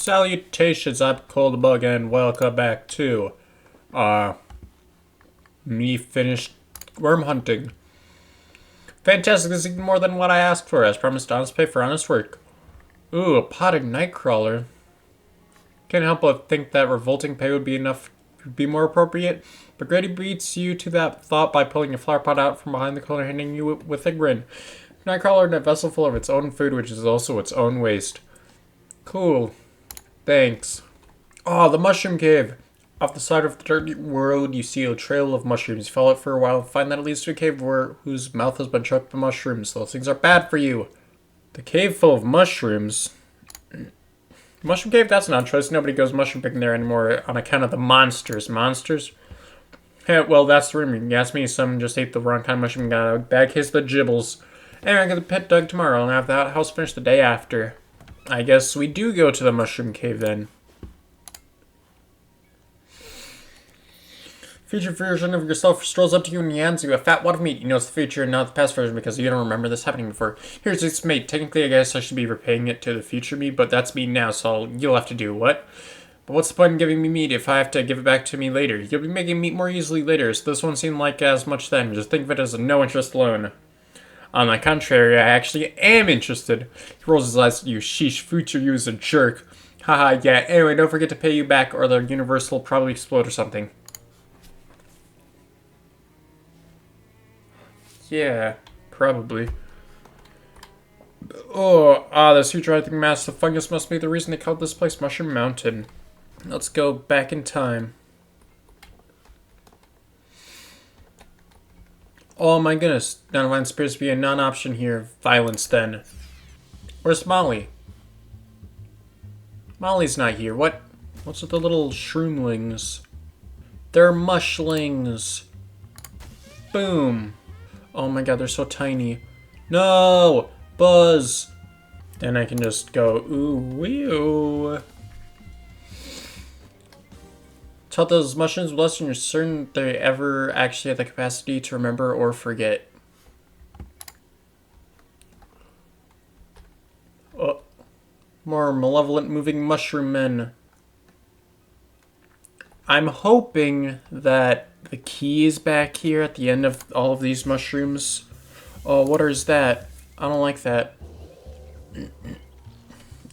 Salutations, I'm Coldbug, and welcome back to, me finished worm hunting. Fantastic, this is even more than what I asked for. As promised, honest pay for honest work. Ooh, a potted nightcrawler. Can't help but think that revolting pay would be more appropriate. But Grady beats you to that thought by pulling a flower pot out from behind the corner and handing you with a grin. Nightcrawler in a vessel full of its own food, which is also its own waste. Cool. Thanks. Oh, the mushroom cave. Off the side of the dirty road, you see a trail of mushrooms. You follow it for a while and find that it leads to a cave whose mouth has been choked with mushrooms. Those things are bad for you. The cave full of mushrooms? Mushroom cave? That's an odd choice. Nobody goes mushroom picking there anymore on account of the monsters. Monsters? Yeah, well, that's the rumor. You ask me, some just ate the wrong kind of mushroom and got a bad case of the gibbles. Anyway, I get the pit dug tomorrow and have that house finished the day after. I guess we do go to the mushroom cave then. Future version of yourself strolls up to you and hands you a fat wad of meat. You know it's the future and not the past version because you don't remember this happening before. Here's its mate. Technically, I guess I should be repaying it to the future me, but that's me now, so you'll have to do what? But what's the point in giving me meat if I have to give it back to me later? You'll be making meat more easily later, so this won't seem like as much then. Just think of it as a no-interest loan. On the contrary, I actually am interested. He rolls his eyes at you. Sheesh, future you is a jerk. Haha, yeah. Anyway, don't forget to pay you back or the universe will probably explode or something. Yeah, probably. Oh, this huge writhing mass of fungus must be the reason they called this place Mushroom Mountain. Let's go back in time. Oh my goodness, non-violence appears to be a non-option here. Violence, then. Where's Molly? Molly's not here. What's with the little shroomlings? They're mushlings. Boom. Oh my god, they're so tiny. No! Buzz! Then I can just go, ooh, wee-oo. Tell those mushrooms less than you're certain they ever actually have the capacity to remember or forget. Oh, more malevolent moving mushroom men. I'm hoping that the key is back here at the end of all of these mushrooms. Oh, what is that? I don't like that.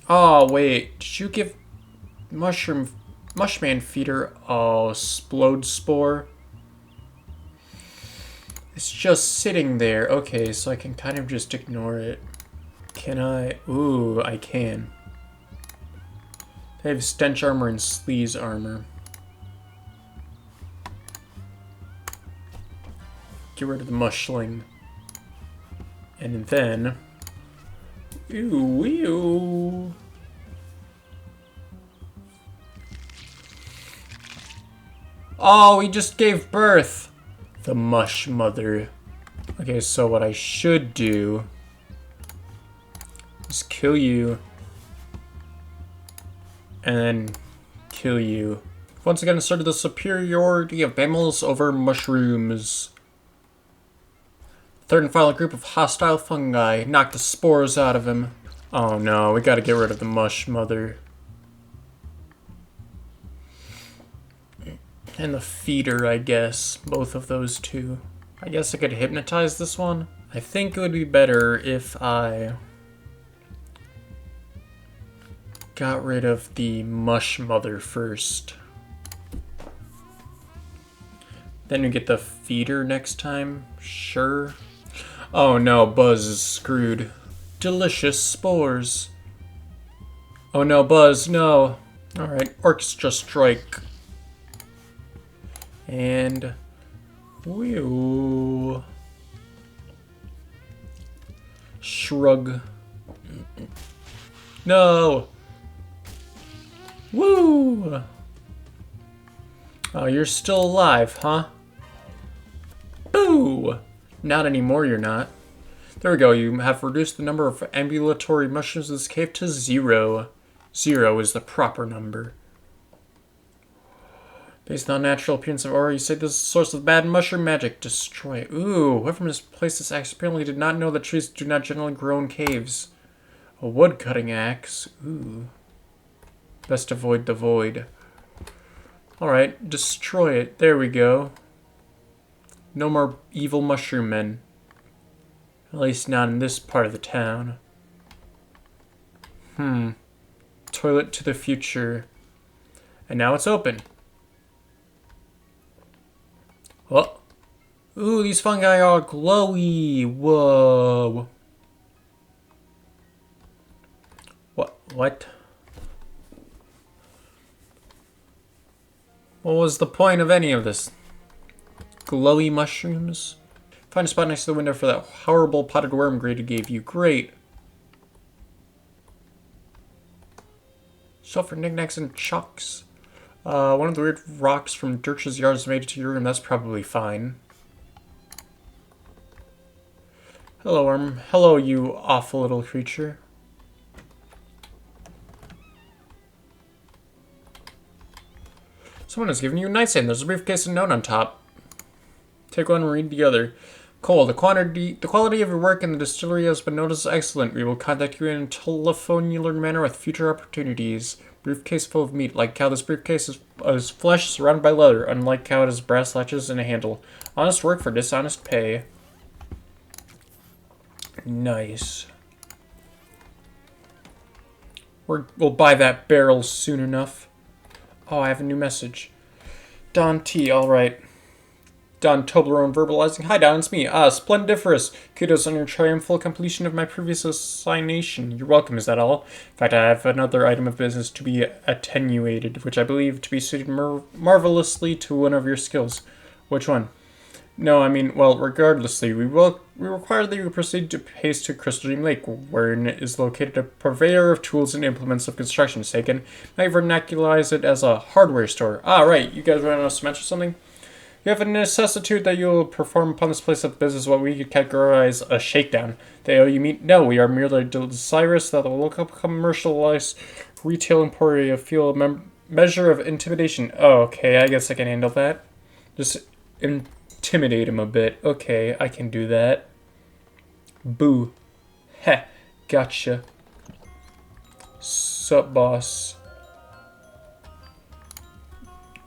Oh, wait. Did you give Mushman feeder? Oh, Splode Spore. It's just sitting there. Okay, so I can kind of just ignore it. Can I? Ooh, I can. They have stench armor and sleaze armor. Get rid of the mushling. And then... Ew, ew. Oh, he just gave birth. The mush mother. Okay, so what I should do is kill you. And then kill you. Once again, asserted the superiority of mammals over mushrooms. Third and final group of hostile fungi. Knock the spores out of him. Oh no, we gotta get rid of the mush mother. And the feeder, I guess. Both of those two. I guess I could hypnotize this one. I think it would be better if I got rid of the mush mother first. Then we get the feeder next time. Sure. Oh no, Buzz is screwed. Delicious spores. Oh no, Buzz, no. Alright, Orchestra Strike. And... Whew. Shrug. No! Woo! Oh, you're still alive, huh? Boo! Not anymore, you're not. There we go, you have reduced the number of ambulatory mushrooms in this cave to 0. 0 is the proper number. Based on natural appearance of aura, you say this is the source of bad mushroom magic. Destroy. Ooh, whoever misplaced this axe apparently did not know that trees do not generally grow in caves. A wood-cutting axe. Ooh. Best avoid the void. Alright, destroy it. There we go. No more evil mushroom men. At least not in this part of the town. Toilet to the future. And now it's open. Oh. Ooh, these fungi are glowy. Whoa. What? What was the point of any of this? Glowy mushrooms? Find a spot next to the window for that horrible potted worm Greta gave you. Great. Shelf for knickknacks and chalks. One of the weird rocks from Dirk's yard is made it to your room. That's probably fine. Hello, worm. Hello, you awful little creature. Someone has given you a nightstand. There's a briefcase and note on top. Take one and read the other. Cole, the quality of your work in the distillery has been noticed as excellent. We will contact you in a telephonular manner with future opportunities. Briefcase full of meat. Like cow, this briefcase is flesh surrounded by leather. Unlike cow, it has brass latches and a handle. Honest work for dishonest pay. Nice. We'll buy that barrel soon enough. Oh, I have a new message. Don T, alright. Don Toblerone verbalizing. Hi, Don, it's me. Splendiferous. Kudos on your triumphal completion of my previous assignation. You're welcome, is that all? In fact, I have another item of business to be attenuated, which I believe to be suited marvelously to one of your skills. Which one? No, I mean, well, regardlessly, we require that you proceed to haste to Crystal Dream Lake, wherein is located a purveyor of tools and implements of construction. Taken, I vernacularize it as a hardware store. Ah, right, you guys run a cement or something? You have a necessitude that you'll perform upon this place of business what we could categorize a shakedown. They owe you meat? No, we are merely desirous that the local commercialized retail emporium feel a measure of intimidation. Oh, okay, I guess I can handle that. Just intimidate him a bit. Okay, I can do that. Boo. Heh, gotcha. Sup, boss?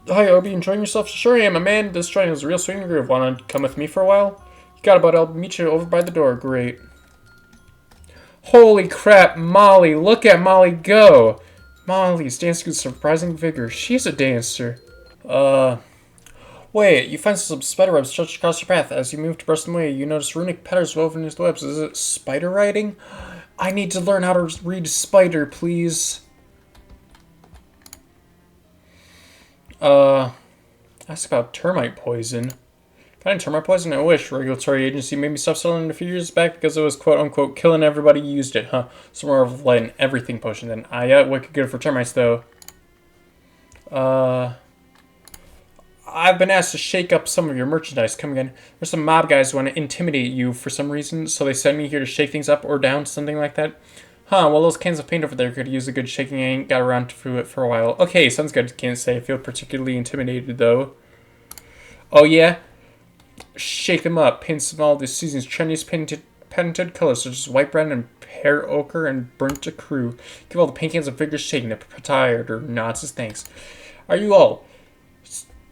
Hi, Obi, enjoying yourself? Sure I am, a man. This joint is a real swing groove. Wanna come with me for a while? You got about it. I'll meet you over by the door. Great. Holy crap, Molly. Look at Molly go. Molly's dancing with surprising vigor. She's a dancer. Wait, you find some spider webs stretched across your path. As you move to brush them away, you notice runic patterns woven into the webs. Is it spider writing? I need to learn how to read spider, please. Ask about termite poison. Finding termite poison? I wish. Regulatory agency made me stop selling it a few years back because it was quote-unquote killing everybody who used it, huh? Some more of light and everything potion then. Wicked good for termites, though. I've been asked to shake up some of your merchandise. Come again. There's some mob guys who want to intimidate you for some reason, so they send me here to shake things up or down, something like that. Huh, well, those cans of paint over there could use a good shaking. I ain't got around to it for a while. Okay, sounds good. Can't say I feel particularly intimidated, though. Oh, yeah? Shake them up. Paint some all this season's trendiest patented colors, such as white brown and pear ochre and burnt ecru. Give all the paint cans a vigorous shaking. The proprietor nods his thanks. Are you all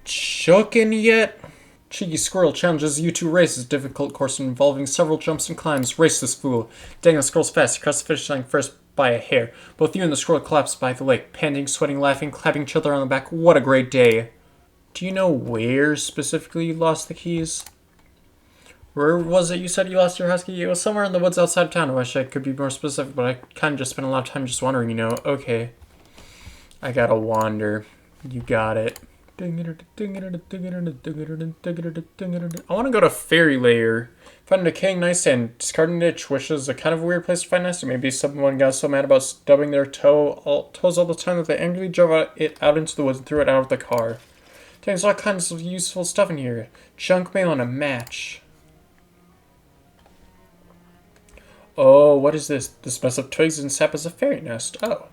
shooken yet? Cheeky Squirrel challenges you to race. It's a difficult course involving several jumps and climbs. Race this fool. Dang, the squirrel's fast. He crossed the finish line first by a hair. Both you and the squirrel collapsed by the lake, panting, sweating, laughing, clapping each other on the back. What a great day. Do you know where specifically you lost the keys? Where was it you said you lost your husky? It was somewhere in the woods outside of town. I wish I could be more specific, but I kind of just spent a lot of time just wandering, you know. Okay. I gotta wander. You got it. I want to go to Fairy Lair. Find a decaying nightstand, discarding ditch, which is a kind of weird place to find nightstand. Maybe someone got so mad about stubbing their toes all the time that they angrily drove it out into the woods and threw it out of the car. Dang, there's all kinds of useful stuff in here. Junk mail and a match. Oh, what is this? This mess of twigs and sap is a fairy nest. Oh.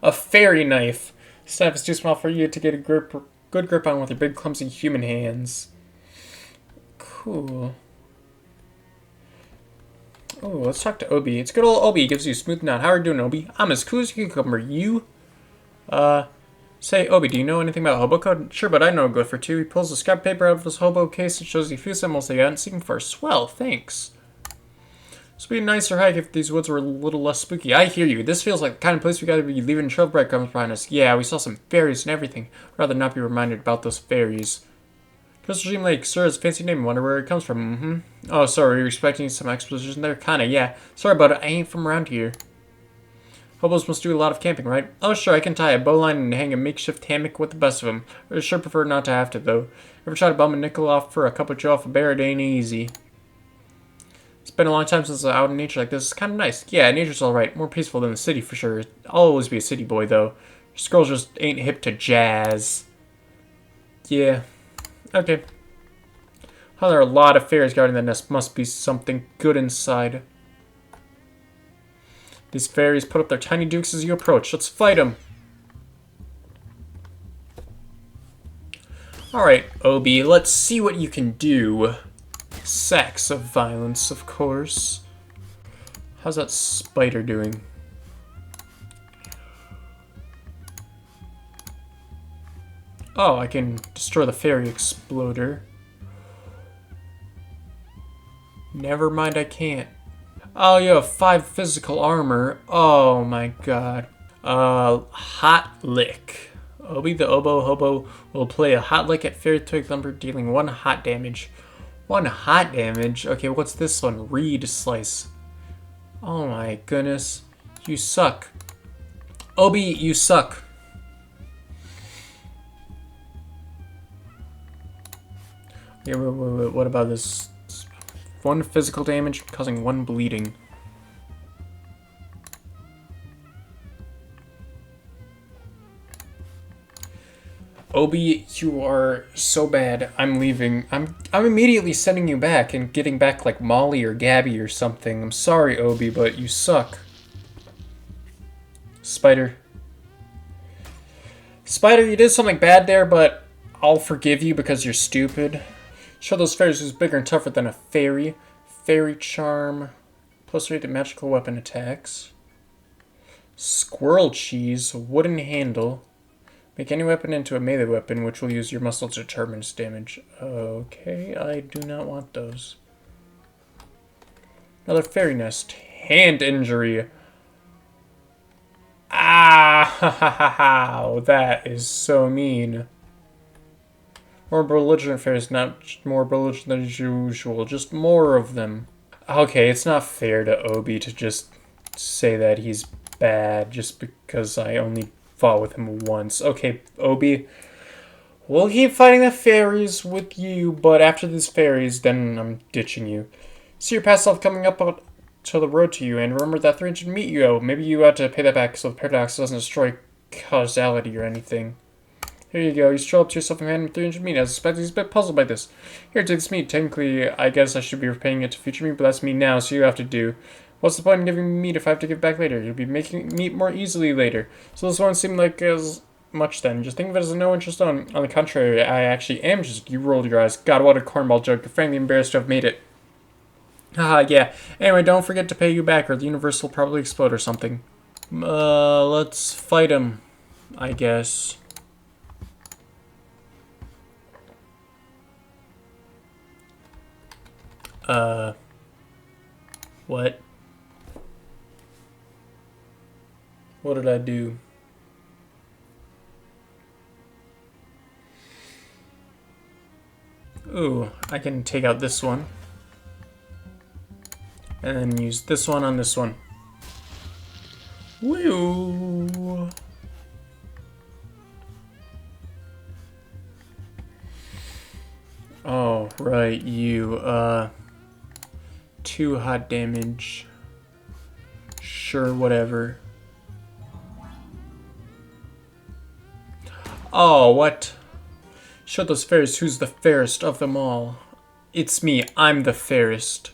A fairy knife. This knife is too small for you to get a good grip on with your big, clumsy human hands. Cool. Oh, let's talk to Obi. It's good old Obi. He gives you a smooth nod. How are you doing, Obi? I'm as cool as a cucumber. You? Say, Obi, do you know anything about hobo code? Sure, but I know a glyph or two. He pulls a scrap paper out of his hobo case and shows you a few symbols they got and seem for. Swell, thanks. This would be a nicer hike if these woods were a little less spooky. I hear you. This feels like the kind of place we gotta be leaving trail breadcrumbs behind us. Yeah, we saw some fairies and everything. I'd rather not be reminded about those fairies. Crystal Dream Lake, sir, is a fancy name. Wonder where it comes from. Oh, sorry, you're expecting some exposition there? Kinda, yeah. Sorry about it. I ain't from around here. Hobos must do a lot of camping, right? Oh, sure, I can tie a bowline and hang a makeshift hammock with the best of them. I sure prefer not to have to, though. Ever try to bum a nickel off for a cup of joe off a bear? It ain't easy. It's been a long time since I was out in nature like this. It's kind of nice. Yeah, nature's alright. More peaceful than the city, for sure. I'll always be a city boy, though. Squirrels just ain't hip to jazz. Yeah. Okay. Oh, there are a lot of fairies guarding the nest. Must be something good inside. These fairies put up their tiny dukes as you approach. Let's fight them. Alright, Obi, let's see what you can do. Sacks of violence, of course. How's that spider doing? Oh, I can destroy the fairy exploder. Never mind, I can't. Oh, you have 5 physical armor. Oh my god. Hot lick. Obi the oboe hobo will play a hot lick at fairy twig lumber, dealing 1 hot damage. 1 hot damage? Okay, what's this one? Reed slice. Oh my goodness. You suck. Obi, you suck. Yeah, wait, what about this? 1 physical damage, causing 1 bleeding. Obi, you are so bad. I'm leaving. I'm immediately sending you back and getting back like Molly or Gabby or something. I'm sorry, Obi, but you suck. Spider. Spider, you did something bad there, but I'll forgive you because you're stupid. Show those fairies who's bigger and tougher than a fairy. Fairy charm. +3 to magical weapon attacks. Squirrel cheese. Wooden handle. Make any weapon into a melee weapon, which will use your muscle to determine its damage. Okay, I do not want those. Another fairy nest. Hand injury. Ah, that is so mean. More belligerent fairies, not more belligerent than usual, just more of them. Okay, it's not fair to Obi to just say that he's bad just because I only fought with him once. Okay, Obi, we'll keep fighting the fairies with you, but after these fairies, then I'm ditching you. See your past self coming up to the road to you, and remember that 300 meat you owe. Maybe you ought to pay that back so the paradox doesn't destroy causality or anything. Here you go. You stroll up to yourself and hand him 300 meat. I suspect he's a bit puzzled by this. Here, take this meat. Technically, I guess I should be repaying it to future me, but that's me now, so you have to do. What's the point in giving me meat if I have to give it back later? You'll be making meat more easily later. So this won't seem like as much then. Just think of it as a no interest on. On the contrary, I actually am just. You rolled your eyes. God, what a cornball joke. You're frankly embarrassed to have made it. Haha, yeah. Anyway, don't forget to pay you back or the universe will probably explode or something. Let's fight him, I guess. What? What did I do? Ooh, I can take out this one. And then use this one on this one. Woo! Oh, right, you, 2 hot damage. Sure, whatever. Oh, what? Show those fairies who's the fairest of them all. It's me, I'm the fairest.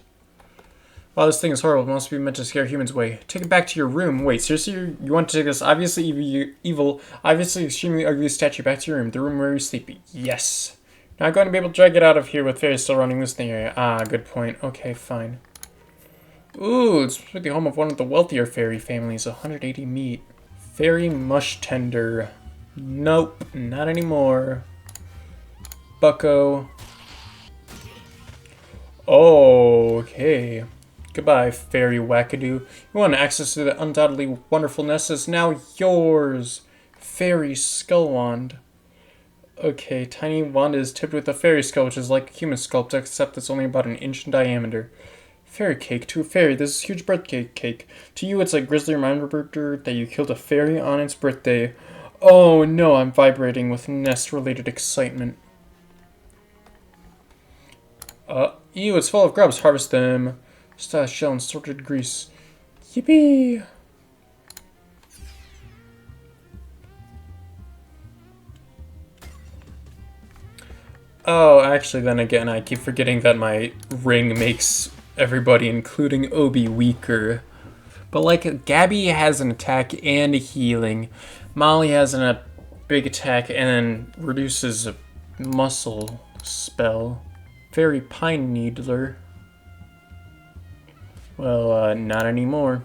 Wow, this thing is horrible. It must be meant to scare humans away. Take it back to your room. Wait, seriously? You want to take this obviously evil, obviously extremely ugly statue back to your room? The room where you sleep? Yes. Not going to be able to drag it out of here with fairies still running this thing area. Ah, good point. Okay, fine. Ooh, it's the home of one of the wealthier fairy families. 180 meat. Fairy mush tender. Nope, not anymore. Bucko. Oh, okay. Goodbye, fairy wackadoo. You want access to the undoubtedly wonderful nest is now yours. Fairy skull wand. Okay, tiny wand is tipped with a fairy skull, which is like a human sculpt, except it's only about an inch in diameter. Fairy cake. To a fairy, this is a huge birthday cake. To you, it's a grisly reminder that you killed a fairy on its birthday. Oh no, I'm vibrating with nest-related excitement. Ew, it's full of grubs. Harvest them. Style shell and sorted grease. Yippee! Oh, actually, then again, I keep forgetting that my ring makes everybody, including Obi, weaker. But like, Gabby has an attack and a healing. Molly has a big attack and then reduces a muscle spell. Fairy Pine Needler. Well, not anymore.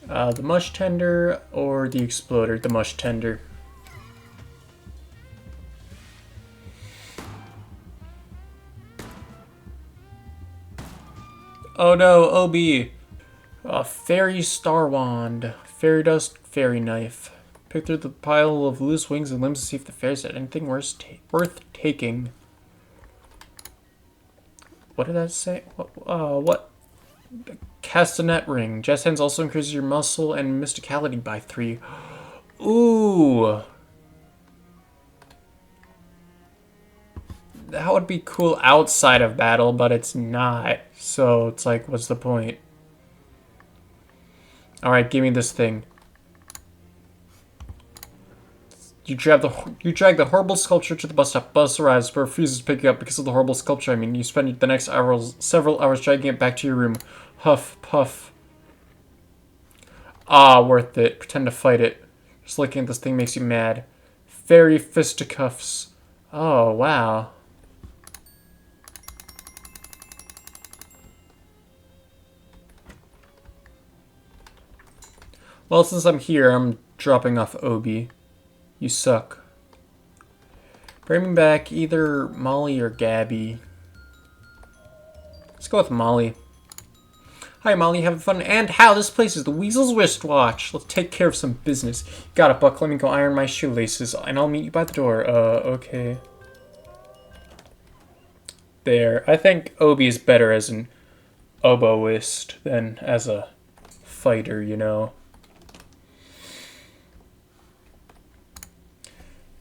The Mush Tender or the Exploder? The Mush Tender. Oh no, Obi! Fairy Star Wand. Fairy Dust, Fairy Knife. Pick through the pile of loose wings and limbs to see if the fairies had anything worth taking. What did that say? What? Castanet Ring. Jazz Hands also increases your muscle and mysticality by 3. Ooh! That would be cool outside of battle, but it's not. So it's like, what's the point? Alright, give me this thing. You drag the horrible sculpture to the bus stop. Bus arrives, but refuses to pick you up because of the horrible sculpture. I mean, you spend the next several hours dragging it back to your room. Huff, puff. Ah, worth it. Pretend to fight it. Just looking at this thing makes you mad. Fairy fisticuffs. Oh, wow. Well, since I'm here, I'm dropping off Obi. You suck. Bring me back either Molly or Gabby. Let's go with Molly. Hi, Molly. Having fun? And how? This place is the Weasel's Wristwatch. Let's take care of some business. Got it, Buck. Let me go iron my shoelaces, and I'll meet you by the door. Okay. There. I think Obi is better as an oboist than as a fighter, you know.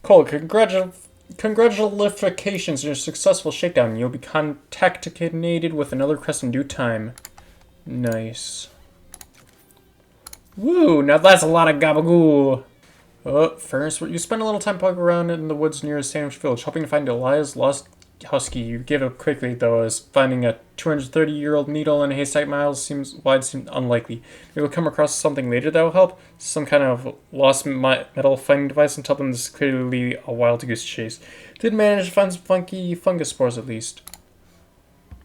Cole, congratulations on your successful shakedown. You'll be contacted with another crest in due time. Nice. Woo, now that's a lot of gabagool. Oh, Furnace, you spend a little time poking around in the woods near Sandwich Village, hoping to find Elias' lost husky. You give up quickly, though, as finding a 230-year-old needle in a haystack miles seems unlikely. Maybe we'll come across something later that will help. Some kind of lost metal finding device, and tell them this is clearly a wild goose chase. Did manage to find some funky fungus spores, at least.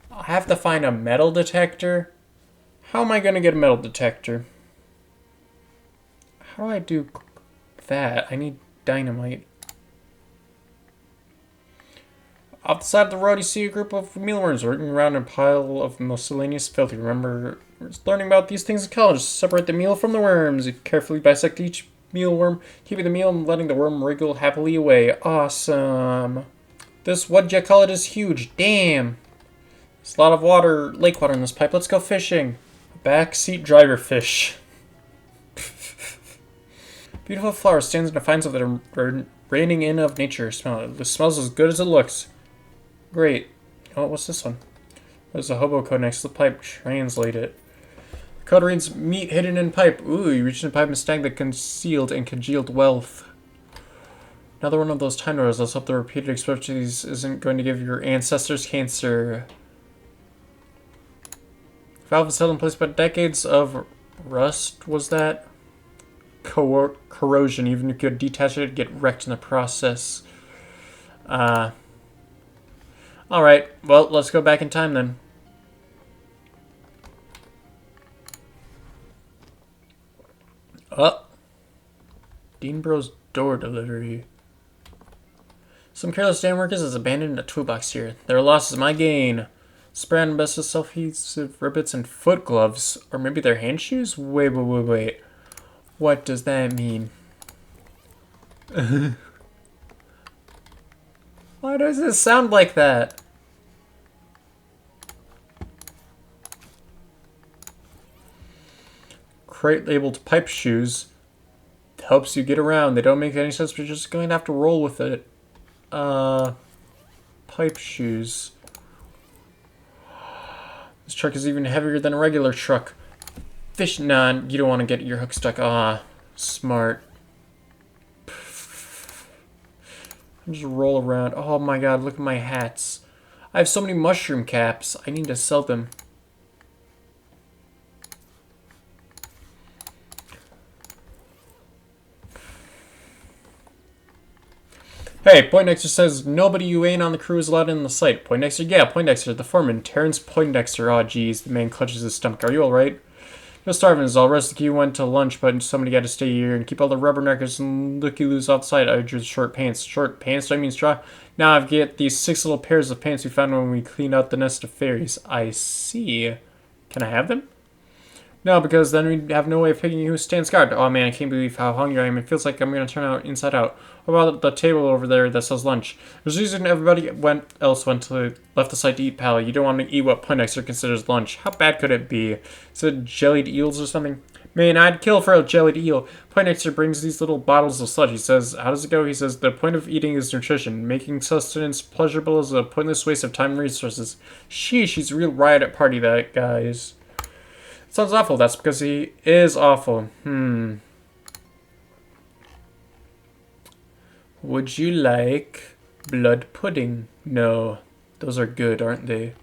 I have to find a metal detector? How am I going to get a metal detector? How do I do that? I need dynamite. Off the side of the road, you see a group of mealworms working around a pile of miscellaneous filth. You remember learning about these things in college. Separate the meal from the worms. You carefully bisect each mealworm, keeping the meal and letting the worm wriggle happily away. Awesome. This, what'd you call it, is huge. Damn. There's a lot of water, lake water in this pipe. Let's go fishing. Backseat driver fish. Beautiful flower stands in defiance of the reigning in of nature. Smell it. It smells as good as it looks. Great. Oh, what's this one? There's a hobo code next to the pipe. Translate it. The code reads, meat hidden in pipe. Ooh, you reached in pipe and snag the concealed and congealed wealth. Another one of those time doors. Let's hope the repeated exposure to these isn't going to give your ancestors cancer. Valve is held in place by decades of rust, was that? Corrosion. Even if you could detach it, it'd get wrecked in the process. Alright, well, let's go back in time then. Oh. Dean Bro's door delivery. Some careless dam workers has abandoned a toolbox here. Their loss is my gain. Spray on asbestos, self-adhesive ribbons, and foot gloves. Or maybe they're hand shoes? Wait. What does that mean? Why does it sound like that? Crate labeled pipe shoes. Helps you get around. They don't make any sense, but you're just going to have to roll with it. Pipe shoes. This truck is even heavier than a regular truck. Fish, nah, you don't want to get your hook stuck. Ah, smart. Just roll around. Oh my god, look at my hats. I have so many mushroom caps. I need to sell them. Hey, Poindexter says nobody you ain't on the crew is allowed in the site. Poindexter? Yeah, Poindexter, the foreman. Terrence Poindexter. Oh, geez. The man clutches his stomach. Are you alright? No starving is all. Rest of you went to lunch, but somebody got to stay here and keep all the rubberneckers and looky-loos outside. I drew short pants. Short pants? Do I mean straw? Now I've got these 6 little pairs of pants we found when we cleaned out the nest of fairies. I see. Can I have them? No, because then we'd have no way of picking who stands guard. Oh man, I can't believe how hungry I am. It feels like I'm going to turn out inside out. What about the table over there that sells lunch? There's a reason everybody else left the site to eat, pal. You don't want to eat what Poindexter considers lunch. How bad could it be? Is it jellied eels or something? Man, I'd kill for a jellied eel. Poindexter brings these little bottles of sludge. He says, how does it go? He says, the point of eating is nutrition. Making sustenance pleasurable is a pointless waste of time and resources. Sheesh, he's a real riot at party, that guy is. Sounds awful. That's because he is awful. Would you like blood pudding? No. Those are good, aren't they?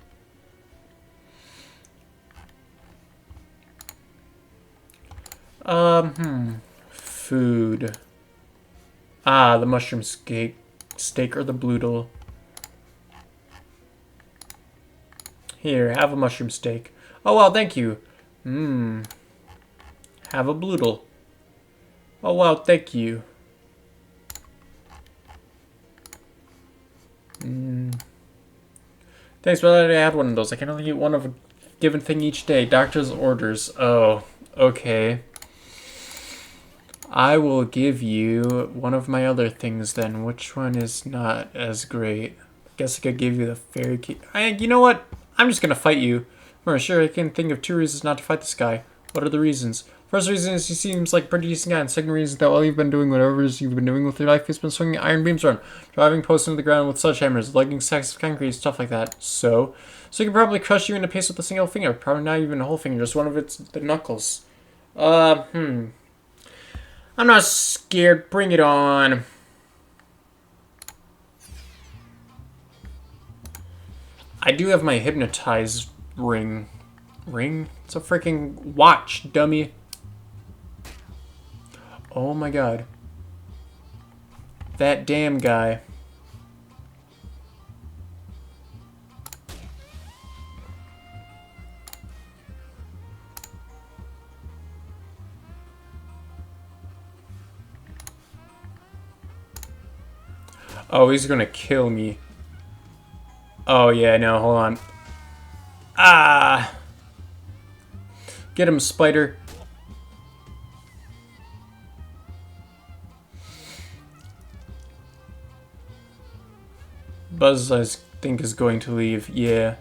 Food. Ah, the mushroom steak or the bloodle. Here, have a mushroom steak. Oh, well, thank you. Have a bloodle. Oh, wow, thank you. Thanks, but I already had one of those. I can only eat one of a given thing each day. Doctor's orders. Oh, okay. I will give you one of my other things then. Which one is not as great? Guess I could give you the fairy key. You know what? I'm just gonna fight you. I'm sure I can think of 2 reasons not to fight this guy. What are the reasons? First reason is he seems like a pretty decent guy, and second reason is that while you've been doing whatever it is you've been doing with your life, he's been swinging iron beams around, driving posts into the ground with sledgehammers, lugging sacks of concrete, stuff like that. So he can probably crush you into paste with a single finger. Probably not even a whole finger, just one of the knuckles. I'm not scared. Bring it on. I do have my hypnotized ring. Ring? It's a freaking watch, dummy. Oh my god. That damn guy. Oh, he's gonna kill me. Oh yeah, no, hold on. Ah! Get him, spider. Buzz, I think, is going to leave. Yeah.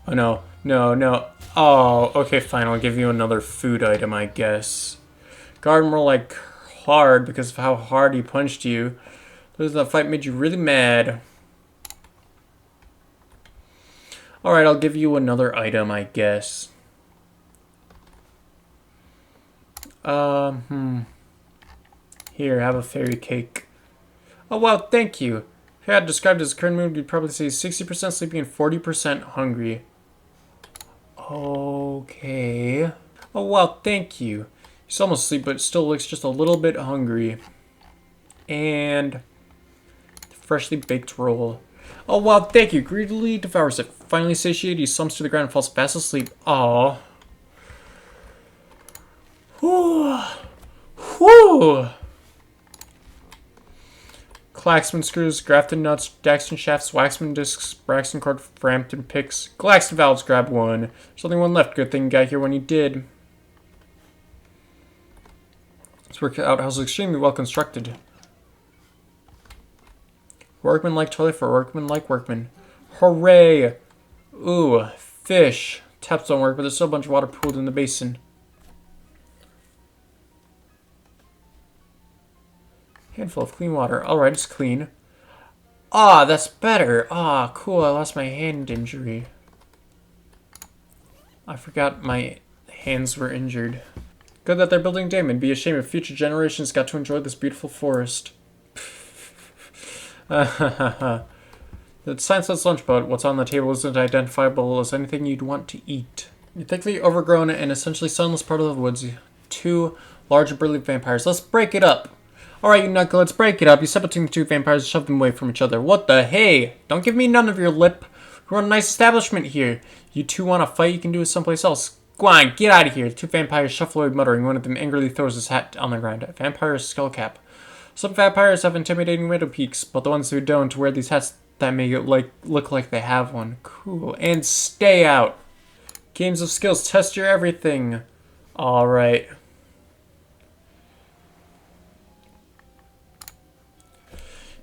Oh, no. No. Oh, okay, fine. I'll give you another food item, I guess. Guard more like hard because of how hard he punched you. Losing that fight made you really mad. Alright, I'll give you another item, I guess. Here, have a fairy cake. Oh, wow, thank you. If you had described his current mood, you'd probably say 60% sleepy and 40% hungry. Okay. Oh, wow, thank you. He's almost asleep, but still looks just a little bit hungry. And freshly baked roll. Oh, wow, thank you. Greedily devours it. Finally satiated, he slumps to the ground and falls fast asleep. Aww. Whew. Whew. Claxman screws, Grafton nuts, Daxton shafts, Waxman discs, Braxton cord, Frampton picks, Glaxton valves, grab one. There's only one left. Good thing you got here when you did. This workhouse is extremely well constructed. Workman-like toilet for workman-like workman. Hooray! Ooh, fish. Taps don't work, but there's still a bunch of water pooled in the basin. Handful of clean water. Alright, it's clean. Ah, that's better. Ah, cool. I lost my hand injury. I forgot my hands were injured. Good that they're building a dam. It'd be a shame if future generations got to enjoy this beautiful forest. The sign says lunch, but what's on the table isn't identifiable as anything you'd want to eat. You're thickly overgrown and essentially sunless part of the woods. Two large burly vampires. Let's break it up. Alright, you knuckle, let's break it up. You step between the two vampires and shove them away from each other. What the hey? Don't give me none of your lip. We run a nice establishment here. You two want to fight, you can do it someplace else. Go on, get out of here. The two vampires shuffle away muttering. One of them angrily throws his hat on the ground. A vampire's skull cap. Some vampires have intimidating window peaks, but the ones who don't wear these hats that make it look like they have one. Cool. And stay out. Games of skills, test your everything. Alright.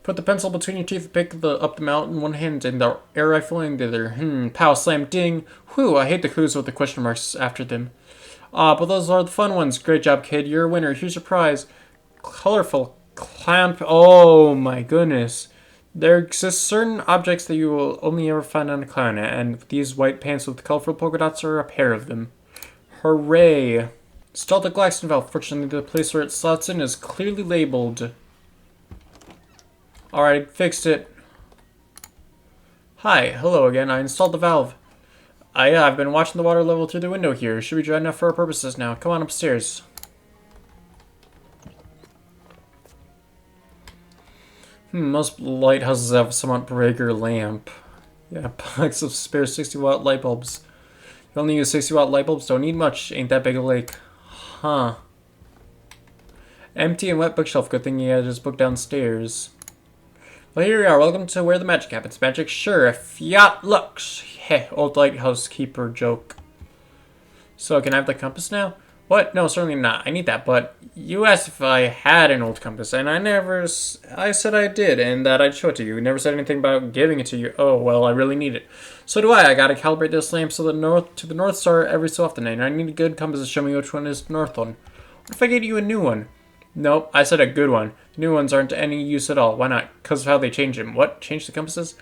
Put the pencil between your teeth and pick up the mallet in one hand and the air rifle in the other. Pow, slam, ding. Whew, I hate the clues with the question marks after them. But those are the fun ones. Great job, kid. You're a winner. Here's your prize. Colorful clamp. Oh, my goodness. There exist certain objects that you will only ever find on a clown, and these white pants with colorful polka dots are a pair of them. Hooray. Install the Glaxton valve. Fortunately, the place where it slots in is clearly labeled. Alright, fixed it. Hi, hello again. I installed the valve. I've been watching the water level through the window here. Should be dry enough for our purposes now. Come on upstairs. Most lighthouses have a somewhat bigger lamp. Yeah, packs of spare 60-watt light bulbs. You only use 60-watt light bulbs? Don't need much. Ain't that big a lake. Huh. Empty and wet bookshelf. Good thing you had his book downstairs. Well, here we are. Welcome to Where the Magic Happens. Magic, sure. Fiat lux. Heh, old lighthouse keeper joke. So, can I have the compass now? What? No, certainly not. I need that, but you asked if I had an old compass, and I said I did, and that I'd show it to you. You never said anything about giving it to you. Oh, well, I really need it. So do I. I gotta calibrate this lamp to the North Star every so often, and I need a good compass to show me which one is the North one. What if I get you a new one? Nope, I said a good one. The new ones aren't any use at all. Why not? Because of how they change them. What? Change the compasses?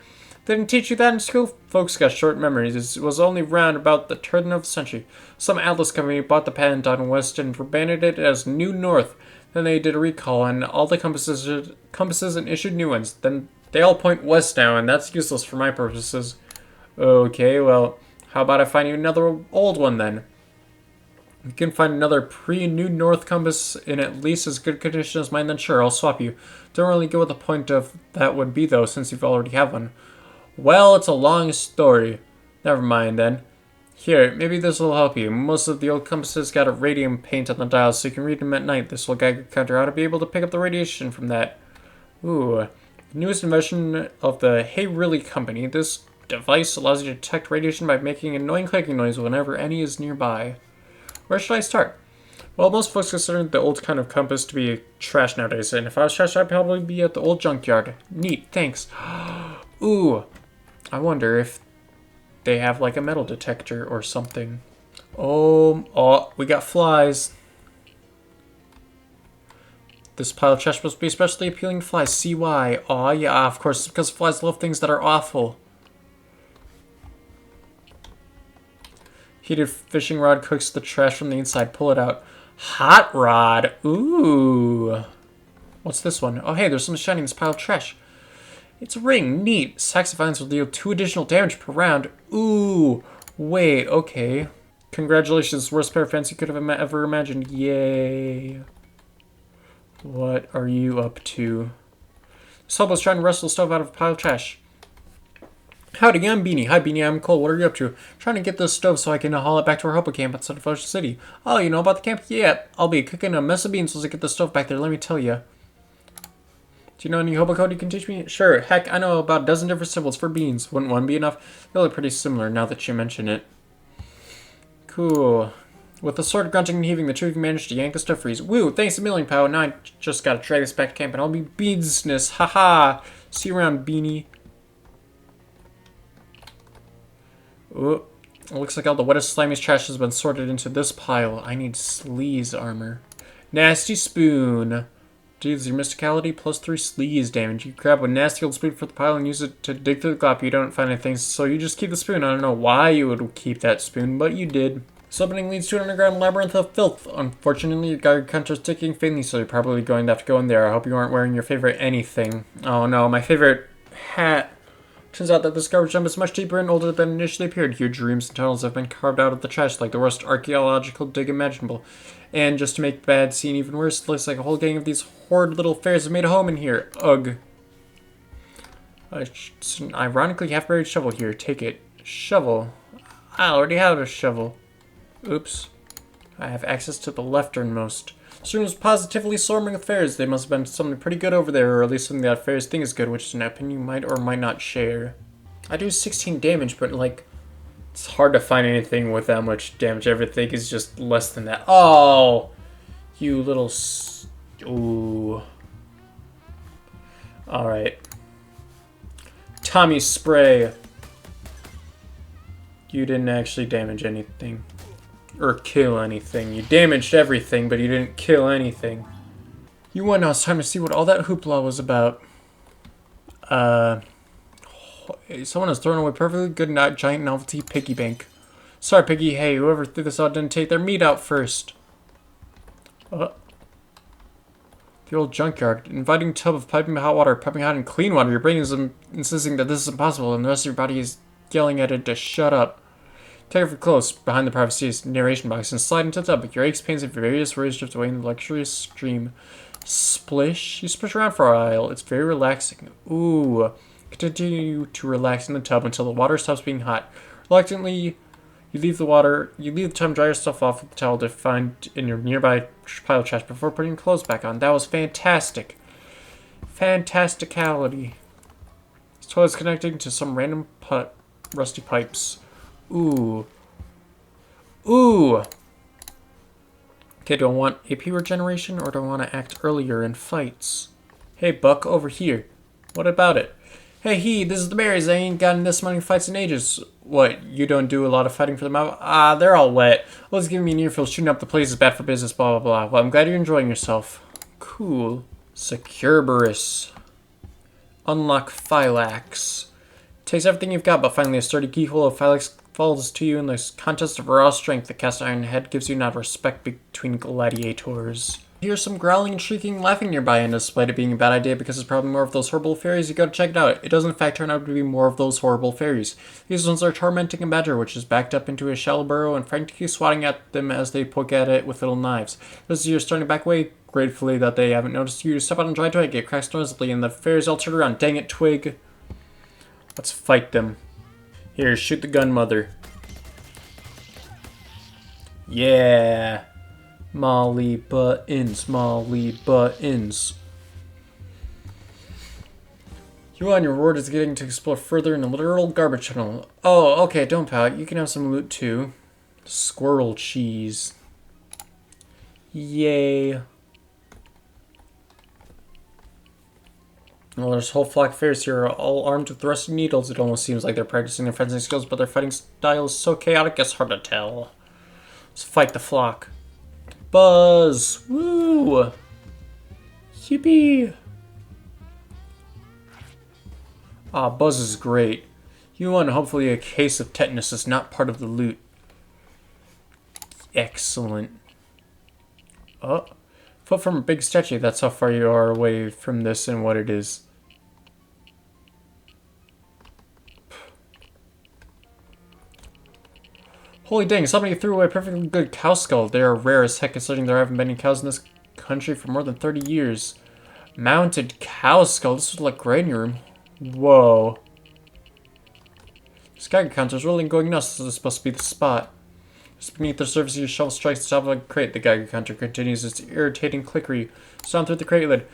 They didn't teach you that in school? Folks got short memories. It was only round about the turn of the century. Some atlas company bought the patent on West and rebranded it as New North. Then they did a recall on all the compasses and issued new ones. Then they all point west now, and that's useless for my purposes. Okay, well, how about I find you another old one then? If you can find another pre-New North compass in at least as good condition as mine, then sure, I'll swap you. Don't really get what the point of that would be, though, since you already have one. Well, it's a long story. Never mind, then. Here, maybe this will help you. Most of the old compasses got a radium paint on the dials, so you can read them at night. This will Geiger counter ought to be able to pick up the radiation from that. Ooh. The newest invention of the Hey Really company. This device allows you to detect radiation by making an annoying clicking noise whenever any is nearby. Where should I start? Well, most folks consider the old kind of compass to be trash nowadays, and if I was trash, I'd probably be at the old junkyard. Neat, thanks. Ooh. I wonder if they have like a metal detector or something. Oh, we got flies. This pile of trash must be especially appealing to flies. See why? Aw, yeah, of course, it's because flies love things that are awful. Heated fishing rod cooks the trash from the inside. Pull it out. Hot rod. Ooh. What's this one? Oh, hey, there's something shiny in this pile of trash. It's a ring. Neat. Saxophones will deal 2 additional damage per round. Ooh. Wait, okay. Congratulations. Worst pair of fans you could have ever imagined. Yay. What are you up to? This hobo's trying to wrestle the stove out of a pile of trash. Howdy, I'm Beanie. Hi, Beanie, I'm Cole. What are you up to? Trying to get this stove so I can haul it back to our Hopa camp outside of Ocean City. Oh, you know about the camp? Yeah, I'll be cooking a mess of beans once I get the stove back there, let me tell you. Do you know any Hopa code you can teach me? Sure, heck, I know about a dozen different symbols for beans. Wouldn't one be enough? They look pretty similar now that you mention it. Cool. With the sword grunting and heaving, the two of you managed to yank the stuff freeze. Woo, thanks a million, pal. Now I just gotta drag this back to camp and I'll be beansness. Haha. See you around, Beanie. Ooh, it looks like all the wettest, slimiest trash has been sorted into this pile. I need sleaze armor. Nasty spoon. Deals your mysticality plus 3 sleaze damage. You grab a nasty old spoon for the pile and use it to dig through the glop. You don't find anything, so you just keep the spoon. I don't know why you would keep that spoon, but you did. This opening leads to an underground labyrinth of filth. Unfortunately, your guard counter's ticking faintly, so you're probably going to have to go in there. I hope you aren't wearing your favorite anything. Oh no, my favorite hat. Turns out that this garbage dump is much deeper and older than initially appeared. Huge rooms and tunnels have been carved out of the trash like the worst archaeological dig imaginable. And just to make the bad scene even worse, it looks like a whole gang of these horrid little fairies have made a home in here. Ugh. It's an ironically half-buried shovel here. Take it. Shovel. I already have a shovel. Oops. I have access to the lefternmost. This room is positively swarming with fairies. They must have been something pretty good over there, or at least something that fairies think is good, which is an opinion you might or might not share. I do 16 damage, but like, it's hard to find anything with that much damage. Everything is just less than that. Oh! You little ooh. Alright. Tommy spray. You didn't actually damage anything. Or kill anything. You damaged everything, but you didn't kill anything. You won now. It's time to see what all that hoopla was about. Someone has thrown away perfectly good giant novelty piggy bank. Sorry, Piggy. Hey, whoever threw this out didn't take their meat out first. The old junkyard. Inviting tub of piping hot water, piping hot and clean water. Your brain is insisting that this is impossible, and the rest of your body is yelling at it to shut up. Take it for close, behind the privacy narration box, and slide into the tub. Your aches, pains, and various worries drift away in the luxurious stream. Splish. You splish around for a while. It's very relaxing. Ooh. Continue to relax in the tub until the water stops being hot. Reluctantly, you leave the tub and dry yourself off with the towel to find in your nearby pile of trash before putting clothes back on. That was fantastic. Fantasticality. This toilet's connecting to some random rusty pipes. Ooh. Ooh. Okay, do I want AP regeneration or do I want to act earlier in fights? Hey, Buck, over here. What about it? Hey, this is the berries. I ain't gotten this many fights in ages. What, you don't do a lot of fighting for them? They're all wet. Well, it's giving me an earful. Shooting up the place is bad for business, blah, blah, blah. Well, I'm glad you're enjoying yourself. Cool. Securberus. Unlock Phylax. Takes everything you've got, but finally a sturdy keyhole of Phylax falls to you in this contest of raw strength. The cast iron head gives you not respect between gladiators. Here's some growling and shrieking laughing nearby, and despite it being a bad idea because it's probably more of those horrible fairies, you gotta check it out. It does in fact turn out to be more of those horrible fairies. These ones are tormenting a badger, which is backed up into a shallow burrow and frantically swatting at them as they poke at it with little knives. As you're starting to back away, gratefully that they haven't noticed you, step out on dry twig, it cracks noisily, and the fairies all turn around. Dang it, Twig. Let's fight them. Here, shoot the gun, mother. Yeah. Molly buttons, Molly buttons. You and your reward is getting to explore further in a literal garbage tunnel. Oh, okay, don't pout. You can have some loot too. Squirrel cheese. Yay. Well, there's a whole flock of fairies here, all armed with rusty needles. It almost seems like they're practicing their fencing skills, but their fighting style is so chaotic it's hard to tell. Let's fight the flock. Buzz! Woo! Yippee! Buzz is great. You won. Hopefully a case of tetanus is not part of the loot. Excellent. Oh. Foot from a big statue. That's how far you are away from this and what it is. Holy dang, somebody threw away a perfectly good cow skull. They are rare as heck considering there haven't been any cows in this country for more than 30 years. Mounted cow skull. This would look great in your room. Whoa. This Geiger counter's really going nuts. This is supposed to be the spot. Just beneath the surface, your shovel strikes the top of a crate. The Geiger counter continues its irritating clickery. Down through the crate lid.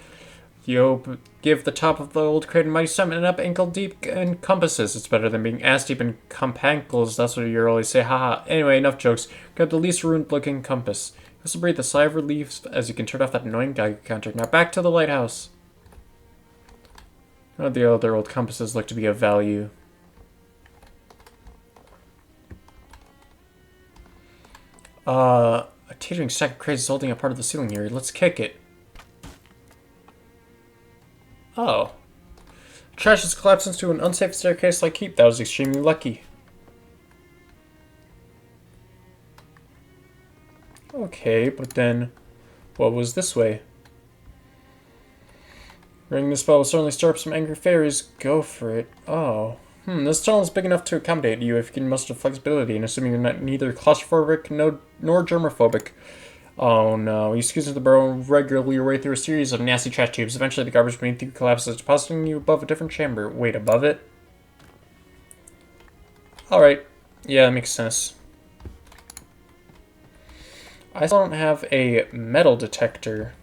You give the top of the old crate a mighty slam and up ankle-deep in compasses. It's better than being ass-deep in compankles. That's what you always say. Haha. Anyway, enough jokes. Grab the least ruined-looking compass. You also breathe a sigh of relief as you can turn off that annoying Geiger counter. Now back to the lighthouse. None of the other old compasses look to be of value. A teetering stack of crates is holding a part of the ceiling here. Let's kick it. Oh. Trash has collapsed into an unsafe staircase-like heap. That was extremely lucky. Okay, but then what was this way? Ringing this bell will certainly stir up some angry fairies. Go for it. Oh. This tunnel is big enough to accommodate you if you can muster flexibility, and assuming you're not neither claustrophobic nor germophobic. Oh no, you squeeze into the burrow and regularly your way through a series of nasty trash tubes. Eventually the garbage beneath you collapses, depositing you above a different chamber. Wait, above it? Alright. Yeah, that makes sense. I still don't have a metal detector.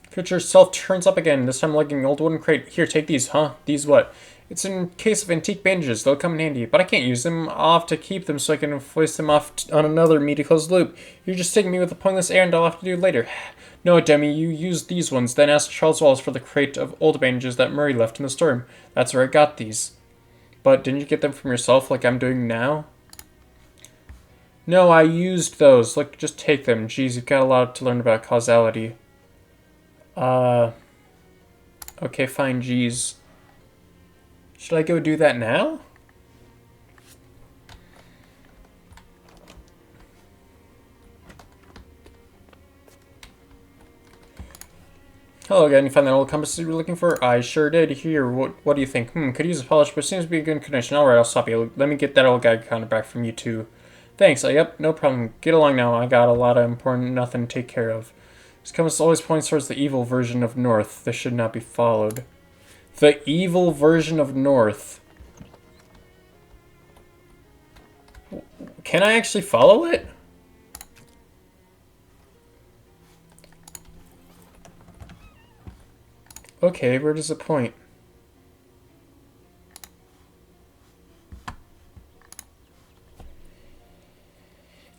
Future self turns up again, this time lugging an old wooden crate. Here, take these, huh? These what? It's in case of antique bandages. They'll come in handy, but I can't use them. I'll have to keep them so I can hoist them off on another meaty closed loop. You're just taking me with a pointless errand I'll have to do later. No, Demi, you use these ones, then ask Charles Wallace for the crate of old bandages that Murray left in the storm. That's where I got these. But didn't you get them from yourself like I'm doing now? No, I used those. Look, just take them. Jeez, you've got a lot to learn about causality. Okay, fine, geez. Should I go do that now? Hello again, you found that old compass you were looking for? I sure did. Here, what do you think? Could use a polish, but seems to be in good condition. Alright, I'll stop you. Let me get that old Geiger counter back from you too. Thanks. Yep, no problem. Get along now. I got a lot of important nothing to take care of. This compass always points towards the evil version of North. This should not be followed. The evil version of North. Can I actually follow it? Okay, where does it point?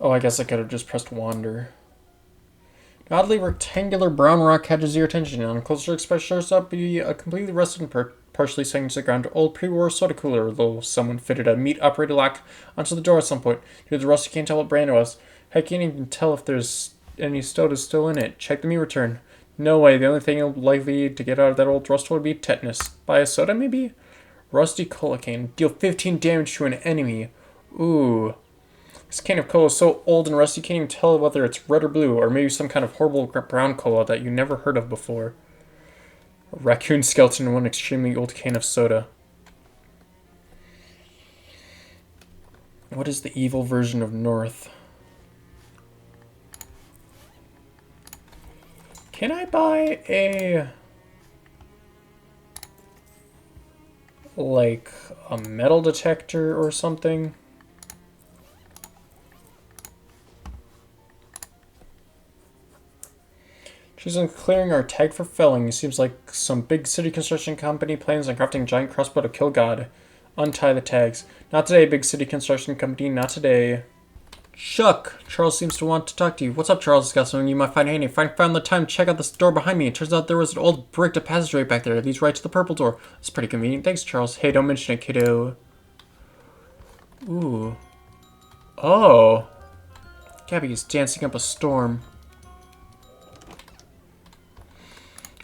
Oh, I guess I could have just pressed wander. An oddly rectangular brown rock catches your attention. On a closer inspection, shows up be a completely rusted and partially sank to the ground old pre-war soda cooler, though someone fitted a meat-operated lock onto the door at some point. Due to the rust, you can't tell what brand it was. Heck, you can't even tell if there's any sodas still in it. Check the meat return. No way, the only thing likely to get out of that old rust would be tetanus. Buy a soda, maybe? Rusty cola can. Deal 15 damage to an enemy. Ooh. This can of cola is so old and rusty you can't even tell whether it's red or blue, or maybe some kind of horrible brown cola that you never heard of before. A raccoon skeleton and one extremely old can of soda. What is the evil version of North? Can I buy a... like, a metal detector or something? She's on clearing our tag for felling. Seems like some big city construction company plans on crafting a giant crossbow to kill God. Untie the tags. Not today, big city construction company. Not today. Chuck! Charles seems to want to talk to you. What's up, Charles? Got something you might find handy. Found the time to check out this door behind me. It turns out there was an old bricked passageway back there. It leads right to the purple door. It's pretty convenient. Thanks, Charles. Hey, don't mention it, kiddo. Ooh. Oh. Gabby is dancing up a storm.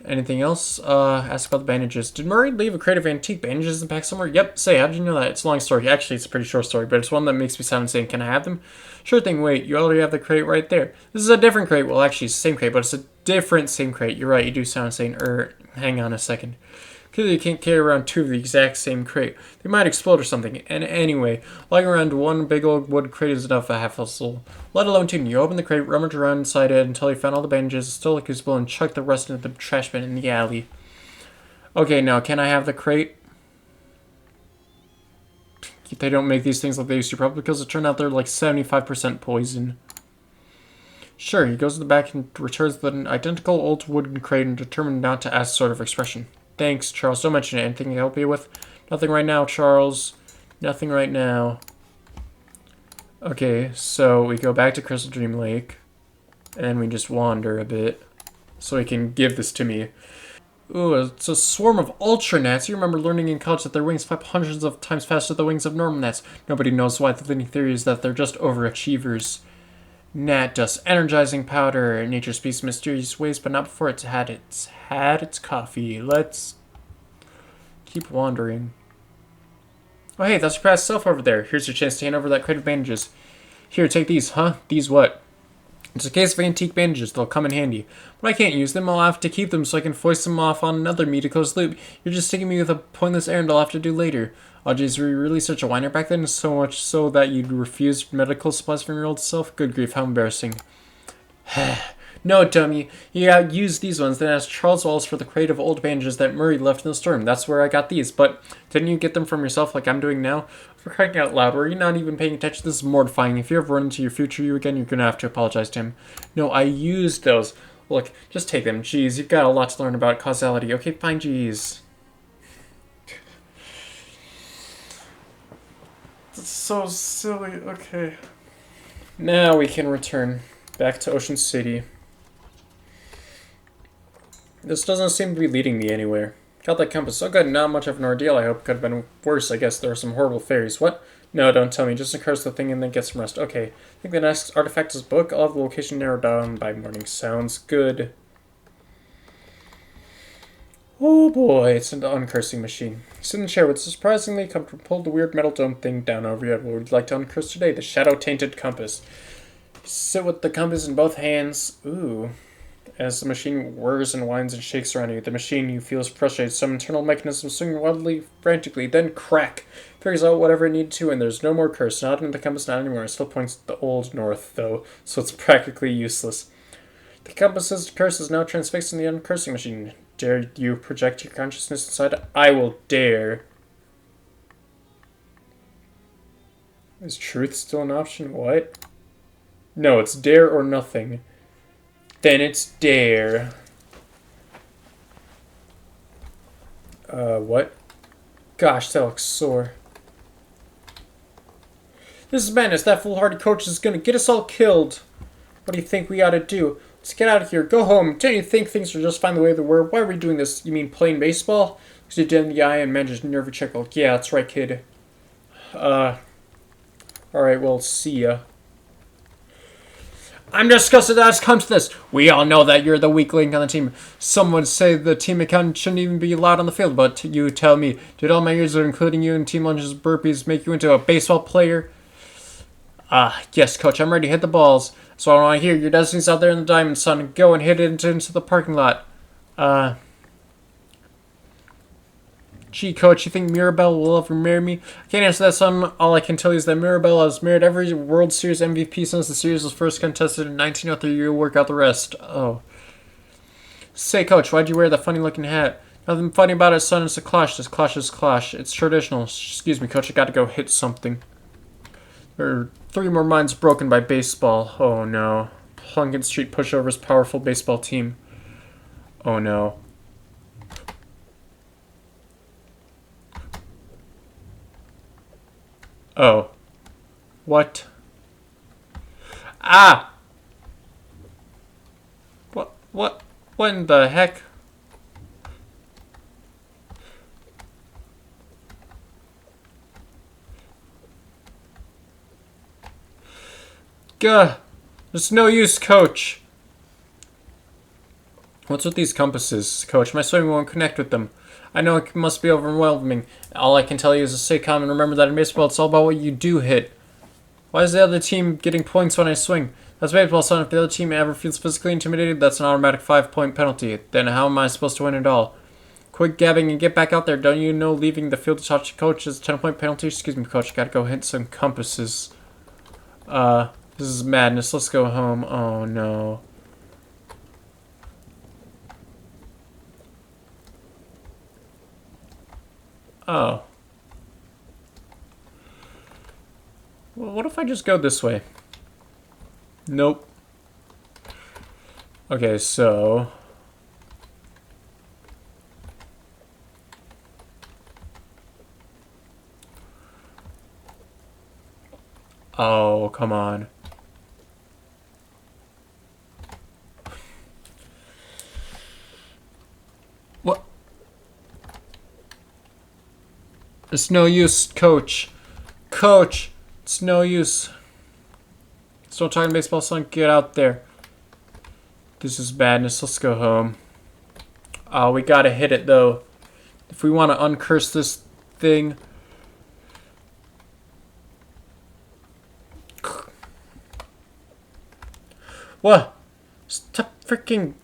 Anything else? Ask about the bandages. Did Murray leave a crate of antique bandages in the back somewhere? Yep. Say, how did you know that? It's a long story. Actually, it's a pretty short story, but it's one that makes me sound insane. Can I have them? Sure thing. Wait, you already have the crate right there. This is a different crate. Well, actually, it's the same crate, but it's a different same crate. You're right. You do sound insane. Hang on a second. Clearly you can't carry around two of the exact same crate. They might explode or something. And anyway, lugging around one big old wood crate is enough for a half full. Let alone two. You open the crate, rummage around inside it until you found all the bandages, still usable, and chuck the rest into the trash bin in the alley. Okay, now can I have the crate? They don't make these things like they used to, probably because it turned out they're like 75% poison. Sure, he goes to the back and returns the identical old wooden crate and determined not to ask sort of expression. Thanks, Charles. Don't mention it. Anything I can help you with? Nothing right now, Charles. Nothing right now. Okay, so we go back to Crystal Dream Lake. And we just wander a bit. So he can give this to me. Ooh, it's a swarm of ultra gnats. You remember learning in college that their wings flap hundreds of times faster than the wings of normal gnats. Nobody knows why. The leading theory is that they're just overachievers. Gnat dust, energizing powder. Nature speaks mysterious ways, but not before it's had its coffee. Let's keep wandering. Oh, hey, that's your past self over there. Here's your chance to hand over that crate of bandages. Here, take these, huh? These what? It's a case of antique bandages. They'll come in handy. But I can't use them. I'll have to keep them so I can foist them off on another me to close the loop. You're just sticking me with a pointless errand I'll have to do later. Oh, geez, were you really such a whiner back then? So much so that you'd refuse medical supplies from your old self? Good grief, how embarrassing. No, dummy. You used these ones, then asked Charles Wallace for the crate of old bandages that Murray left in the storm. That's where I got these. But didn't you get them from yourself like I'm doing now? For crying out loud, were you not even paying attention? This is mortifying. If you ever run into your future you again, you're going to have to apologize to him. No, I used those. Look, just take them. Jeez, you've got a lot to learn about causality. Okay, fine, jeez. That's so silly. Okay. Now we can return back to Ocean City. This doesn't seem to be leading me anywhere. Got that compass. So good, not much of an ordeal, I hope. Could have been worse, I guess. There are some horrible fairies. What? No, don't tell me. Just encourage the thing and then get some rest. Okay. I think the next artifact is book. I'll have the location narrowed down by morning. Sounds good. Oh boy, it's an uncursing machine. Sit in the chair with surprisingly comfortable. Pull the weird metal dome thing down over your head. What would you like to uncurse today? The shadow-tainted compass. Sit with the compass in both hands. Ooh. As the machine whirs and whines and shakes around you, the machine you feel is frustrated. Some internal mechanism swinging wildly, frantically, then crack! Figures out whatever it needed to, and there's no more curse. Not in the compass, not anymore. It still points to the old north, though, so it's practically useless. The compass's curse is now transfixed in the uncursing machine. Dare you project your consciousness inside? I will dare. Is truth still an option? What? No, it's dare or nothing. Then it's dare. What? Gosh, that looks sore. This is madness. That foolhardy coach is gonna get us all killed. What do you think we ought to do? Let's get out of here. Go home. Don't you think things are just fine the way they were? Why are we doing this? You mean playing baseball? Looks you dead in the eye and manages a nervy chuckle. Yeah, that's right, kid. Alright, well, see ya. I'm disgusted that it's come to this. We all know that you're the weak link on the team. Some would say the team accountant shouldn't even be allowed on the field, but you tell me, did all my years, including you and team lunches burpees, make you into a baseball player? Yes, coach, I'm ready to hit the balls. So I want to hear your destiny's out there in the diamond, son. Go and hit it into the parking lot. Gee, coach, you think Mirabelle will ever marry me? I can't answer that, son. All I can tell you is that Mirabelle has married every World Series MVP since the series was first contested in 1903. You'll work out the rest. Oh. Say, coach, why'd you wear that funny-looking hat? Nothing funny about it, son. It's a cloche. This cloche is cloche. It's traditional. Excuse me, coach. I gotta go hit something. There are 3 more minds broken by baseball. Oh, no. Plunkett Street Pushover's powerful baseball team. Oh, no. Oh. What? Ah! What in the heck? Gah! There's no use, coach! What's with these compasses, coach? My swimming won't connect with them. I know it must be overwhelming. All I can tell you is to stay calm and remember that in baseball it's all about what you do hit. Why is the other team getting points when I swing? That's baseball, son. If the other team ever feels physically intimidated, that's an automatic 5-point penalty. Then how am I supposed to win at all? Quit gabbing and get back out there. Don't you know leaving the field to touch the coach is a 10-point penalty? Excuse me, coach. Gotta go hit some compasses. This is madness. Let's go home. Oh, no. Oh. Well, what if I just go this way? Nope. Okay, so... Oh, come on. What? It's no use, coach. Coach! It's no use. Still talking baseball, son. Get out there. This is madness. Let's go home. Oh, we gotta hit it, though. If we want to uncurse this thing... What? Stop freaking...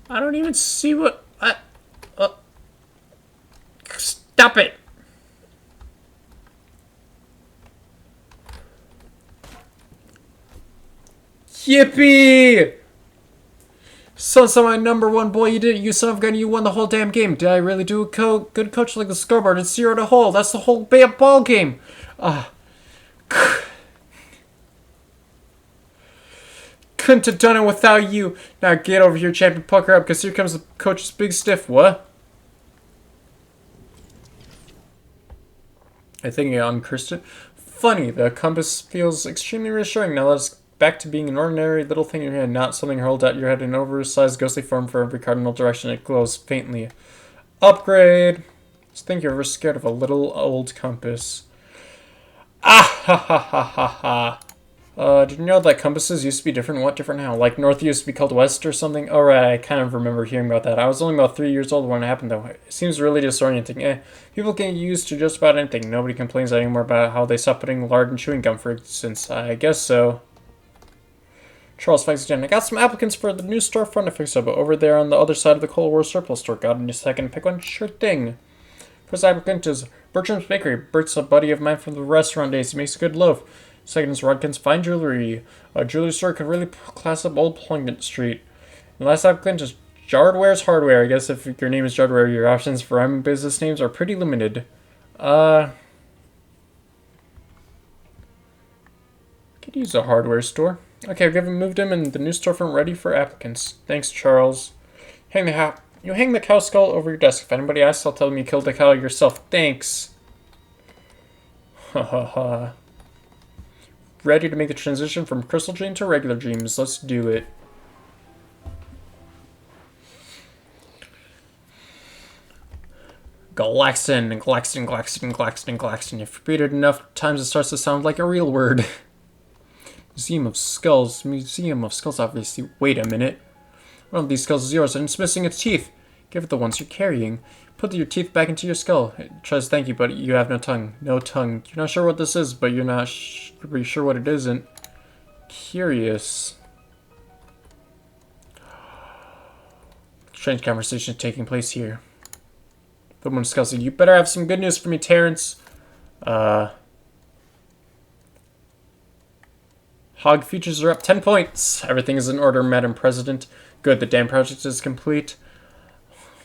I don't even see what... Stop it! Yippee! Son's my number one boy. You did it, you son of a gun. You won the whole damn game. Did I really do a good coach like the scoreboard? It's 0-0. That's the whole ball game. Couldn't have done it without you. Now get over here, champion. Pucker up, because here comes the coach's big stiff. What? I think I uncursed it. Funny, the compass feels extremely reassuring. Now let's back to being an ordinary little thing in your hand, not something hurled at your head in an oversized ghostly form for every cardinal direction. It glows faintly. Upgrade! Just think you're ever scared of a little old compass. Ah ha ha ha ha ha. Did you know that compasses used to be different? What different now? Like north used to be called west or something? Oh right, I kind of remember hearing about that. I was only about 3 years old when it happened though. It seems really disorienting. People get used to just about anything. Nobody complains anymore about how they stopped putting lard in chewing gum, for instance. I guess so. Charles fights again. I got some applicants for the new storefront to fix up over there on the other side of the Cold War surplus store. Got in a second. Pick one. Sure thing. First applicant is Bertram's Bakery. Bert's a buddy of mine from the restaurant days. He makes a good loaf. Second is Rodkin's Fine Jewelry. A jewelry store could really class up Old Plunkett Street. And last applicant is Jardware's Hardware. I guess if your name is Jardware, your options for rhyming business names are pretty limited. Could use a hardware store. Okay, I've moved him and the new storefront ready for applicants. Thanks, Charles. You hang the cow skull over your desk. If anybody asks, I'll tell them you killed the cow yourself. Thanks. Ha ha ha. Ready to make the transition from crystal dream to regular dreams. Let's do it. Galaxton, Galaxton, Galaxton, Galaxton, Galaxton. If repeated enough times, it starts to sound like a real word. Museum of Skulls. Museum of Skulls, obviously. Wait a minute. One of these skulls is yours, and it's missing its teeth. Give it the ones you're carrying. Put your teeth back into your skull. It tries to thank you, but you have no tongue. No tongue. You're not sure what this is, but you're not pretty sure what it isn't. Curious. Strange conversation taking place here. The one discussing. You better have some good news for me, Terrence. Hog futures are up 10 points. Everything is in order, Madam President. Good, the dam project is complete.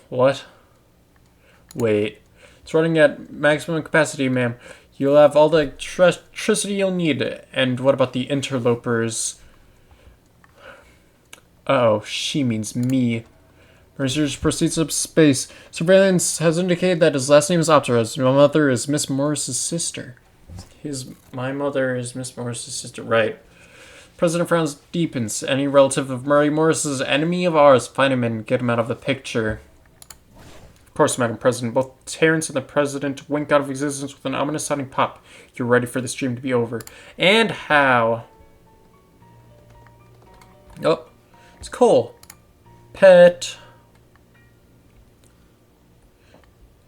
What? Wait. It's running at maximum capacity, ma'am. You'll have all the electricity you'll need. And what about the interlopers? Uh-oh, she means me. Research proceeds up space. Surveillance has indicated that his last name is Opteros. My mother is Miss Morris's sister. My mother is Miss Morris's sister. Right. President frowns deepens. Any relative of Murray Morris is enemy of ours. Find him and get him out of the picture. Of course, Madam President. Both Terrence and the President wink out of existence with an ominous sounding pop. You're ready for this dream to be over. And how? Oh, it's Cole. Pet.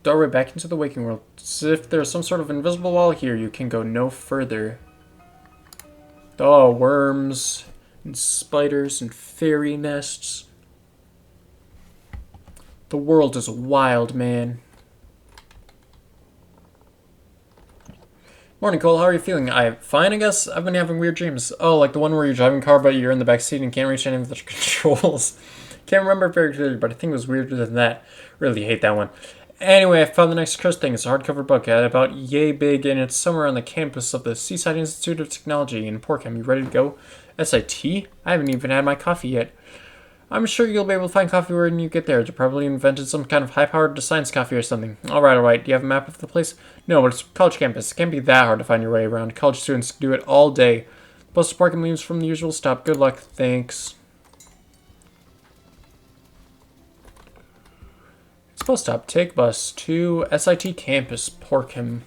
Doorway back into the waking world. As if there's some sort of invisible wall here, you can go no further. Oh, worms and spiders and fairy nests. The world is wild, man. Morning, Cole. How are you feeling? I'm fine, I guess. I've been having weird dreams. Oh, like the one where you're driving a car, but you're in the back seat and can't reach any of the controls. Can't remember it very clearly, but I think it was weirder than that. Really hate that one. Anyway, I found the next cursed thing. It's a hardcover book about yay big, and it's somewhere on the campus of the Seaside Institute of Technology in Porkham. You ready to go? SIT? I haven't even had my coffee yet. I'm sure you'll be able to find coffee when you get there. They probably invented some kind of high-powered science coffee or something. Alright. Do you have a map of the place? No, but it's college campus. It can't be that hard to find your way around. College students do it all day. Bus to Porkham leaves from the usual stop. Good luck. Thanks. It's bus stop. Take bus to SIT campus, Porkham.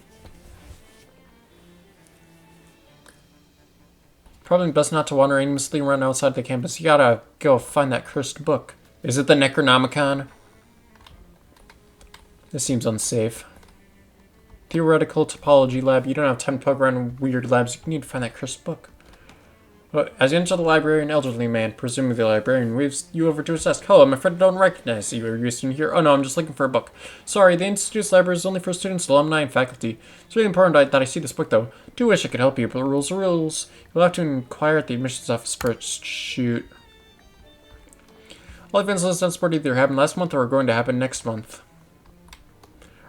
Probably best not to wander aimlessly around outside the campus. You gotta go find that cursed book. Is it the Necronomicon? This seems unsafe. Theoretical topology lab. You don't have time to poke around in weird labs. You need to find that cursed book. But as you enter the library, an elderly man, presumably the librarian, waves you over to his desk. Hello, I'm afraid I don't recognize you. Are you a student here? Oh no, I'm just looking for a book. Sorry, the Institute's library is only for students, alumni, and faculty. It's really important that I see this book, though. Do wish I could help you, but the rules are rules. You'll have to inquire at the admissions office first. Shoot. All events listed on Sport either happened last month or are going to happen next month.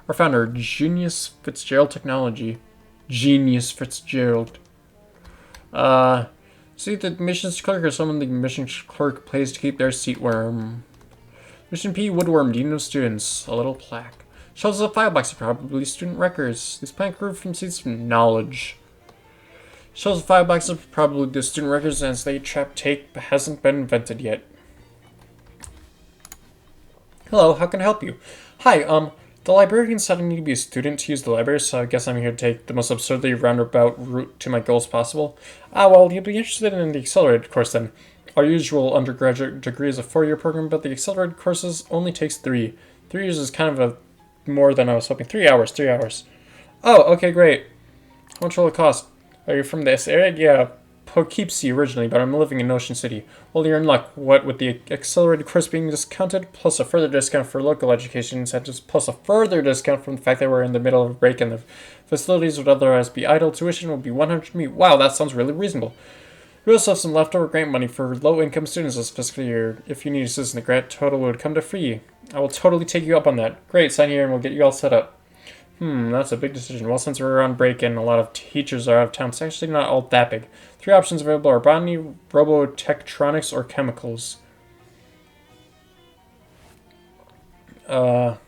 Our founder, Genius Fitzgerald Technology. Genius Fitzgerald. See the admissions clerk or someone the admissions clerk pays to keep their seat warm. Mission P. Woodworm, Dean of Students. A little plaque. Shelves of file box are probably student records. This plant grew from seeds from knowledge. Shelves of file boxes are probably the student records, and slate trap tape hasn't been invented yet. Hello, how can I help you? Hi, the librarian said I need to be a student to use the library, so I guess I'm here to take the most absurdly roundabout route to my goals possible. Well, you'll be interested in the accelerated course then. Our usual undergraduate degree is a 4-year program, but the accelerated courses only takes 3. 3 years is kind of more than I was hoping. 3 hours. Oh, okay, great. How much will it cost? Are you from this area? Yeah, Poughkeepsie originally, but I'm living in Ocean City. Well, you're in luck. What with the accelerated course being discounted, plus a further discount for local education incentives, plus a further discount from the fact that we're in the middle of a break and the facilities would otherwise be idle, tuition will be $100 to me. Wow, that sounds really reasonable. We also have some leftover grant money for low-income students this fiscal year. If you need assistance, the grant total would come to free. I will totally take you up on that. Great, sign here and we'll get you all set up. That's a big decision. Well, since we're on break and a lot of teachers are out of town, it's actually not all that big. 3 options available are botany, robotectronics, or chemicals. Botany,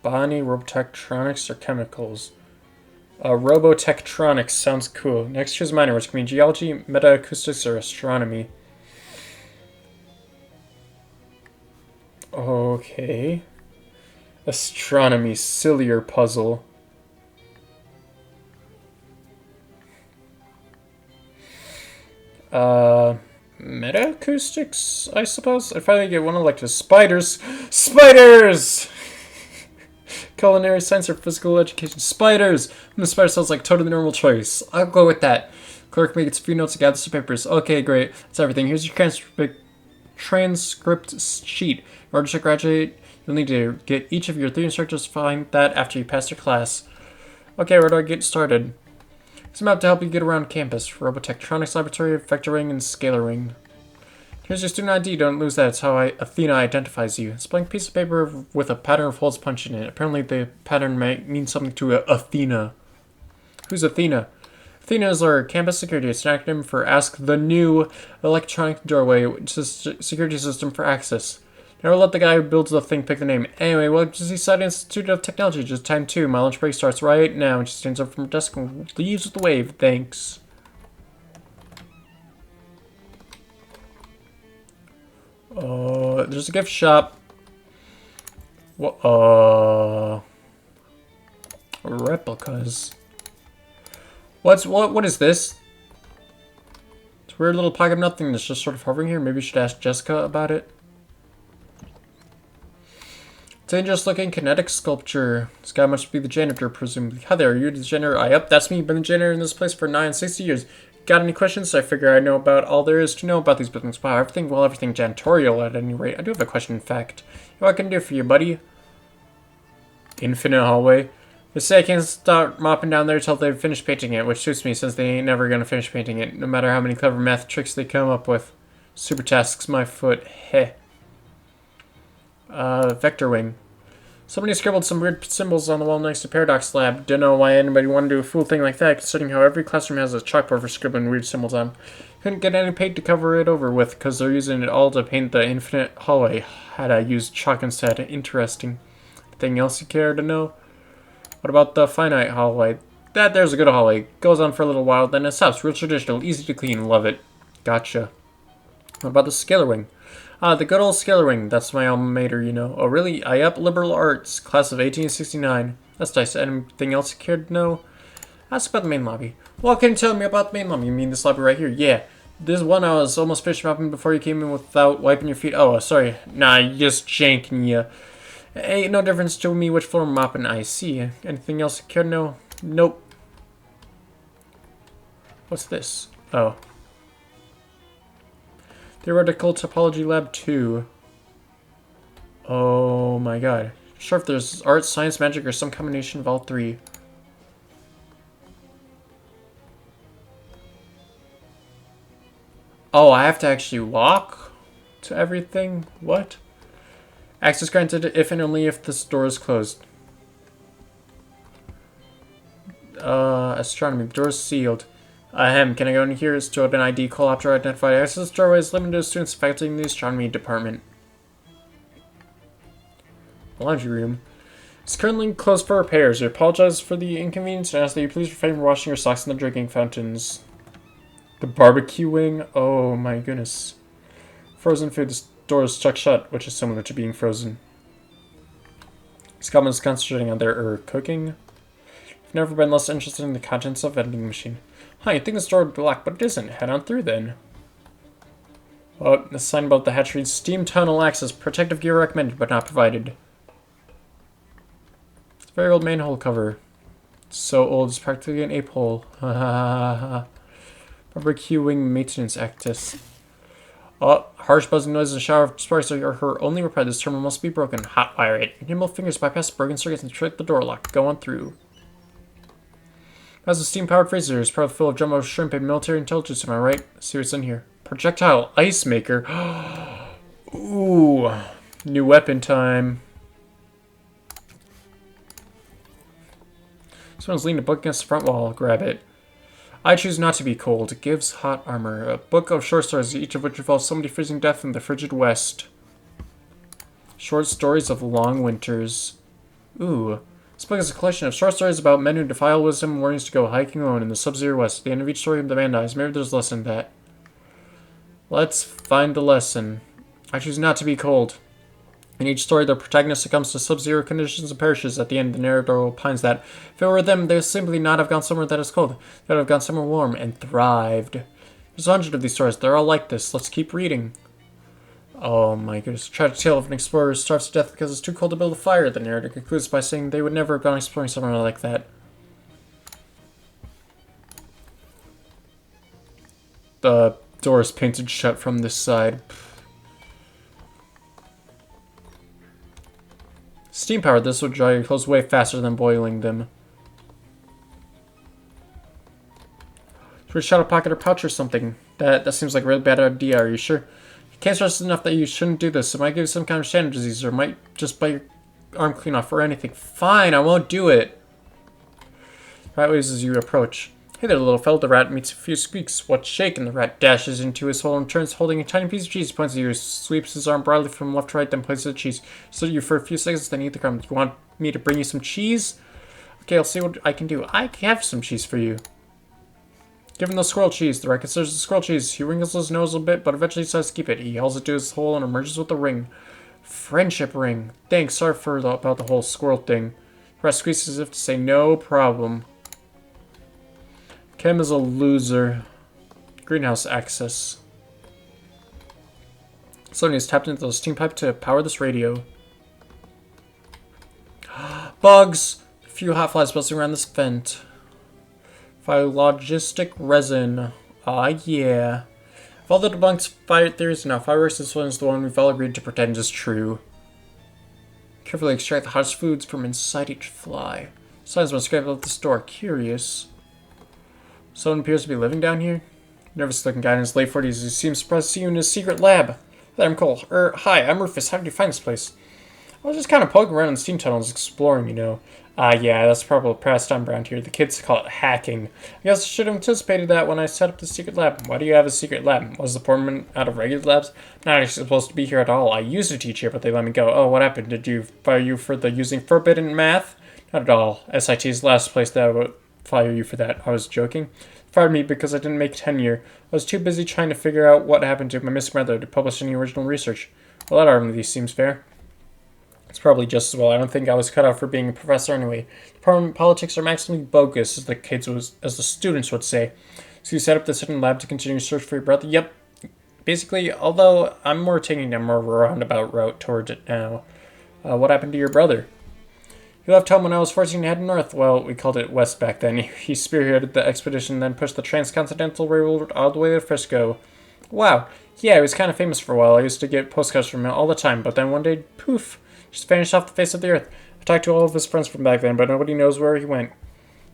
robotectronics, or chemicals. Robotectronics sounds cool. Next, choose a minor, which can be geology, metaacoustics, or astronomy. Okay. Astronomy, sillier puzzle. Metaacoustics, I suppose? I'd finally get one elective. Spiders! Spiders! Culinary science or physical education. Spiders! The spider sounds like totally normal choice. I'll go with that. Clerk makes a few notes and gathers some papers. Okay, great. That's everything. Here's your transcript sheet. In order to graduate, you'll need to get each of your 3 instructors to find that after you pass your class. Okay, where do I get started? It's a map to help you get around campus. Robotectronics Laboratory, Vector Ring, and Scalar Ring. Here's your student ID. Don't lose that. It's how Athena identifies you. It's a blank piece of paper with a pattern of holes punched in it. Apparently the pattern might mean something to Athena. Who's Athena? Athena is our campus security. It's an acronym for Ask the New Electronic Doorway, which is a security system for access. Never let the guy who builds the thing pick the name. Anyway, welcome to Seaside Institute of Technology. Just time 2. My lunch break starts right now. And she stands up from her desk and leaves with the wave. Thanks. There's a gift shop. Replicas. What is this? It's a weird little pocket of nothing that's just sort of hovering here. Maybe you should ask Jessica about it. Dangerous looking kinetic sculpture. This guy must be the janitor, presumably. Hi there, are you the janitor? Yep, that's me. Been the janitor in this place for 60 years. got any questions? I figure I know about all there is to know about these buildings. Wow, everything janitorial at any rate. I do have a question, in fact. What can I do for you, buddy? Infinite hallway. They say I can't start mopping down there till they've finished painting it, which suits me since they ain't never gonna finish painting it, no matter how many clever math tricks they come up with. Super tasks my foot. Heh. Vector wing. Somebody scribbled some weird symbols on the wall next to Paradox Lab. Don't know why anybody wanted to do a fool thing like that, considering how every classroom has a chalkboard for scribbling weird symbols on. Couldn't get any paint to cover it over with, because they're using it all to paint the infinite hallway. Had I used chalk instead. Interesting. Anything else you care to know? What about the finite hallway? There's a good hallway. Goes on for a little while, then it stops. Real traditional, easy to clean, love it. Gotcha. What about the scalar wing? The good old scalar wing. That's my alma mater, you know. Oh, really? I up liberal arts, class of 1869. That's nice. Anything else you care to know? Ask about the main lobby. What can you tell me about the main lobby? You mean this lobby right here? Yeah. This one I was almost finished mopping before you came in without wiping your feet. Oh, sorry. Nah, you just janking ya. Ain't no difference to me which floor I'm mopping. I see. Anything else you care to know? Nope. What's this? Oh. Theoretical Topology Lab 2. Oh my god. Sure if there's art, science, magic, or some combination of all three. Oh, I have to actually walk to everything? What? Access granted if and only if this door is closed. Astronomy. Door is sealed. Can I go in here? Is to an ID call after identified access doorway is limited to students faculty in the astronomy department. Laundry room. It's currently closed for repairs. We apologize for the inconvenience and ask that you please refrain from washing your socks in the drinking fountains. The barbecue wing? Oh my goodness. Frozen food. This door is stuck shut, which is similar to being frozen. Scotland is concentrating on their cooking. I've never been less interested in the contents of a vending machine. Huh, you'd think this door would be locked, but it isn't. Head on through then. Oh, the sign above the hatch reads Steam Tunnel Access. Protective gear recommended, but not provided. It's a very old manhole cover. It's so old, it's practically an ape hole. Ha ha ha ha. Barbecuing maintenance actus. Oh, harsh buzzing noises and shower of sparks are her only repair. This terminal must be broken. Hotwire it. Nimble fingers bypass broken circuits and trick the door lock. Go on through. Has a steam-powered freezer. It's probably full of jumbo shrimp and military intelligence, am I right? Let's see what's in here. Projectile ice maker. Ooh. New weapon time. Someone's leaning a book against the front wall. I'll grab it. I choose not to be cold. It gives hot armor. A book of short stories, each of which involves somebody freezing death in the frigid west. Short stories of long winters. Ooh. This book is a collection of short stories about men who defile wisdom and warnings to go hiking alone in the sub-zero west. At the end of each story, the man dies. Maybe there's a lesson in that. Let's find the lesson. I choose not to be cold. In each story, the protagonist succumbs to sub-zero conditions and perishes. At the end, the narrator opines that if it were them, they would simply not have gone somewhere that is cold. They would have gone somewhere warm and thrived. There's 100 of these stories. They're all like this. Let's keep reading. Oh my goodness. Tragic tale of an explorer who starves to death because it's too cold to build a fire. The narrator concludes by saying they would never have gone exploring somewhere like that. The door is painted shut from this side. Steam powered, this would dry your clothes way faster than boiling them. Reach out a pocket or pouch or something. That seems like a really bad idea. Are you sure? Can't stress enough that you shouldn't do this. It might give you some kind of standard disease, or it might just bite your arm clean off, or anything. Fine, I won't do it. Rat waves as you approach. Hey there, little fellow. The rat meets a few squeaks. What's shaking? The rat dashes into his hole and turns, holding a tiny piece of cheese. He points at you, sweeps his arm broadly from left to right, then places the cheese. So you for a few seconds, then eat the crumb. You want me to bring you some cheese? Okay, I'll see what I can do. I have some cheese for you. Give him the squirrel cheese. The rat considers the squirrel cheese. He wrinkles his nose a bit, but eventually decides to keep it. He hauls it to his hole and emerges with a ring. Friendship ring. Thanks, sorry about the whole squirrel thing. The rat squeezes as if to say, no problem. Chem is a loser. Greenhouse access. Somebody has tapped into the steam pipe to power this radio. Bugs! A few hot flies buzzing around this vent. Phlogistic resin. Aw, yeah. Of all the debunked fire theories now, fireworks, this one is the one we've all agreed to pretend is true. Carefully extract the hottest foods from inside each fly. Signs must scramble at the store. Curious. Someone appears to be living down here. Nervous looking guy in his late 40s who seems surprised to see you in his secret lab. There, I'm Cole. Hi, I'm Rufus. How did you find this place? I was just kind of poking around in steam tunnels, exploring, you know. Yeah, that's probably pastime around here. The kids call it hacking. I guess I should have anticipated that when I set up the secret lab. Why do you have a secret lab? Was the foreman out of regular labs? Not actually supposed to be here at all. I used to teach here, but they let me go. Oh, what happened? Did you fire you for the using forbidden math? Not at all. SIT's last place that I would fire you for that. I was joking. Fired me because I didn't make tenure. I was too busy trying to figure out what happened to my missing brother to publish any original research. Well, that hardly seems fair. It's probably just as well. I don't think I was cut out for being a professor anyway. Department politics are maximally bogus, as the students would say. So you set up this hidden lab to continue your search for your brother? Yep. Basically, although I'm taking a more roundabout route towards it now. What happened to your brother? He left home when I was 14 and headed north. Well, we called it west back then. He spearheaded the expedition, then pushed the transcontinental railroad all the way to Frisco. Wow. Yeah, he was kind of famous for a while. I used to get postcards from him all the time, but then one day, poof, just vanished off the face of the earth. I talked to all of his friends from back then, but nobody knows where he went.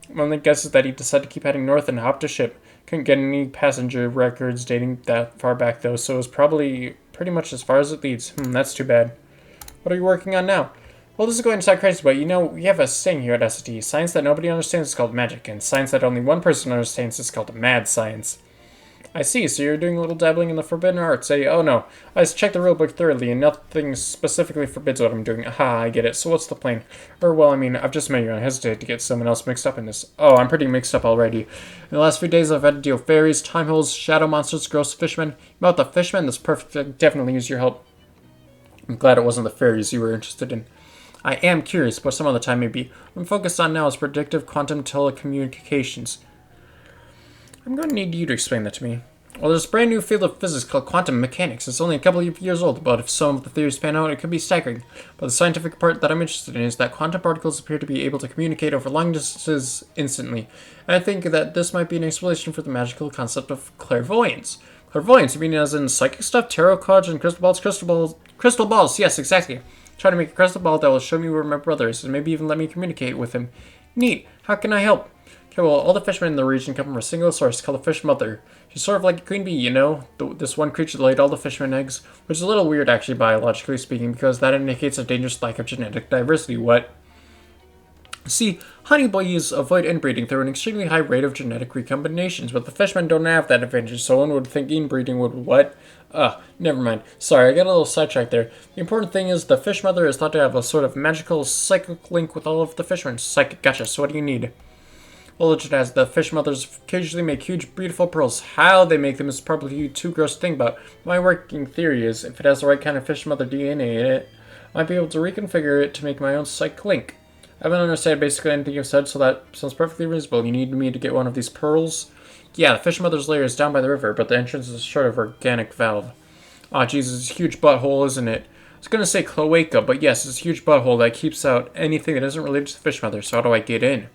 My only guess is that he decided to keep heading north and hopped a ship. Couldn't get any passenger records dating that far back, though, so it was probably pretty much as far as it leads. That's too bad. What are you working on now? Well, this is going to sound crazy, but you know, we have a saying here at SAT. Science that nobody understands is called magic, and science that only one person understands is called mad science. I see, so you're doing a little dabbling in the forbidden arts, eh? Oh no, I just checked the rulebook thoroughly, and nothing specifically forbids what I'm doing. Aha, I get it. So what's the plan? Well, I mean, I've just made you hesitate to get someone else mixed up in this. Oh, I'm pretty mixed up already. In the last few days, I've had to deal with fairies, time holes, shadow monsters, gross fishmen. About the fishmen, that's perfect. I definitely use your help. I'm glad it wasn't the fairies you were interested in. I am curious, but some other time maybe. What I'm focused on now is predictive quantum telecommunications. I'm going to need you to explain that to me. Well, there's a brand new field of physics called quantum mechanics. It's only a couple of years old, but if some of the theories pan out, it could be staggering. But the scientific part that I'm interested in is that quantum particles appear to be able to communicate over long distances instantly. And I think that this might be an explanation for the magical concept of clairvoyance. Clairvoyance, you mean as in psychic stuff, tarot cards, and crystal balls? Crystal balls, yes, exactly. Try to make a crystal ball that will show me where my brother is, and maybe even let me communicate with him. Neat. How can I help? Okay, well, all the fishmen in the region come from a single source called the fish mother. She's sort of like a queen bee, you know? This one creature that laid all the fishermen eggs, which is a little weird, actually, biologically speaking, because that indicates a dangerous lack of genetic diversity. What? See, honeybees avoid inbreeding through an extremely high rate of genetic recombinations, but the fishmen don't have that advantage, so one would think inbreeding would what? Never mind. Sorry, I got a little sidetracked there. The important thing is the fish mother is thought to have a sort of magical psychic link with all of the fishermen. Psychic, gotcha. So what do you need? Well, legend has the fish mothers occasionally make huge, beautiful pearls. How they make them is probably too gross to think about. My working theory is, if it has the right kind of fish mother DNA in it, I might be able to reconfigure it to make my own psychic link. I haven't understood basically anything you've said, so that sounds perfectly reasonable. You need me to get one of these pearls? Yeah, the fish mother's lair is down by the river, but the entrance is a sort of organic valve. Aw, Jesus, it's a huge butthole, isn't it? I was gonna say cloaca, but yes, it's a huge butthole that keeps out anything that isn't related to the fish mother, so how do I get in?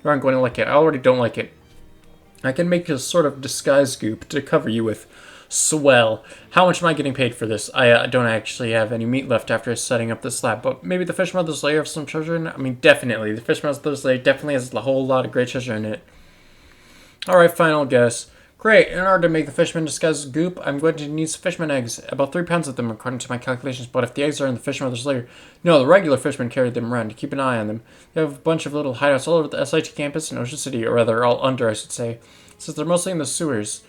You aren't going to like it. I already don't like it. I can make a sort of disguise goop to cover you with. Swell. How much am I getting paid for this? I don't actually have any meat left after setting up this lab, but maybe the fish mother's lair has some treasure in it? I mean, definitely. The fish mother's lair definitely has a whole lot of great treasure in it. Alright, final guess. Great. In order to make the fishman disguise goop, I'm going to need some fishman eggs. About 3 pounds of them, according to my calculations. But if the eggs are in the fish mother's lair, no, the regular fishermen carry them around to keep an eye on them. They have a bunch of little hideouts all over the SIT campus in Ocean City, or rather, all under, I should say, since they're mostly in the sewers.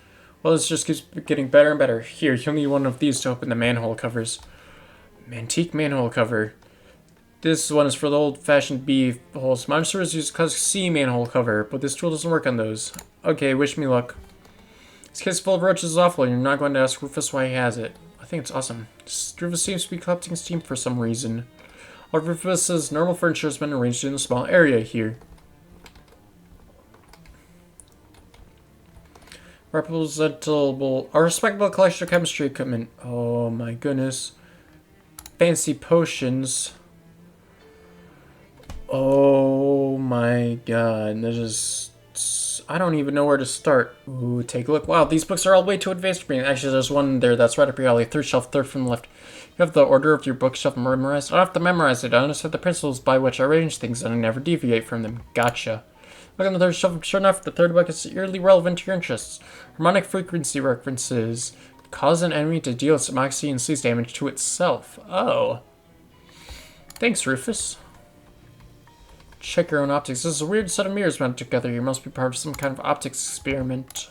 Well, this just keeps getting better and better. Here, you'll need one of these to open the manhole covers. Antique manhole cover. This one is for the old-fashioned bee holes. My servers use classic C manhole cover, but this tool doesn't work on those. Okay, wish me luck. This case full of roaches is awful, and you're not going to ask Rufus why he has it. I think it's awesome. Rufus seems to be collecting steam for some reason. All Rufus's normal furniture has been arranged in a small area here. A respectable collection of chemistry equipment. Oh my goodness. Fancy potions. Oh my god. That is... I don't even know where to start. Ooh, take a look. Wow, these books are all way too advanced for me. Actually, there's one there that's right up your alley. Third shelf, third from the left. You have the order of your bookshelf memorized? I don't have to memorize it. I understand the principles by which I arrange things, and I never deviate from them. Gotcha. Look on the third shelf. Sure enough, the third book is eerily relevant to your interests. Harmonic frequency references cause an enemy to deal some moxie and sleaze damage to itself. Oh. Thanks, Rufus. Check your own optics. This is a weird set of mirrors mounted together. You must be part of some kind of optics experiment.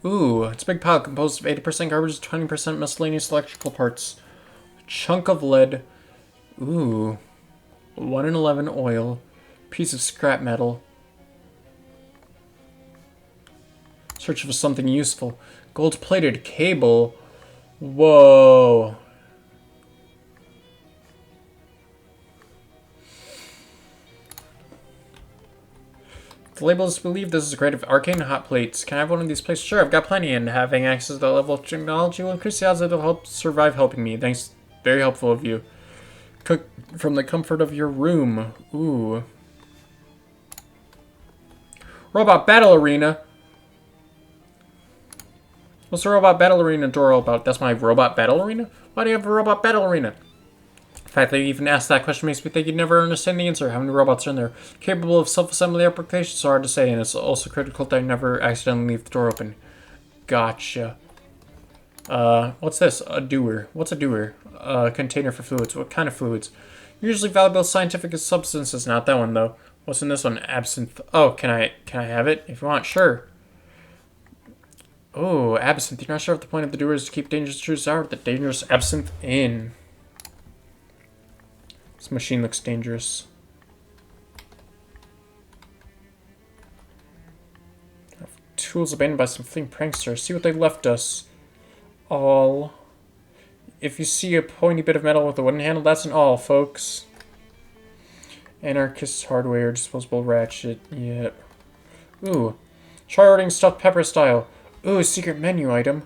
Ooh, it's a big pile composed of 80% garbage, 20% miscellaneous electrical parts. A chunk of lead. Ooh. 1 in 11 oil. Piece of scrap metal. Search for something useful. Gold-plated cable. Whoa. The labels believe this is a crate of arcane hot plates. Can I have one of these plates? Sure, I've got plenty, and having access to that level of technology will increase the odds that it'll help survive helping me. Thanks. Very helpful of you. Cook from the comfort of your room. Ooh. Robot Battle Arena. What's the Robot Battle Arena door all about? That's my Robot Battle Arena? Why do you have a Robot Battle Arena? The fact that you even asked that question makes me think you'd never understand the answer. How many robots are in there? Capable of self-assembly applications is hard to say, and it's also critical that I never accidentally leave the door open. Gotcha. What's this? A doer. What's a doer? A container for fluids. What kind of fluids? Usually valuable scientific substances. Not that one, though. What's in this one? Absinthe. Oh, can I have it? If you want, sure. Oh, absinthe. You're not sure if the point of the doer is to keep dangerous truths out, the dangerous absinthe in. This machine looks dangerous. Tools abandoned by some fleeing prankster. See what they left us. All. If you see a pointy bit of metal with a wooden handle, that's an all, folks. Anarchist hardware, disposable ratchet. Yeah. Ooh. Try ordering stuffed pepper style. Ooh, secret menu item.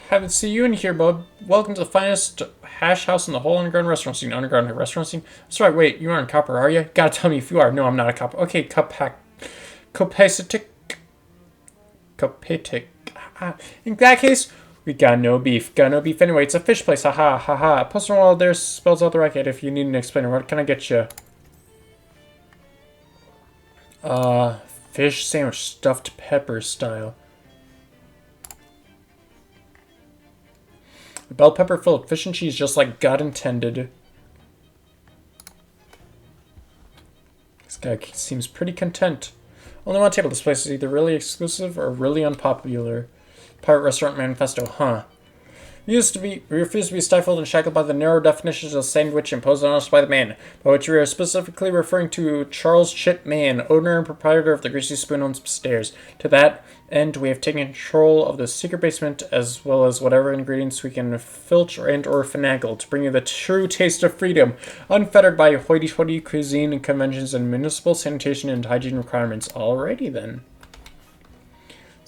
Haven't seen you in here, bud. Welcome to the finest hash house in the whole underground restaurant scene. Underground restaurant scene? That's right, wait, you aren't a copper, are you? Gotta tell me if you are. No, I'm not a copper. Okay, Copacetic. In that case, we got no beef. Got no beef anyway. It's a fish place. Haha, haha. Poster on the wall there spells out the racket if you need an explainer. What can I get you? Fish sandwich stuffed pepper style. Bell pepper filled fish and cheese just like God intended. This guy seems pretty content. Only one table. This place is either really exclusive or really unpopular. Pirate Restaurant Manifesto, huh? We refuse to be stifled and shackled by the narrow definitions of sandwich imposed on us by the man, by which we are specifically referring to Charles Chip Mann, owner and proprietor of the Greasy Spoon upstairs. To that end, we have taken control of the secret basement as well as whatever ingredients we can filch or finagle to bring you the true taste of freedom, unfettered by hoity-toity cuisine and conventions and municipal sanitation and hygiene requirements. Alrighty then.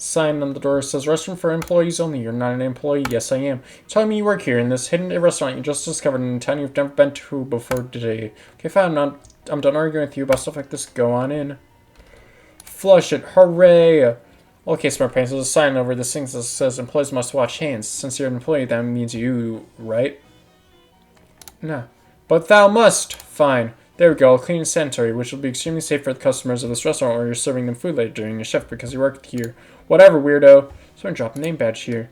Sign on the door says restaurant for employees only. You're not an employee. Yes, I am. You're telling me you work here in this hidden restaurant you just discovered in a town you've never been to before today. Okay, fine. I'm done arguing with you about stuff like this. Go on in. Flush it. Hooray. Okay, smart pants. There's a sign over this thing that says employees must wash hands. Since you're an employee, that means you, right? No. But thou must. Fine. There we go, clean and sanitary, which will be extremely safe for the customers of this restaurant where you're serving them food later during your shift because you work here. Whatever, weirdo. Someone drop a name badge here.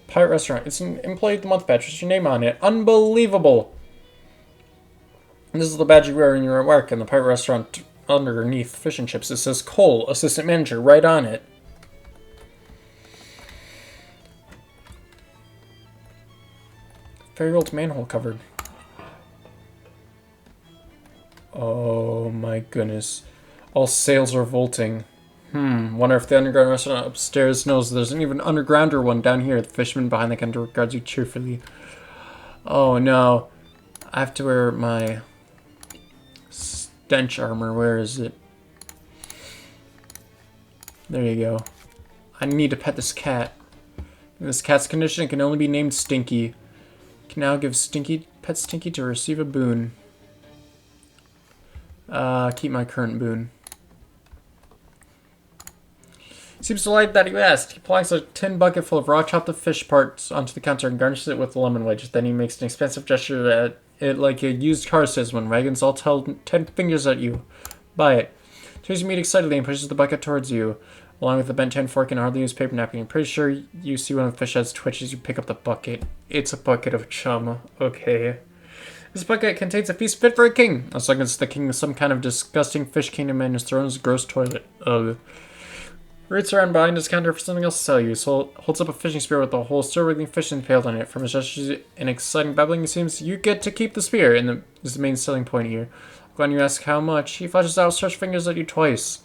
Pirate Restaurant. It's an Employee of the Month badge. What's your name on it? Unbelievable! And this is the badge you wear when you're at work in the Pirate Restaurant underneath fish and chips. It says Cole, Assistant Manager, right on it. Very old manhole cover. Oh my goodness. All sales are vaulting. Wonder if the underground restaurant upstairs knows there's an even undergrounder one down here. The fisherman behind the counter regards you cheerfully. Oh no. I have to wear my stench armor. Where is it? There you go. I need to pet this cat. In this cat's condition, it can only be named Stinky. Can now give Pet Stinky to receive a boon. Keep my current boon. Seems delighted that you asked. He plonks a tin bucket full of raw chopped fish parts onto the counter and garnishes it with a lemon wedge. Then he makes an expansive gesture at it like a used car salesman, waggons all 10 fingers at you. Buy it. Tears your meat excitedly and pushes the bucket towards you, along with a bent tin fork and a hardly used paper napkin. I'm pretty sure you see one of the fish heads twitch as you pick up the bucket. It's a bucket of chum. Okay. This bucket contains a feast fit for a king. As long as the king is some kind of disgusting fish kingdom and his throne's gross toilet. Ugh. Roots around behind his counter for something else to sell you. So holds up a fishing spear with a whole still-wriggling fish impaled on it. From his gestures and exciting babbling, it seems you get to keep the spear, and is the main selling point here. When you ask how much, he flashes out stretched fingers at you twice.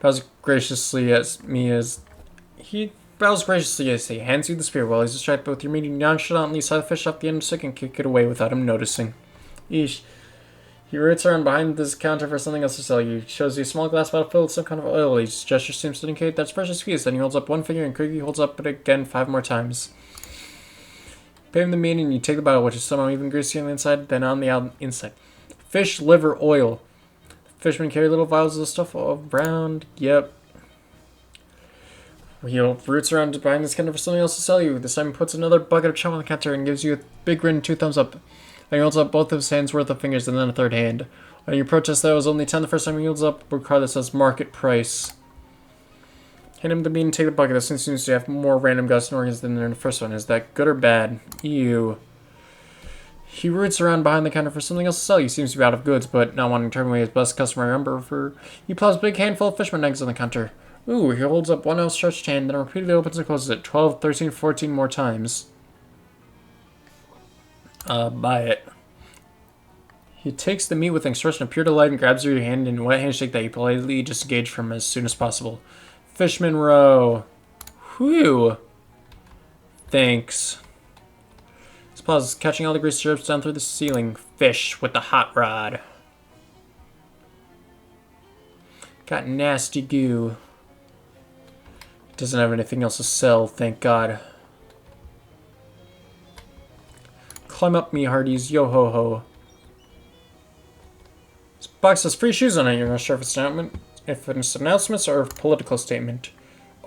Bows graciously as he hands you the spear while he's distracted with your meat. Nonchalantly saw the fish off the end of the stick and kick it away without him noticing. Eesh. He roots around behind this counter for something else to sell you. He shows you a small glass bottle filled with some kind of oil. His gesture seems to indicate that's freshly squeezed. Then he holds up one finger and quickly holds up it again 5 more times. Pay him the meat and you take the bottle, which is somehow even greasier on the inside than on the inside. Fish liver oil. Fishermen carry little vials of the stuff around. Yep. He roots around behind this counter for something else to sell you. This time he puts another bucket of chum on the counter and gives you a big grin and 2 thumbs up. Then he holds up both of his hands worth of fingers and then a third hand. When you protest that it was only 10 the first time he holds up a card that says market price. Hand him the meat and take the bucket. This thing seems to have more random guts and organs than in the first one. Is that good or bad? Ew. He roots around behind the counter for something else to sell you. Seems to be out of goods, but not wanting to turn away his best customer number. He plows a big handful of fishman eggs on the counter. Ooh, he holds up one outstretched hand, then repeatedly opens and closes it 12, 13, 14 more times. Buy it. He takes the meat with an expression of pure delight and grabs your hand in a wet handshake that you politely disengage from as soon as possible. Fishman row. Whew. Thanks. His paws catching all the grease drips down through the ceiling. Fish with the hot rod. Got nasty goo. Doesn't have anything else to sell, thank God. Climb up me hearties, yo ho ho. This box has free shoes on it. You're not sure if it's announcements or a political statement.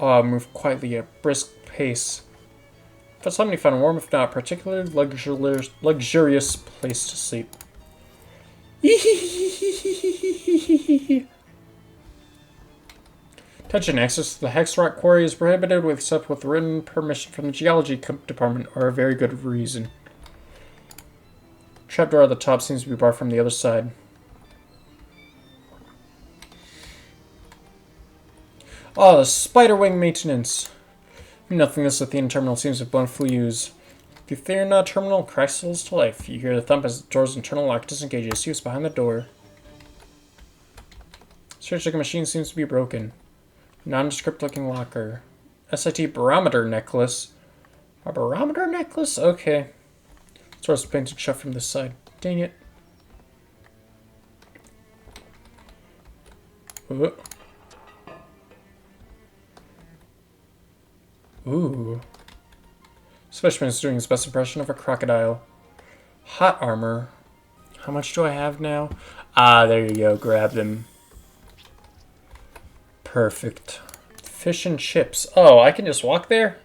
Move quietly at a brisk pace. If it's something you find warm, if not, a particularly luxurious place to sleep. Attention, access to the Hex Rock Quarry is prohibited except with written permission from the Geology Department or a very good reason. Trapdoor at the top seems to be barred from the other side. Oh, the spider wing maintenance. Nothingness at the end terminal seems to have blown fuse. If you fear not terminal, cracks to life. You hear the thump as the door's internal lock disengages. See what's behind the door. Search like a machine seems to be broken. Nondescript looking locker. SIT barometer necklace. A barometer necklace? Okay. Door's painted shut from this side. Dang it. Ooh. This fishman is doing his best impression of a crocodile. Hot armor. How much do I have now? Ah, there you go. Grab them. Perfect. Fish and chips. Oh, I can just walk there?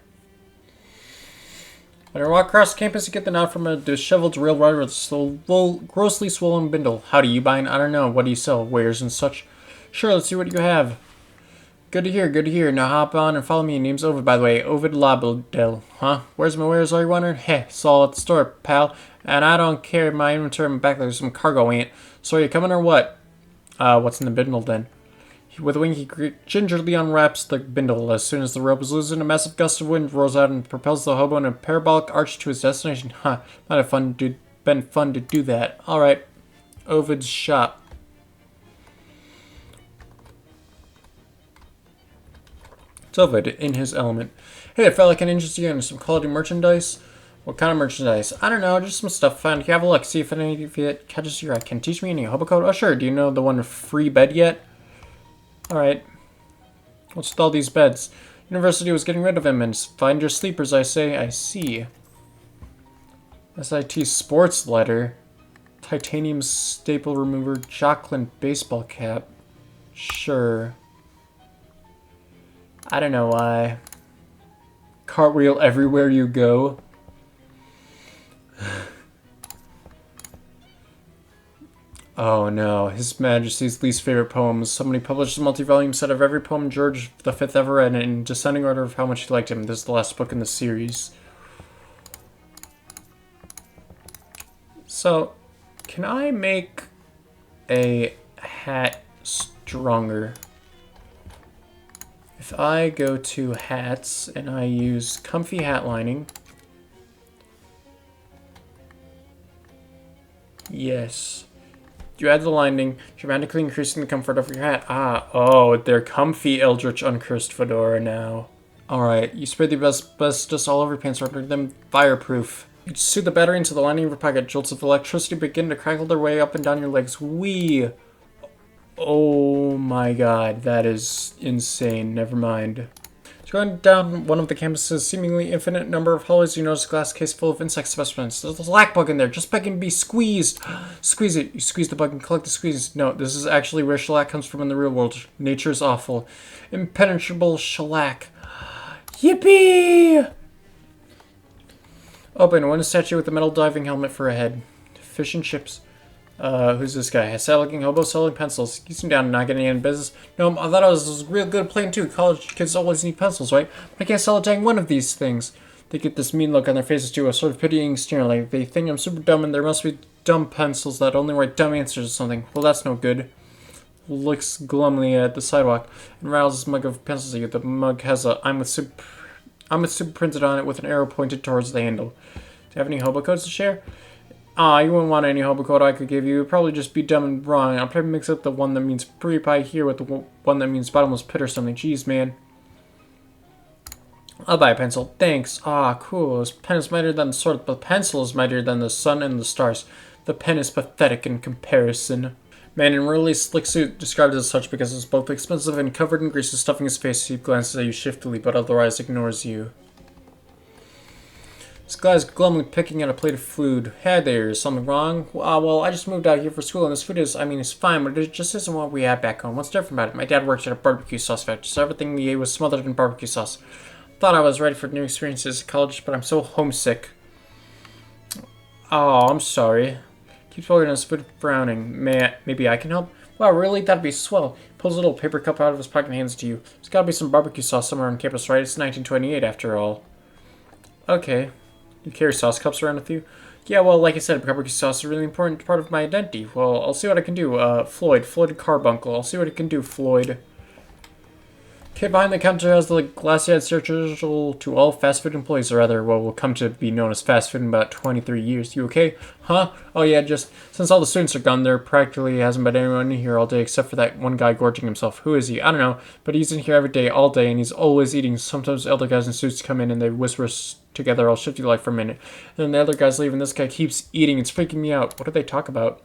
When I walk across the campus to get the nod from a disheveled rail rider with a grossly swollen bindle. How do you buy? I don't know. What do you sell? Wares and such? Sure, let's see what you have. Good to hear, good to hear. Now hop on and follow me. Name's Ovid, by the way. Ovid Labdell. Huh? Where's my wares, are you wondering? Heh, it's all at the store, pal. And I don't carry my inventory in my back. There's some cargo, ain't. So are you coming or what? What's in the bindle then? With a wing, he gingerly unwraps the bindle. As soon as the rope is loosened, a massive gust of wind rolls out and propels the hobo in a parabolic arch to his destination. Huh, might have been fun to do that. Alright. Ovid's shop. It's Ovid, in his element. Hey, I felt like an interest you in some quality merchandise. What kind of merchandise? I don't know, just some stuff found. You have a look, see if any of it catches your eye. Can you teach me any hobo code? Oh, sure. Do you know the one free bed yet? Alright. What's with all these beds? University was getting rid of him, and find your sleepers, I say. I see. SIT sports letter. Titanium staple remover, Jocelyn baseball cap. Sure. I don't know why. Cartwheel everywhere you go. Oh no, His Majesty's least favorite poems. Somebody published a multi-volume set of every poem George V ever read in descending order of how much he liked him. This is the last book in the series. So, can I make a hat stronger? If I go to hats and I use comfy hat lining. Yes. You add the lining, dramatically increasing the comfort of your hat. Oh, they're comfy Eldritch Uncursed Fedora now. Alright, you spray the asbestos all over your pants, rendering them fireproof. You suit the battery into the lining of your pocket. Jolts of electricity begin to crackle their way up and down your legs. Wee! Oh my god, that is insane. Never mind. Going down one of the campus's seemingly infinite number of hallways, you notice a glass case full of insect specimens. There's a black bug in there, just begging to be squeezed. Squeeze it. You squeeze the bug and collect the squeeze. No, this is actually where shellac comes from in the real world. Nature's awful. Impenetrable shellac. Yippee! Open. One statue with a metal diving helmet for a head. Fish and chips. Who's this guy? A sad-looking hobo selling pencils. You seem down and not getting any business. No, I thought I was real good at playing too. College kids always need pencils, right? But I can't sell a dang one of these things. They get this mean look on their faces too, a sort of pitying sneer, like they think I'm super dumb and there must be dumb pencils that only write dumb answers or something. Well, that's no good. Looks glumly at the sidewalk and rattles his mug of pencils at you. The mug has a I'm with super printed on it with an arrow pointed towards the handle. Do you have any hobo codes to share? You wouldn't want any hobo code I could give you. It'd probably just be dumb and wrong. I'll probably mix up the one that means pretty pie here with the one that means bottomless pit or something. Jeez, man. I'll buy a pencil. Thanks. Cool. This pen is mightier than the sword, but the pencil is mightier than the sun and the stars. The pen is pathetic in comparison. Man in a really slick suit, described as such because it's both expensive and covered in grease, is stuffing his face. He glances at you shiftily, but otherwise ignores you. This guy's glumly picking at a plate of food. Hey there, is something wrong? Well, I just moved out here for school, and this food is, it's fine, but it just isn't what we had back home. What's different about it? My dad works at a barbecue sauce factory, so everything we ate was smothered in barbecue sauce. Thought I was ready for new experiences at college, but I'm so homesick. Oh, I'm sorry. Keeps holding his foot frowning. Maybe I can help? Wow, really? That'd be swell. Pulls a little paper cup out of his pocket and hands it to you. There's gotta be some barbecue sauce somewhere on campus, right? It's 1928 after all. Okay. You carry sauce cups around with you? Yeah, well, like I said, barbecue sauce is a really important part of my identity. Well, I'll see what I can do. Floyd Carbuncle. I'll see what I can do, Floyd. Okay, behind the counter has the glassy-eyed surgical to all fast food employees, or rather, what will come to be known as fast food in about 23 years. You okay? Huh? Oh yeah, just since all the students are gone, there practically hasn't been anyone in here all day except for that one guy gorging himself. Who is he? I don't know, but he's in here every day, all day, and he's always eating. Sometimes elder guys in suits come in and they whisper together, I'll shift you like for a minute. And then the other guys leave and this guy keeps eating. It's freaking me out. What do they talk about?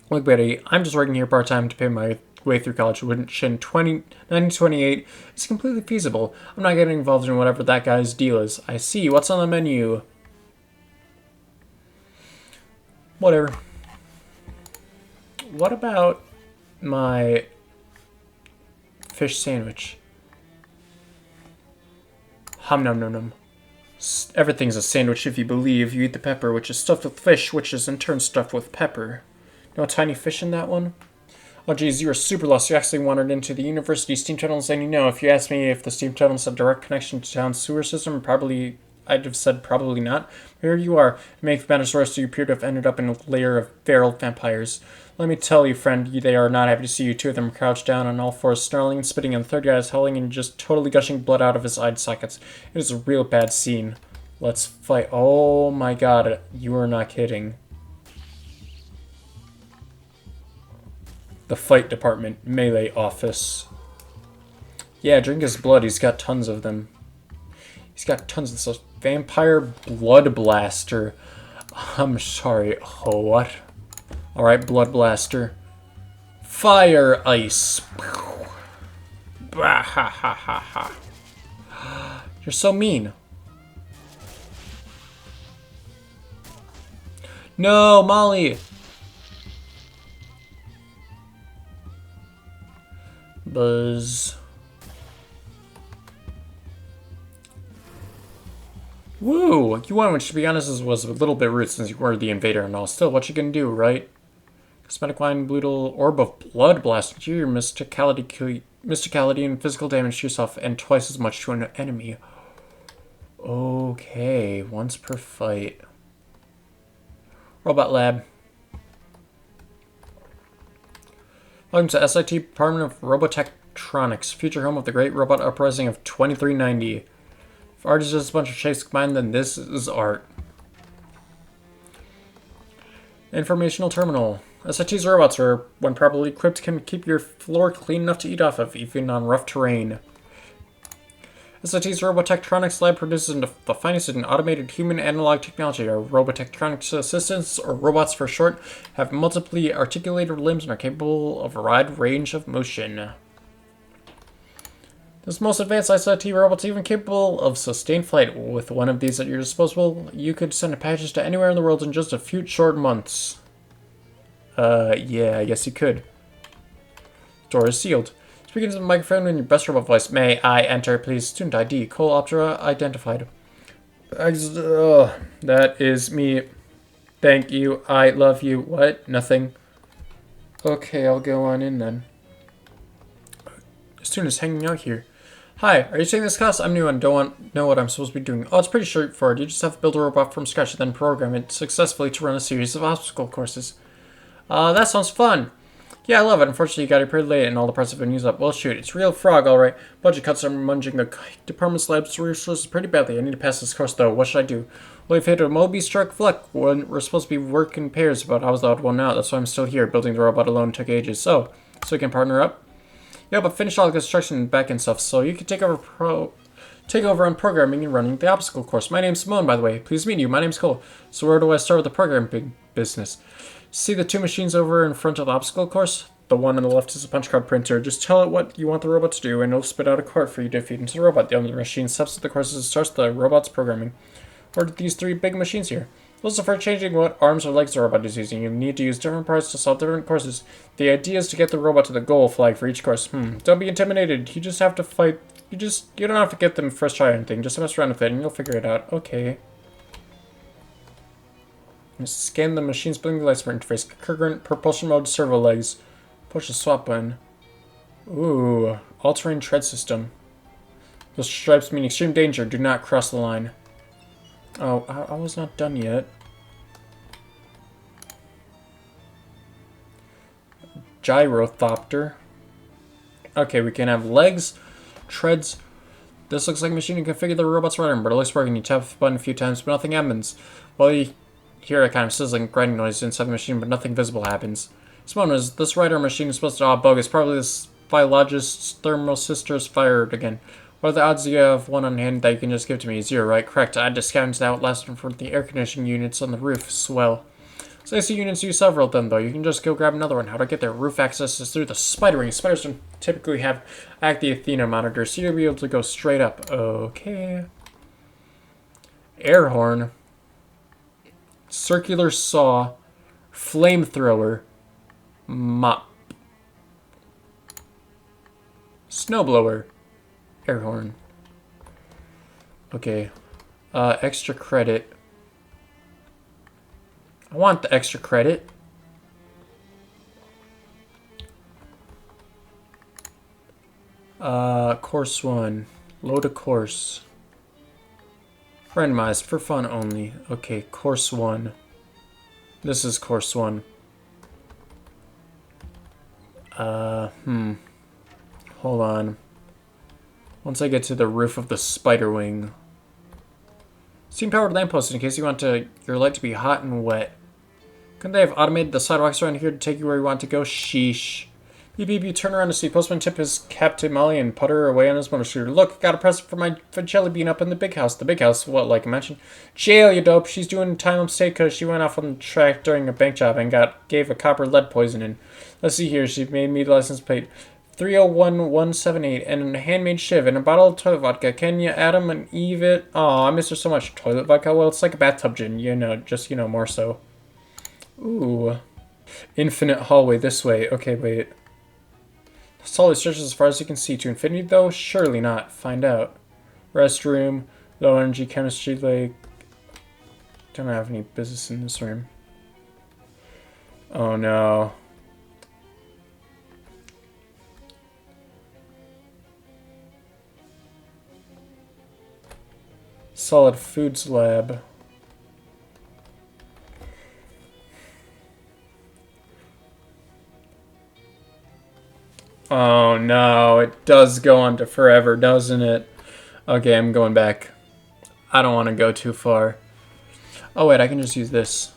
Look, Betty, I'm just working here part-time to pay my way through college, which in 1928 is completely feasible. I'm not getting involved in whatever that guy's deal is. I see. What's on the menu? Whatever. What about my fish sandwich? Hum num num num. Everything's a sandwich if you believe. You eat the pepper, which is stuffed with fish, which is in turn stuffed with pepper. No tiny fish in that one? Oh geez, you were super lost. You actually wandered into the university steam tunnels, and you know, if you asked me if the steam tunnels have direct connection to town's sewer system, I'd have said probably not. Here you are. To make matters worse, you appear to have ended up in a lair of feral vampires. Let me tell you, friend, they are not happy to see you. Two of them crouched down on all fours, snarling and spitting, and the third guy is howling and just totally gushing blood out of his eye sockets. It is a real bad scene. Let's fight. Oh my god, you are not kidding. The fight department, melee office. Yeah, drink his blood. He's got tons of them. He's got tons of stuff. Vampire Blood Blaster. I'm sorry. Oh, what? Alright, Blood Blaster. Fire Ice. Bah, ha, ha, ha, ha. You're so mean. No, Molly. Buzz. Woo! You won, which to be honest was a little bit rude since you were the invader and all. Still, what you gonna do, right? Cosmetic line, brutal orb of blood blast. Your mysticality and physical damage to yourself and twice as much to an enemy. Okay, once per fight. Robot Lab. Welcome to SIT Department of Robotectronics, future home of the Great Robot Uprising of 2390. If art is just a bunch of shapes combined, then this is art. Informational Terminal. SIT's robots are, when properly equipped, can keep your floor clean enough to eat off of, even on rough terrain. SIT's Robotectronics Lab produces the finest in automated human analog technology. Our Robotectronics assistants, or robots for short, have multiply articulated limbs and are capable of a wide range of motion. This most advanced SIT robot's even capable of sustained flight. With one of these at your disposal, you could send a package to anywhere in the world in just a few short months. Yeah, I guess you could. Door is sealed. Speaking to the microphone in your best robot voice. May I enter, please? Student ID. Cole Opera identified. That is me. Thank you. I love you. What? Nothing. Okay, I'll go on in then. Student is hanging out here. Hi, are you taking this class? I'm new and don't know what I'm supposed to be doing. Oh, it's pretty straightforward. You just have to build a robot from scratch and then program it successfully to run a series of obstacle courses. That sounds fun. Yeah, I love it. Unfortunately, you got here pretty late and all the parts have been used up. Well, shoot, it's real frog, alright. Budget cuts are munging the department's lab's resources pretty badly. I need to pass this course, though. What should I do? Well, if you hit a Moby-struck luck when we're supposed to be working pairs, but I was the odd one out. That's why I'm still here. Building the robot alone took ages. So we can partner up? Yeah, but finish all the construction and back-end stuff, so you can take over on programming and running the obstacle course. My name's Simone, by the way. Pleased to meet you. My name's Cole. So where do I start with the programming business? See the two machines over in front of the obstacle course? The one on the left is a punch card printer. Just tell it what you want the robot to do, and it'll spit out a card for you to feed into the robot. The other machine steps at the courses and starts the robot's programming. Or these three big machines here. Also, for changing what arms or legs the robot is using, you need to use different parts to solve different courses. The idea is to get the robot to the goal flag for each course. Don't be intimidated. You just have to fight. You don't have to get them first try or anything. Just mess around with it and you'll figure it out. Okay. Scan the machine's blinking lights for interface. Current propulsion mode, servo legs. Push the swap button. Ooh. All-terrain tread system. Those stripes mean extreme danger. Do not cross the line. Oh, I was not done yet. Gyrothopter. Okay, we can have legs, treads. This looks like a machine you can configure the robot's running, but it looks working. You tap the button a few times, but nothing happens. Well, you hear a kind of sizzling, grinding noise inside the machine, but nothing visible happens. Simone, is this radar machine is supposed to all bogus? Probably this biologist's thermosisters fired again. What are the odds you have one on hand that you can just give to me? 0, right? Correct. I had to scavenge the outlast from the air conditioning units on the roof. Swell. So AC units use several of them, though. You can just go grab another one. How to get there? Roof access is through the spider ring. Spiders don't typically have the Athena monitor, so you'll be able to go straight up. Okay. Air horn. Circular saw. Flamethrower. Mop. Snowblower. Air horn. Okay. Extra credit. I want the extra credit. Course 1. Load a course. Randomized for fun only. Okay, course 1. This is course 1. Hold on. Once I get to the roof of the spider wing. Steam-powered lamppost in case you want your light to be hot and wet. Couldn't they have automated the sidewalks around here to take you where you want to go? Sheesh. Beep beep, you turn around to see Postman tip his cap to Molly and putter away on his motor scooter. Look, got a present for Jelly Bean up in the big house. The big house? What, like I mentioned? Jail, you dope. She's doing time upstate because she went off on the track during a bank job and gave a copper lead poisoning. Let's see here. She made me the license plate. 301178 and a handmade shiv and a bottle of toilet vodka. Can you Adam and Eve it? Aw, I miss her so much. Toilet vodka? Well, it's like a bathtub gin, just more so. Ooh. Infinite hallway this way. Okay, wait. Solid stretches as far as you can see. To infinity, though? Surely not. Find out. Restroom. Low energy chemistry lake. Don't have any business in this room. Oh no. Solid foods lab. Oh no, it does go on to forever, doesn't it? Okay, I'm going back. I don't want to go too far. Oh wait, I can just use this.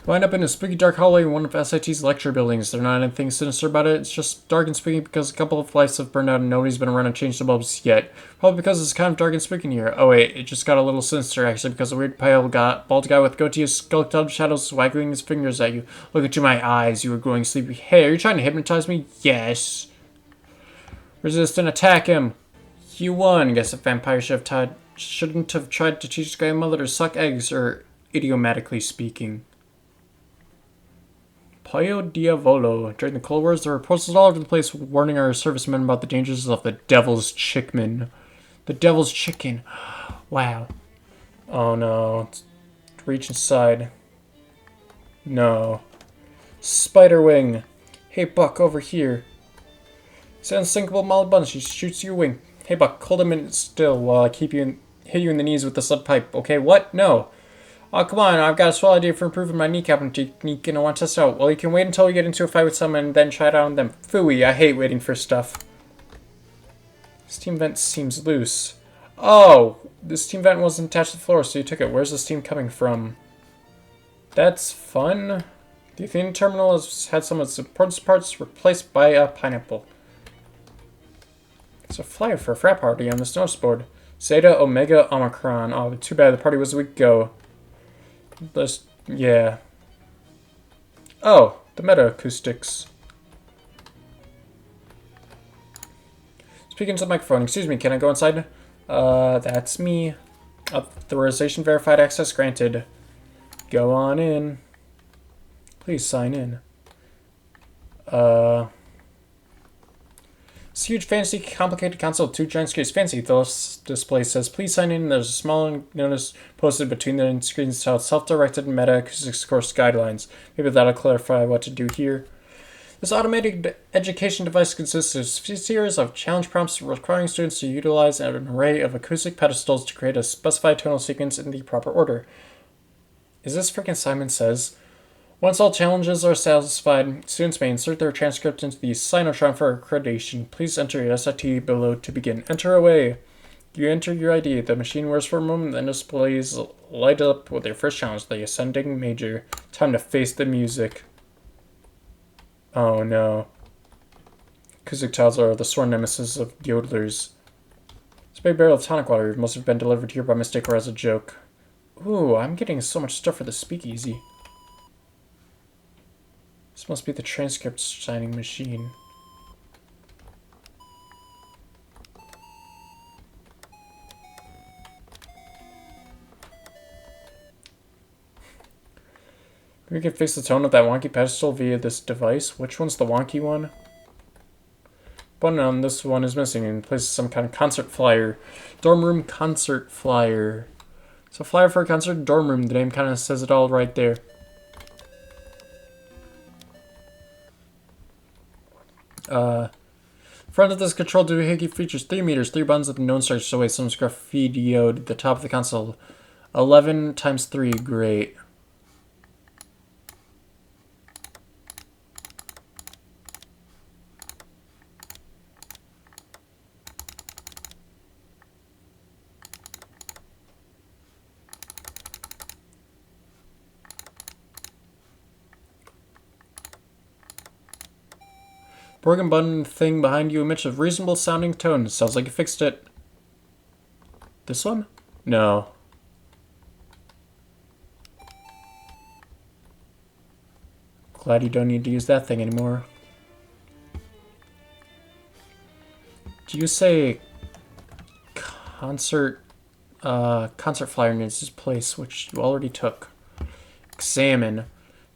Wind up in a spooky dark hallway in one of SIT's lecture buildings. There's not anything sinister about it. It's just dark and spooky because a couple of lights have burned out and nobody's been around to change the bulbs yet. Probably because it's kind of dark and spooky in here. Oh wait, it just got a little sinister actually because a weird pale bald guy with goatee and skull-topped shadows waggling his fingers at you. Look into my eyes, you were growing sleepy. Hey, are you trying to hypnotize me? Yes. Resist and attack him. You won. Guess a vampire shouldn't have tried to teach the guy mother to suck eggs, or idiomatically speaking. Pio Diavolo. During the Cold Wars, there were posters all over the place warning our servicemen about the dangers of the Devil's Chicken. The Devil's Chicken. Wow. Oh no. Reach inside. No. Spiderwing. Hey Buck, over here. It's an unsinkable Malabun. She shoots you a wing. Hey Buck, hold a minute still while I hit you in the knees with the slip pipe. Okay, what? No. Oh, come on, I've got a swell idea for improving my kneecapping technique and I want to test it out. Well, you can wait until we get into a fight with someone and then try it out on them. Phooey, I hate waiting for stuff. Steam vent seems loose. Oh, the steam vent wasn't attached to the floor, so you took it. Where's the steam coming from? That's fun. The Athena terminal has had some of its important parts replaced by a pineapple. It's a flyer for a frat party on this notice board. Zeta Omega Omicron. Oh, too bad the party was a week ago. Yeah. Oh, the meta acoustics. Speaking to the microphone. Excuse me, can I go inside? That's me. Authorization verified, access granted. Go on in. Please sign in. It's a huge, fancy, complicated console with two giant screens. Fancy, the display says, please sign in. There's a small notice posted between the screens titled self-directed meta acoustics course guidelines. Maybe that'll clarify what to do here. This automated education device consists of a series of challenge prompts requiring students to utilize an array of acoustic pedestals to create a specified tonal sequence in the proper order. Is this freaking Simon Says? Once all challenges are satisfied, students may insert their transcript into the Sinotron for accreditation. Please enter your SIT below to begin. Enter away. You enter your ID. The machine whirs for a moment, then displays light up with your first challenge, the ascending major. Time to face the music. Oh no. Acoustic tiles are the sworn nemesis of yodelers. This big barrel of tonic water must have been delivered here by mistake or as a joke. Ooh, I'm getting so much stuff for the speakeasy. This must be the transcript signing machine. We can fix the tone of that wonky pedestal via this device. Which one's the wonky one? Button on this one is missing and places some kind of concert flyer. Dorm room concert flyer. So flyer for a concert dorm room. The name kind of says it all right there. Front of this control doohickey features 3 meters, 3 buttons with known structures away. Some graffitioed at the top of the console. 11 times 3, great. Broken button thing behind you emits a reasonable sounding tone. Sounds like you fixed it. This one? No. Glad you don't need to use that thing anymore. Do you say concert flyer needs this place, which you already took? Examine.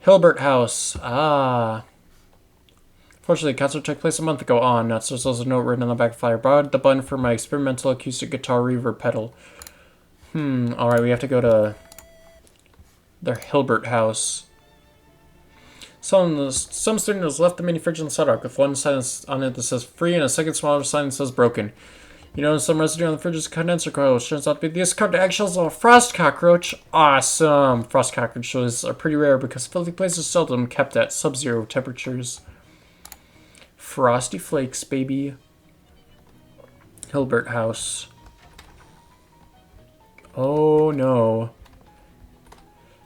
Hilbert House. Ah. Fortunately, the concert took place a month ago on nuts. There's also a note written on the back of the flyer. Borrowed the button for my experimental acoustic guitar reverb pedal. Alright, we have to go to the Hilbert House. Some student has left the mini fridge on the sidewalk with one sign on it that says free and a second smaller sign that says broken. You notice some residue on the fridge is a condenser coil, which turns out to be the discarded eggshells of a frost cockroach. Awesome! Frost cockroaches are pretty rare because filthy places seldom kept at sub-zero temperatures. Frosty Flakes, baby. Hilbert House. Oh no.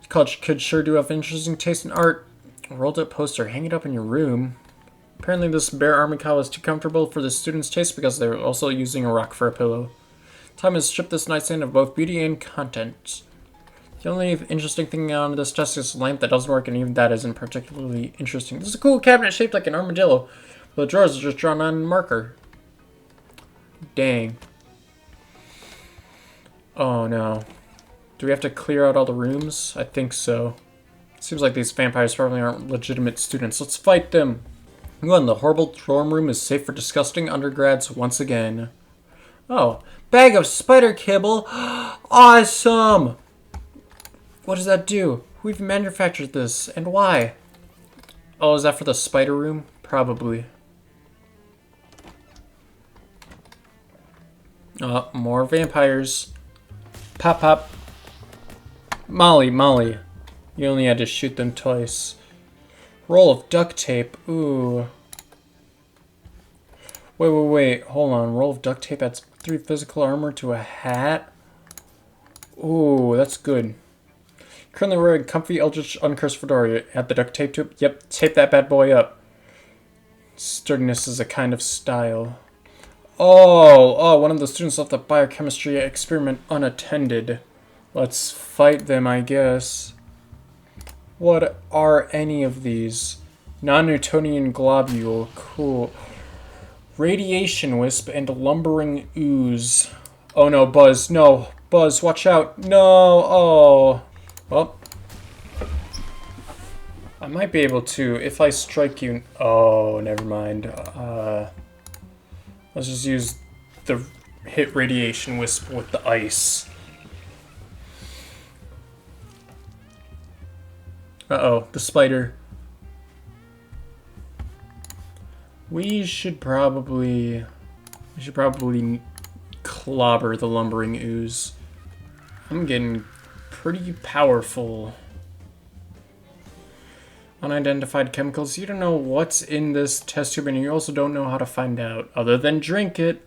College kids sure do have interesting taste in art. A rolled up poster, hang it up in your room. Apparently this bear army cow is too comfortable for the students' taste because they're also using a rock for a pillow. Time has stripped this nightstand of both beauty and content. The only interesting thing on this desk is a lamp that doesn't work, and even that isn't particularly interesting. This is a cool cabinet shaped like an armadillo, but the drawers are just drawn on in marker. Dang. Oh no. Do we have to clear out all the rooms? I think so. Seems like these vampires probably aren't legitimate students. Let's fight them! One, the horrible dorm room is safe for disgusting undergrads once again. Oh, bag of spider kibble! Awesome! What does that do? Who even manufactured this, and why? Oh, is that for the spider room? Probably. More vampires. Pop, pop. Molly, Molly. You only had to shoot them twice. Roll of duct tape. Ooh. Wait. Hold on. Roll of duct tape adds 3 physical armor to a hat. Ooh, that's good. Currently wearing comfy Eldritch Uncursed fedora. Add the duct tape to it. Yep, tape that bad boy up. Sturdiness is a kind of style. Oh, one of the students left the biochemistry experiment unattended. Let's fight them, I guess. What are any of these? Non-Newtonian globule. Cool. Radiation wisp and lumbering ooze. Oh no, Buzz. No. Buzz, watch out. No. Oh. Well. I might be able to if I strike you. Oh, never mind. Let's just use the hit radiation wisp with the ice. Uh-oh, the spider. We should probably clobber the lumbering ooze. I'm getting pretty powerful. Unidentified chemicals. You don't know what's in this test tube, and you also don't know how to find out, other than drink it.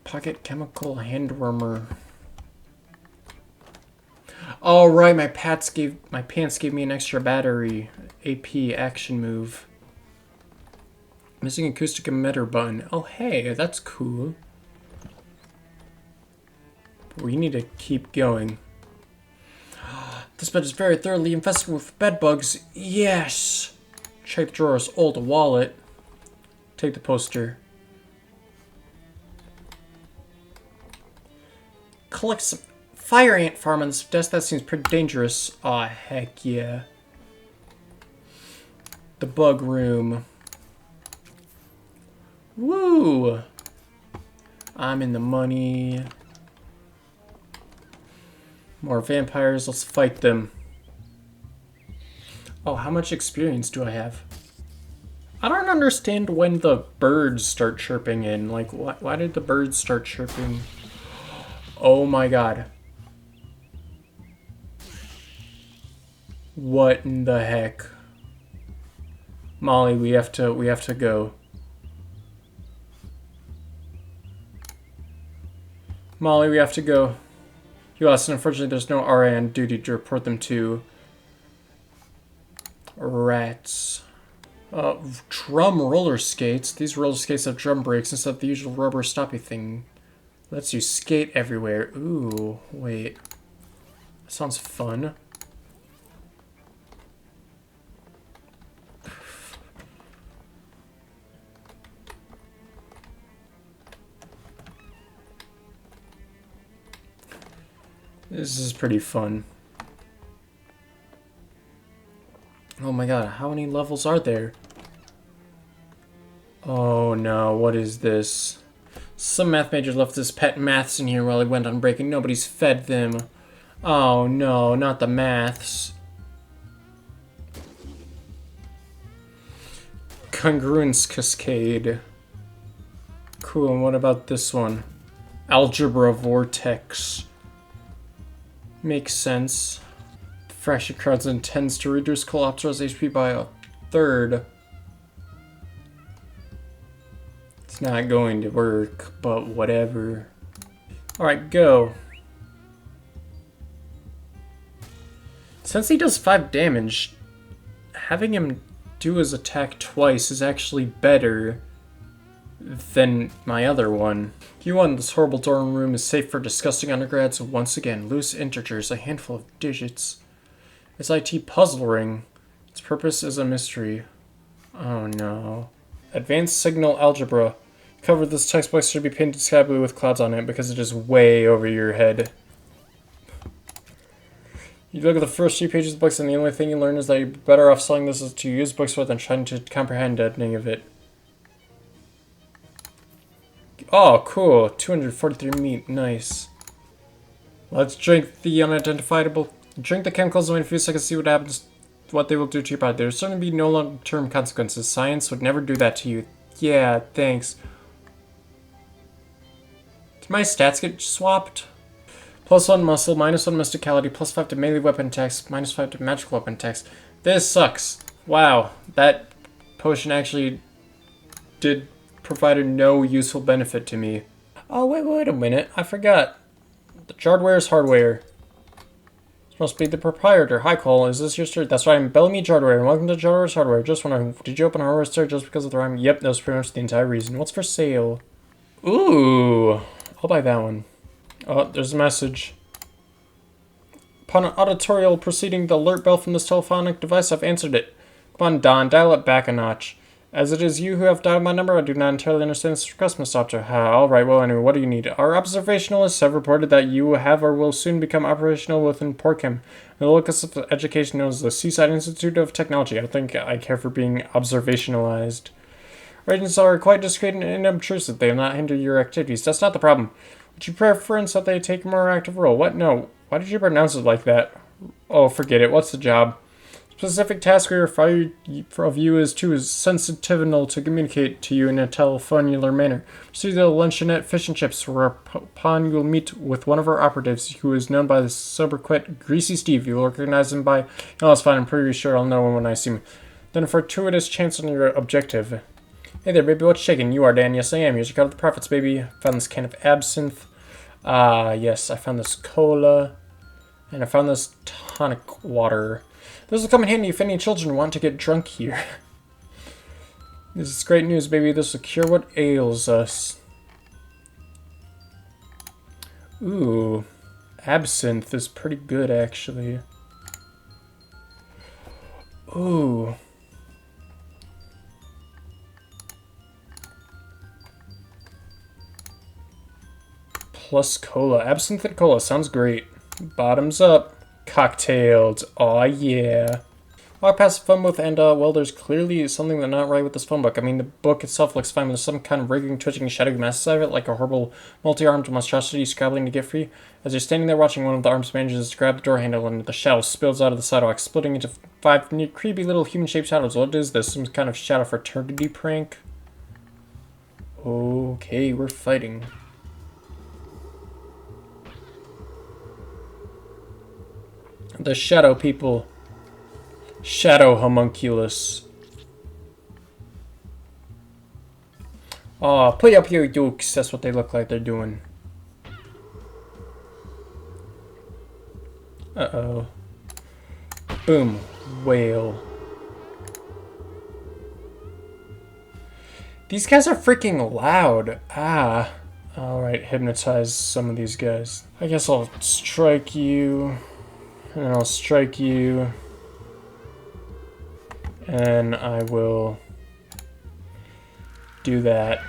Pocket chemical handwarmer. Oh right, my pants gave me an extra battery. AP action move. Missing acoustic emitter button. Oh hey, that's cool. We need to keep going. This bed is very thoroughly infested with bed bugs. Yes! Check the drawer's old wallet. Take the poster. Collect some fire ant farm on this desk. That seems pretty dangerous. Aw, heck yeah. The bug room. Woo! I'm in the money. More vampires, let's fight them. Oh, how much experience do I have? I don't understand when the birds start chirping in. Like, why did the birds start chirping? Oh my god. What in the heck? Molly, we have to go. Molly, we have to go. US, and unfortunately there's no RA on duty to report them to. Rats. Drum roller skates. These roller skates have drum brakes instead of the usual rubber stoppy thing. Lets you skate everywhere. Ooh, wait. Sounds fun. This is pretty fun. Oh my god, how many levels are there? Oh no, what is this? Some math major left his pet maths in here while he went on break and nobody's fed them. Oh no, not the maths. Congruence cascade. Cool, and what about this one? Algebra vortex. Makes sense. Fraction crowds intends to reduce Collapsor's HP by a third. It's not going to work, but whatever. Alright, go. Since he does 5 damage, having him do his attack twice is actually better than my other one. Q1, this horrible dorm room is safe for disgusting undergrads once again. Loose integers, a handful of digits. SIT puzzle ring. Its purpose is a mystery. Oh no. Advanced signal algebra. Cover this textbook should be painted sky blue with clouds on it because it is way over your head. You look at the first few pages of books and the only thing you learn is that you're better off selling this to use books with than trying to comprehend any of it. Oh, cool. 243 meat. Nice. Let's drink the unidentifiable. Drink the chemicals and wait a few seconds to see what happens, what they will do to your body. There's certainly be no long-term consequences. Science would never do that to you. Yeah, thanks. Did my stats get swapped? +1 muscle, -1 mysticality, +5 to melee weapon attacks, -5 to magical weapon attacks. This sucks. Wow, that potion actually provided no useful benefit to me. Oh, wait a minute. I forgot. The Jardware is hardware. This must be the proprietor. Hi, Cole. Is this your store? That's right. I'm Bellamy Jardware, and welcome to Jardware's Hardware. Just wondering, did you open a hardware store just because of the rhyme? Yep, that was pretty much the entire reason. What's for sale? Ooh. I'll buy that one. Oh, there's a message. Upon an auditorial proceeding, the alert bell from this telephonic device, I've answered it. Come on, Don, dial it back a notch. As it is you who have dialed my number, I do not entirely understand this request, Miss Doctor. Alright, well, anyway, what do you need? Our observationalists have reported that you have or will soon become operational within Porkham. The locus of education known as the Seaside Institute of Technology. I don't think I care for being observationalized. Our agents are quite discreet and unobtrusive. They will not hinder your activities. That's not the problem. Would you preference that they take a more active role? What? No. Why did you pronounce it like that? Oh, forget it. What's the job? Specific task we require of you is sensitival to communicate to you in a telephonicular manner. Proceed to the luncheonette Fish and Chips, whereupon you will meet with one of our operatives, who is known by the sobriquet Greasy Steve. You will recognize him by... Oh, it's fine. I'm pretty sure I'll know him when I see him. Then a fortuitous chance on your objective. Hey there, baby. What's shaking? You are, Dan. Yes, I am. Here's your cut of the profits, baby. Found this can of absinthe. Yes. I found this cola. And I found this tonic water. This will come in handy if any children want to get drunk here. This is great news, baby. This will cure what ails us. Ooh. Absinthe is pretty good, actually. Ooh. Plus cola. Absinthe and cola. Sounds great. Bottoms up. Cocktails. Aw, yeah. Walk past the phone booth and, well, there's clearly something that's not right with this phone book. I mean, the book itself looks fine, but there's some kind of wriggling, twitching, shadowy mess out of it, like a horrible, multi-armed monstrosity scrabbling to get free. As you're standing there watching, one of the arms manages to grab the door handle, and the shadow spills out of the sidewalk, splitting into 5 creepy little human-shaped shadows. What is this? Some kind of shadow fraternity prank? Okay, we're fighting. The shadow people. Shadow homunculus. Aw, play up your dukes. That's what they look like they're doing. Uh-oh. Boom. Whale. These guys are freaking loud. Ah. Alright, hypnotize some of these guys. I guess I'll strike you. And I'll strike you. And I will do that.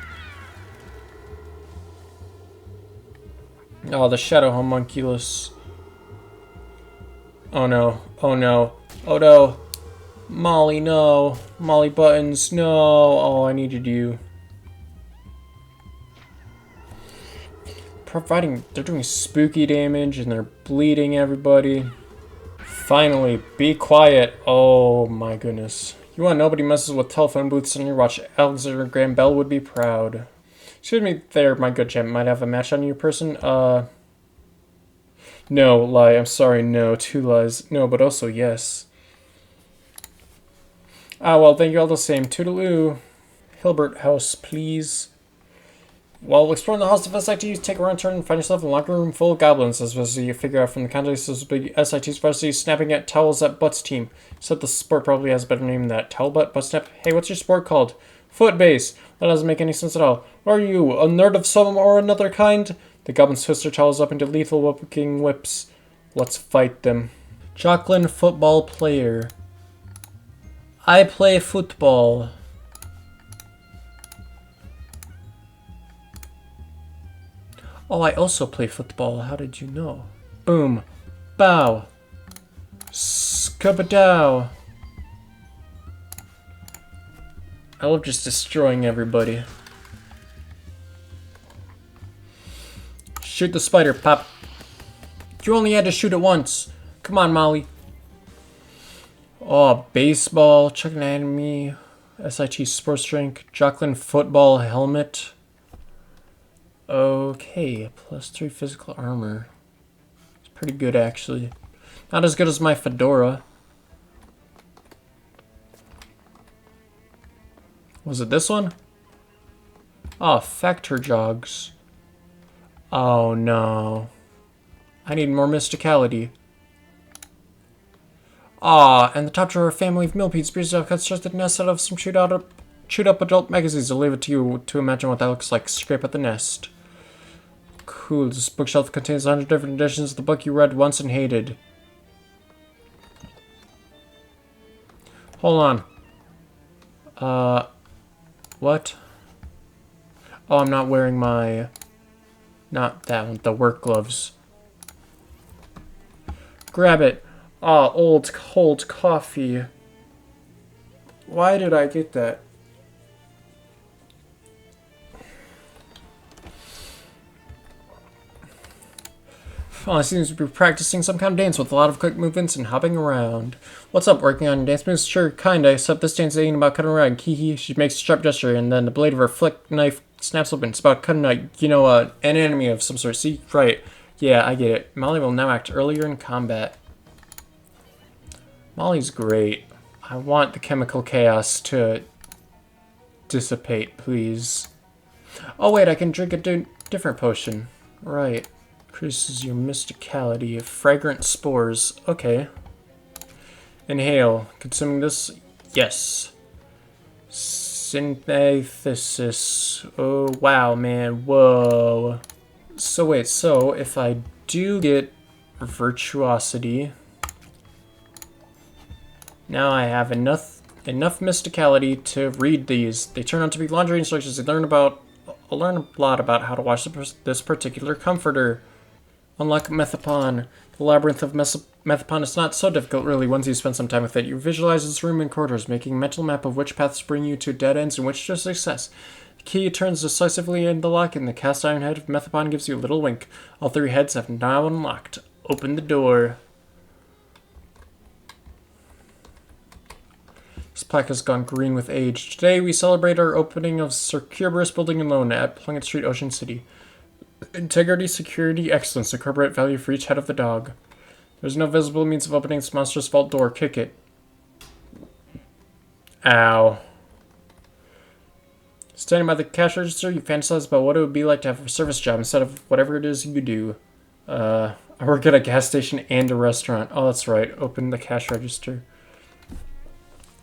Oh, the shadow homunculus. Oh no. Oh no. Oh no. Molly, no. Molly Buttons, no. Oh, I needed you. They're doing spooky damage and they're bleeding everybody. Finally, be quiet. Oh my goodness. You want nobody messes with telephone booths on your watch. Alexander Graham Bell would be proud. Excuse me there, my good champ. Might have a match on you person? No, lie. I'm sorry, no. Two lies. No, but also yes. Ah, well, thank you all the same. Toodaloo. Hilbert House, please. While exploring the house of SITs, take a run turn and find yourself in a locker room full of goblins, as you figure out from the context of big SIT's varsity snapping at towels at Butts team. Said the sport probably has a better name than that. Towel butt, butt snap. Hey, what's your sport called? Foot base. That doesn't make any sense at all. What are you, a nerd of some or another kind? The goblins twist their towels up into lethal whipping whips. Let's fight them. Jocelyn football player. I play football. Oh, I also play football. How did you know? Boom. Bow. Scubadow. I love just destroying everybody. Shoot the spider, Pop. You only had to shoot it once. Come on, Molly. Oh, baseball. Check an enemy. SIT sports drink. Jocelyn football helmet. Okay, +3 physical armor. It's pretty good, actually. Not as good as my fedora. Was it this one? Oh, Factor Jogs. Oh, no. I need more mysticality. Ah, and the top drawer family of millipedes breeds have constructed nest out of some chewed up adult magazines. I'll leave it to you to imagine what that looks like. Scrape at the nest. Cool, this bookshelf contains 100 different editions of the book you read once and hated. Hold on. What? Oh, I'm not wearing my... Not that one, the work gloves. Grab it. Ah, old cold coffee. Why did I get that? Oh, I seems to be practicing some kind of dance with a lot of quick movements and hopping around. What's up, working on your dance moves? Sure, kinda, except this dance ain't about cutting around. Hee. She makes a sharp gesture, and then the blade of her flick knife snaps open. It's about cutting an enemy of some sort. See? Right. Yeah, I get it. Molly will now act earlier in combat. Molly's great. I want the chemical chaos to dissipate, please. Oh, wait, I can drink a different potion. Right. Increases your mysticality of fragrant spores. Okay. Inhale. Consuming this? Yes. Synthesis. Oh, wow, man. Whoa. So, wait. So, if I do get virtuosity, now I have enough mysticality to read these. They turn out to be laundry instructions. I'll learn a lot about how to wash this particular comforter. Unlike Methapon, the labyrinth of Methapon is not so difficult, really, once you spend some time with it. You visualize its room and corridors, making a mental map of which paths bring you to dead ends and which to success. The key turns decisively in the lock, and the cast iron head of Methapon gives you a little wink. All three heads have now unlocked. Open the door. This plaque has gone green with age. Today we celebrate our opening of Sir Cerberus Building and Loan at Plunkett Street, Ocean City. Integrity, security, excellence, a corporate value for each head of the dog. There's no visible means of opening this monstrous vault door. Kick it. Ow. Standing by the cash register, you fantasize about what it would be like to have a service job instead of whatever it is you do. I work at a gas station and a restaurant. Oh, that's right. Open the cash register.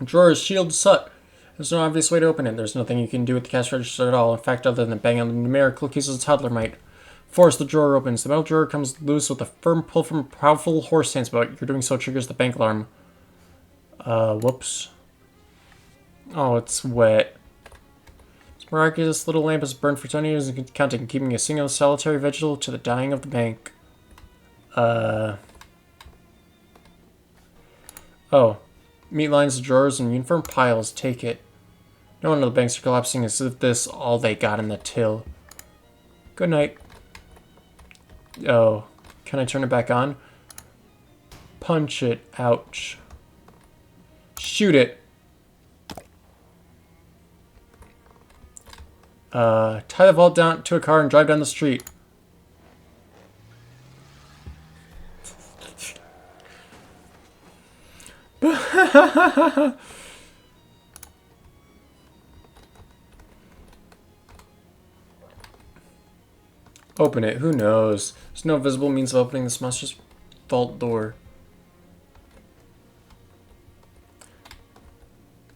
Drawer is shielded shut. There's no obvious way to open it. There's nothing you can do with the cash register at all. In fact, other than bang on the numerical keys as a toddler might. Force the drawer opens. The metal drawer comes loose with a firm pull from a powerful horse hands, but you're doing so triggers the bank alarm. Whoops. Oh, it's wet. This miraculous little lamp has burned for 20 years and counting, keeping a single solitary vigil to the dying of the bank. Oh. Meat lines, drawers, and uniform piles. Take it. No wonder the banks are collapsing as if this all they got in the till. Good night. Oh, can I turn it back on? Punch it. Ouch. Shoot it. Tie the vault down to a car and drive down the street. Open it. Who knows? There's no visible means of opening this monstrous vault door.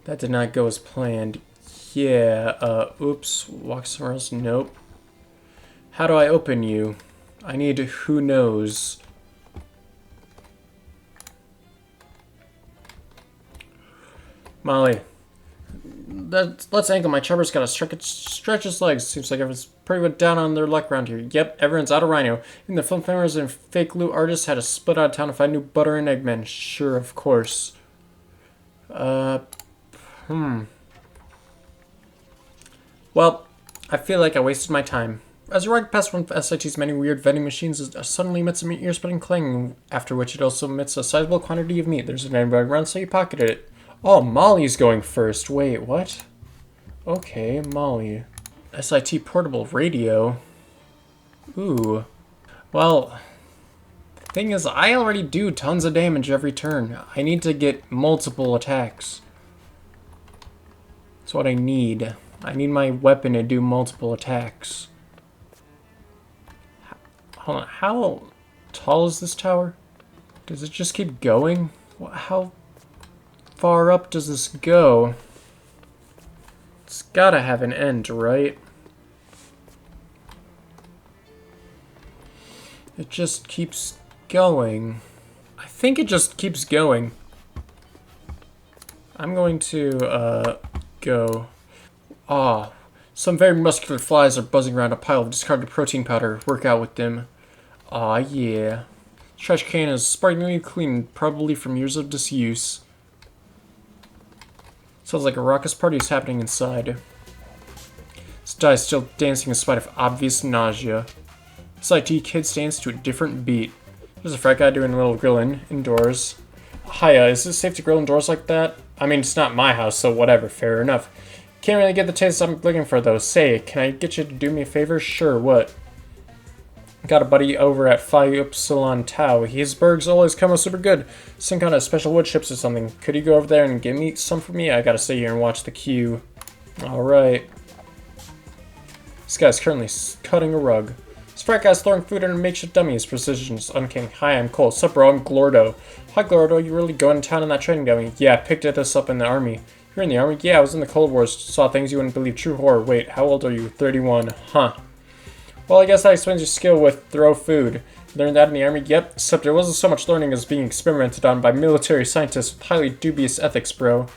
That did not go as planned. Yeah, oops. Walk somewhere else. Nope. How do I open you? I need who knows. Molly. Let's angle. My chopper's got to stretch its legs. Seems like everyone's pretty much down on their luck around here. Yep, everyone's out of rhino. Even the film cameras and fake loot artists had to split out of town to find new butter and eggmen. Sure, of course. Well, I feel like I wasted my time. As I walked past one of SIT's many weird vending machines, it suddenly emits an ear-splitting clang, after which it also emits a sizable quantity of meat. There's an anybody around, so you pocketed it. Oh, Molly's going first. Wait, what? Okay, Molly. SIT portable radio. Ooh. Well, the thing is, I already do tons of damage every turn. I need to get multiple attacks. That's what I need. I need my weapon to do multiple attacks. Hold on, how tall is this tower? Does it just keep going? How far up does this go? It's gotta have an end, right? It just keeps going. I think it just keeps going. I'm going to, go. Ah, some very muscular flies are buzzing around a pile of discarded protein powder. Work out with them. Aw, yeah. The trash can is sparklingly clean, probably from years of disuse. Sounds like a raucous party is happening inside. This guy is still dancing in spite of obvious nausea. This IT kid stands to a different beat. There's a frat guy doing a little grilling indoors. Hiya, is it safe to grill indoors like that? I mean, it's not my house, so whatever, fair enough. Can't really get the taste I'm looking for, though. Say, can I get you to do me a favor? Sure, what? Got a buddy over at Phi Upsilon Tau. His burgers always come out super good. Some kind of special wood chips or something. Could you go over there and give me some for me? I gotta stay here and watch the queue. Alright. This guy's currently cutting a rug. This frat guy's throwing food in a makeshift dummy. His precision is uncanny. Hi, I'm Cole. Sup, bro? I'm Glordo. Hi, Glordo. You really going to town on that training dummy? Yeah, I picked this up in the army. You're in the army? Yeah, I was in the Cold Wars. Saw things you wouldn't believe. True horror. Wait, how old are you? 31. Huh. Well, I guess that explains your skill with throw food. Learned that in the army? Yep, except there wasn't so much learning as being experimented on by military scientists with highly dubious ethics, bro.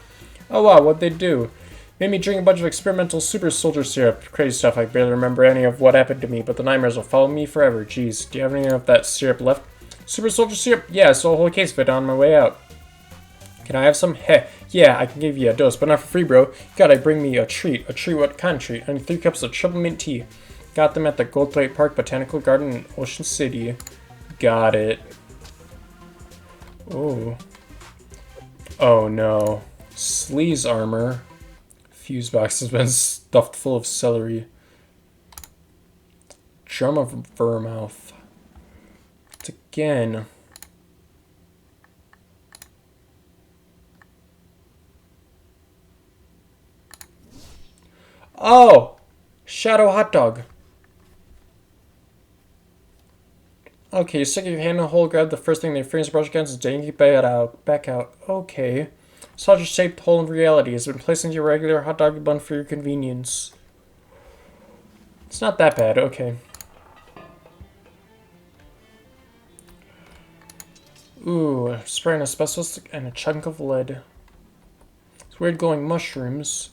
Oh wow, what'd they do? Made me drink a bunch of experimental super soldier syrup. Crazy stuff. I barely remember any of what happened to me, but the nightmares will follow me forever. Jeez, do you have any of that syrup left? Super soldier syrup? Yeah, I sold a whole case of it on my way out. Can I have some? Heh, yeah, I can give you a dose, but not for free, bro. You gotta bring me a treat. A treat? What kind of treat? I need 3 cups of triple mint tea. Got them at the Gold Plate Park Botanical Garden in Ocean City. Got it. Oh. Oh no. Sleaze armor. Fuse box has been stuffed full of celery. Drum of Vermouth. It's again. Oh! Shadow hot dog. Okay, you stick your hand in the hole, grab the first thing the frames brush against, and yank it back out. Okay. Sausage-shaped hole in reality has been placed into your regular hot dog bun for your convenience. It's not that bad, okay. Ooh, spray an asbestos and a chunk of lead. It's weird glowing mushrooms.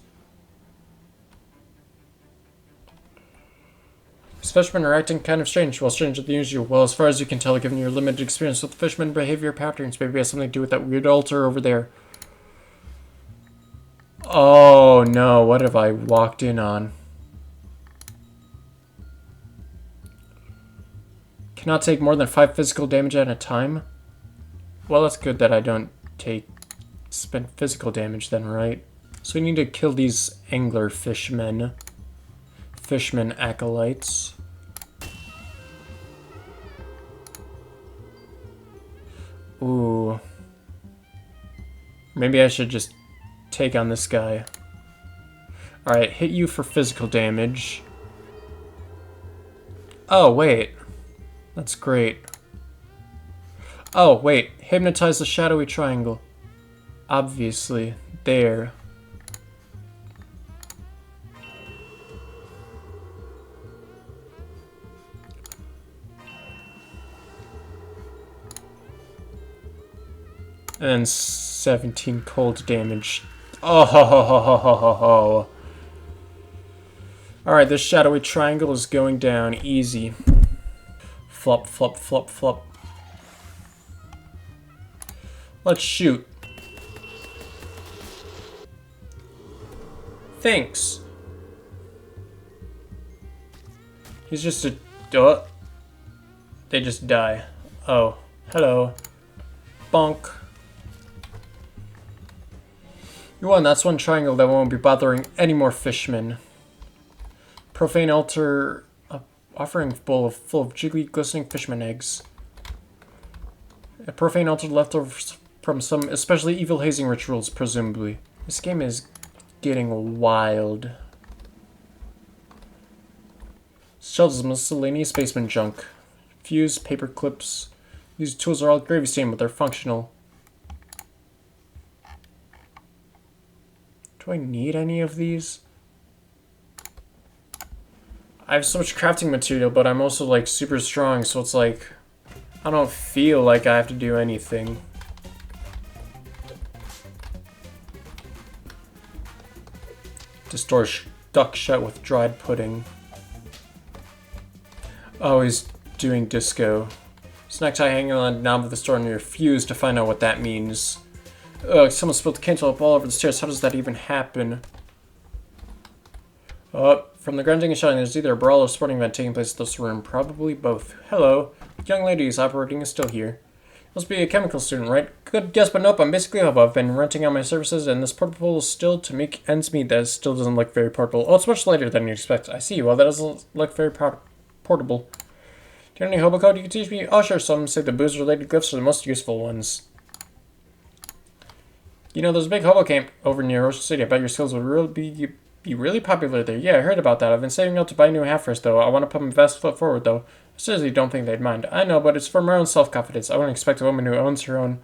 These fishermen are acting kind of strange. Well, stranger than usual. Well, as far as you can tell, given your limited experience with fishermen behavior patterns, maybe it has something to do with that weird altar over there. Oh no, what have I walked in on? Cannot take more than 5 physical damage at a time? Well, that's good that I don't spend physical damage then, right? So we need to kill these angler fishmen. Fishman acolytes. Ooh. Maybe I should just take on this guy. Alright, hit you for physical damage. Oh, wait. That's great. Oh, wait. Hypnotize the shadowy triangle. Obviously. There. And 17 cold damage. Oh. Alright, this shadowy triangle is going down easy. Flop, flop, flop, flop. Let's shoot. Thanks. He's just a... They just die. Oh. Hello. Bonk. You won. That's one triangle that won't be bothering any more fishmen. Profane altar... offering bowl full of jiggly, glistening fishman eggs. A profane altar leftovers from some especially evil hazing rituals, presumably. This game is getting wild. Shelves of miscellaneous basement junk. Fuse, paper clips. These tools are all gravy stained, but they're functional. Do I need any of these? I have so much crafting material, but I'm also like super strong, so it's like I don't feel like I have to do anything. This door's stuck shut with dried pudding. Oh, he's doing disco. Snack tie hanging on the knob of the store and you refuse to find out what that means. Ugh, someone spilled the cantaloupe all over the stairs. How does that even happen? From the grunting and shouting, there's either a brawl or a sporting event taking place in this room. Probably both. Hello. Young ladies operating is still here. Must be a chemical student, right? Good guess, but nope, I'm basically a hobo. I've been renting out my services, and this portable is still to make ends meet. That still doesn't look very portable. Oh, it's much lighter than you expect. I see. Well, that doesn't look very portable. Do you have any hobo code you can teach me? Oh, sure. Some say the booze-related glyphs are the most useful ones. You know, there's a big hobo camp over near Ocean City. I bet your skills would really be really popular there. Yeah, I heard about that. I've been saving up to buy a new hat first, though. I want to put my best foot forward, though. I seriously don't think they'd mind. I know, but it's for my own self-confidence. I wouldn't expect a woman who owns her own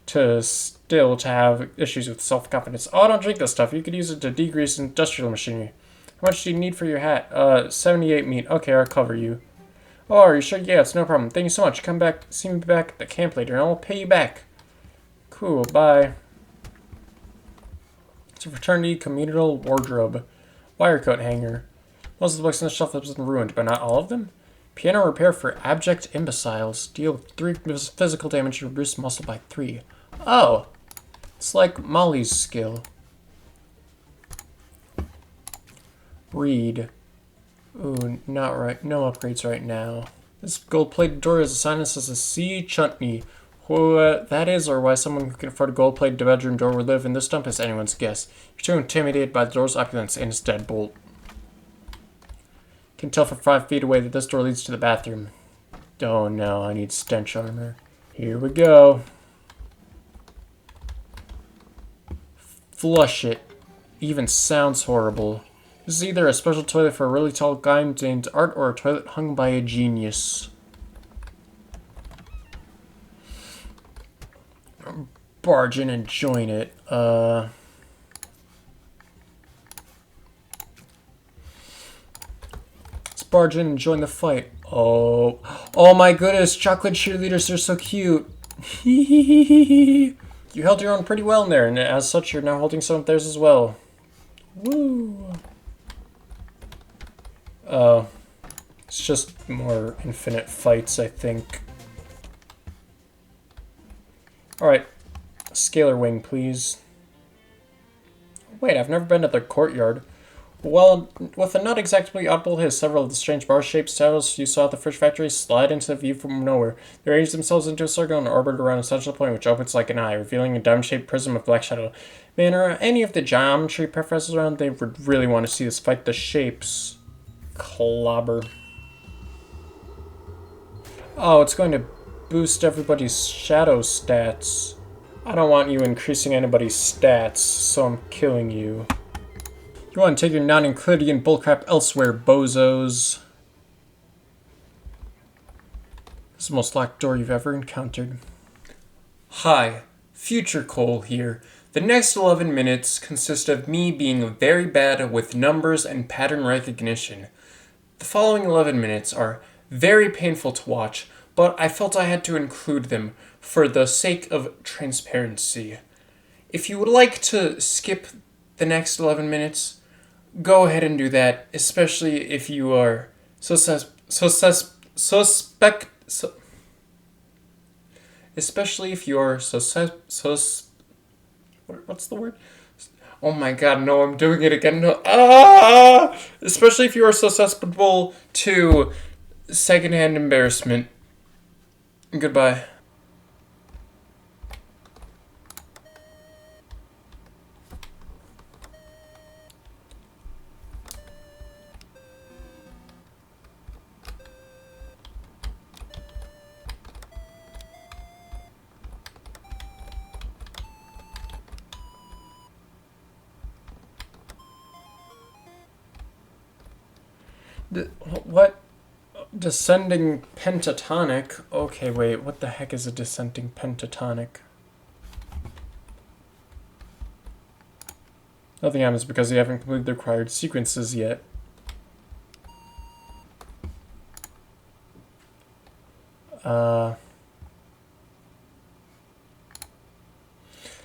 to have issues with self-confidence. Oh, don't drink this stuff. You could use it to degrease industrial machinery. How much do you need for your hat? 78 meat. Okay, I'll cover you. Oh, are you sure? Yeah, it's no problem. Thank you so much. Come back, see me back at the camp later, and I'll pay you back. Cool, bye. It's a fraternity communal wardrobe. Wire coat hanger. Most of the books on the shelf have been ruined, but not all of them. Piano repair for abject imbeciles. Deal 3 physical damage and reduce muscle by 3. Oh! It's like Molly's skill. Read. Ooh, not right. No upgrades right now. This gold-plated door is assigned us as a sea chutney. Who that is, or why someone who can afford a gold-plated bedroom door would live in this dump is anyone's guess. You're too intimidated by the door's opulence and its deadbolt. Can tell from 5 feet away that this door leads to the bathroom. Oh no, I need stench armor. Here we go. Flush it. Even sounds horrible. This is either a special toilet for a really tall guy named Art or a toilet hung by a genius. Barge in and join it. Let's barge in and join the fight. Oh my goodness, chocolate cheerleaders are so cute. You held your own pretty well in there, and as such, you're now holding some of theirs as well. Woo! It's just more infinite fights, I think. Alright. Scalar wing, please. Wait, I've never been to the courtyard. Well, with a not exactly audible hiss, several of the strange bar-shaped shadows you saw at the fish factory slide into view from nowhere. They arrange themselves into a circle and orbit around a central point which opens like an eye, revealing a diamond-shaped prism of black shadow. Man, are any of the geometry professors around? They would really want to see us fight the shapes. Clobber. Oh, it's going to boost everybody's shadow stats. I don't want you increasing anybody's stats, so I'm killing you. You want to take your non-Euclidean bullcrap elsewhere, bozos. This is the most locked door you've ever encountered. Hi, Future Cole here. The next 11 minutes consist of me being very bad with numbers and pattern recognition. The following 11 minutes are very painful to watch, but I felt I had to include them for the sake of transparency. If you would like to skip the next 11 minutes, go ahead and do that, especially if you are especially if you're what's the word? Oh my god, no, I'm doing it again. No. Especially if you are susceptible to secondhand embarrassment. Goodbye. What? Descending pentatonic? Okay, wait, what the heck is a descending pentatonic? Nothing happens because you haven't completed the required sequences yet.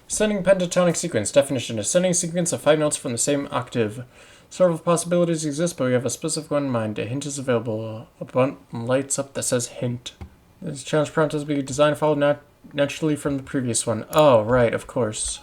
Ascending pentatonic sequence. Definition. Ascending sequence of 5 notes from the same octave. Several possibilities exist, but we have a specific one in mind. A hint is available. A button lights up that says hint. This challenge prompt has been designed to follow naturally from the previous one. Oh, right, of course.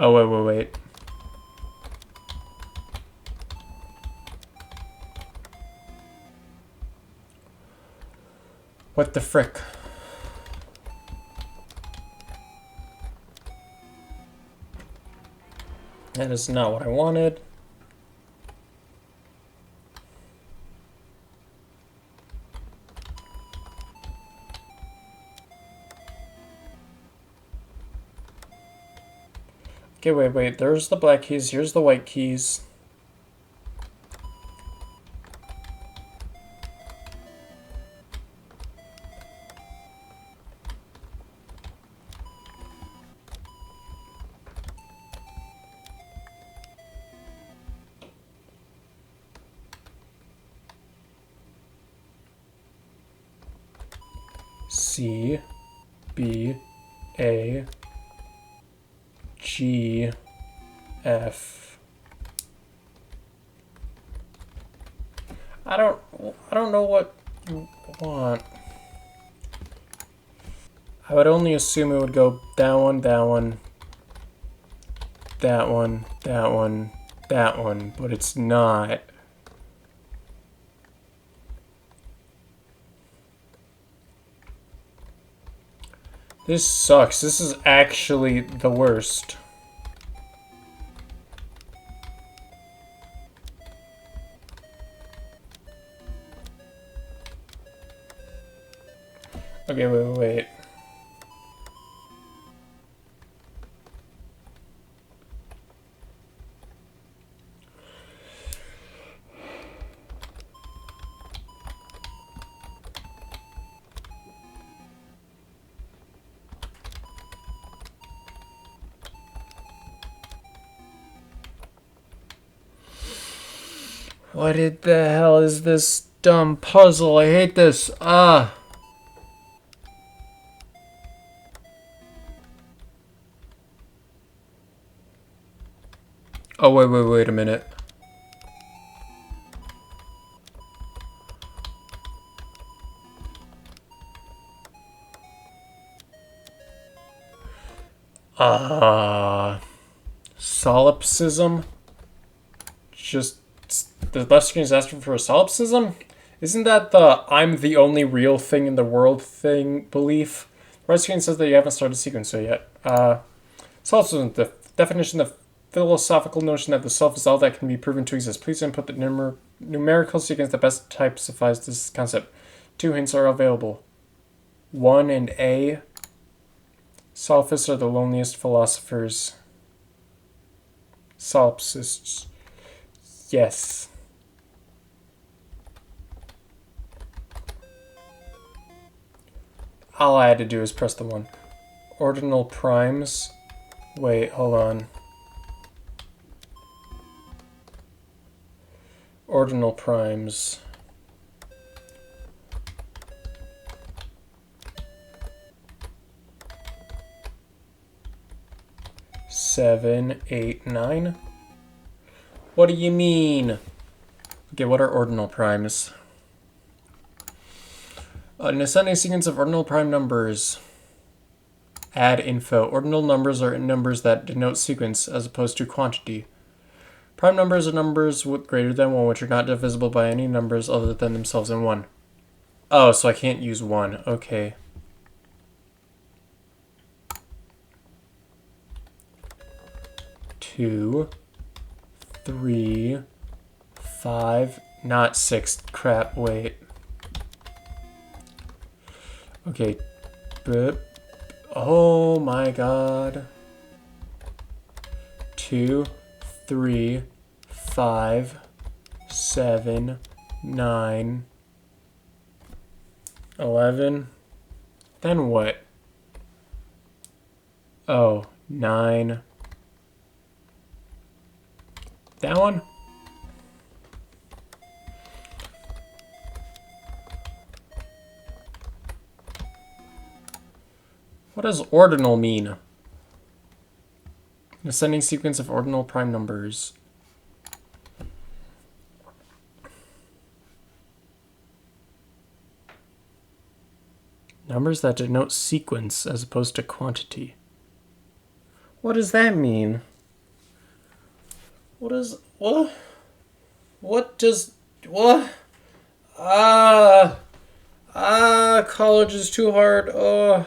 Oh, wait. What the frick? That is not what I wanted. Okay, wait. There's the black keys. Here's the white keys. C, B, A, G, F. I don't know what you want. I would only assume it would go that one, that one, that one, that one, that one, but it's not. This sucks. This is actually the worst. Okay, wait. What the hell is this dumb puzzle? I hate this. Ah. Oh, wait a minute. Solipsism? Just the left screen is asking for a solipsism? Isn't that the I'm the only real thing in the world thing belief? The right screen says that you haven't started sequence yet. Solipsism, the definition of philosophical notion that the self is all that can be proven to exist. Please input the numerical sequence that best typifies this concept. 2 hints are available. 1 and A. Sophists are the loneliest philosophers. Solipsists. Yes. All I had to do is press the 1. Ordinal primes. Wait, hold on. Ordinal primes. Seven, 8, 9. What do you mean? Okay, what are ordinal primes? An ascending sequence of ordinal prime numbers. Add info. Ordinal numbers are numbers that denote sequence as opposed to quantity. Prime numbers are numbers with greater than 1 which are not divisible by any numbers other than themselves in 1. Oh, so I can't use 1. Okay. Two, 3, 5, not 6. Crap, wait. Okay. Oh my god. 2, 3, 5, 7, 9, 11. Then what? Oh, 9. That one? What does ordinal mean? An ascending sequence of ordinal prime numbers. Numbers that denote sequence as opposed to quantity. What does that mean? What does college is too hard. Oh.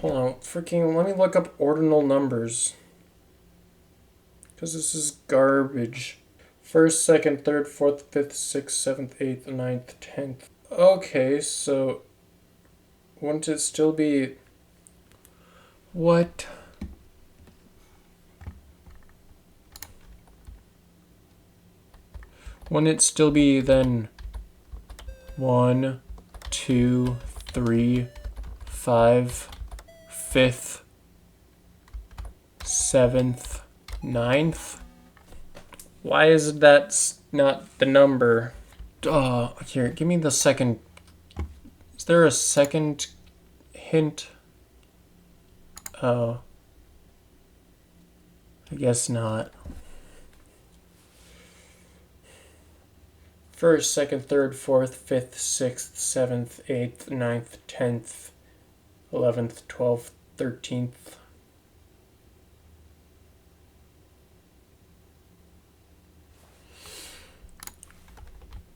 Hold on, freaking let me look up ordinal numbers. Because this is garbage. 1st, 2nd, 3rd, 4th, 5th, 6th, 7th, 8th, 9th, 10th. Okay, so wouldn't it still be... What? Wouldn't it still be then 1, 2, 3, 5, 5th, 7th, 9th? Why is that not the number? Here, give me the second. Is there a second hint? Oh. I guess not. 1st, 2nd, 3rd, 4th, 5th, 6th, 7th, 8th, 9th, 10th, 11th, 12th, 13th.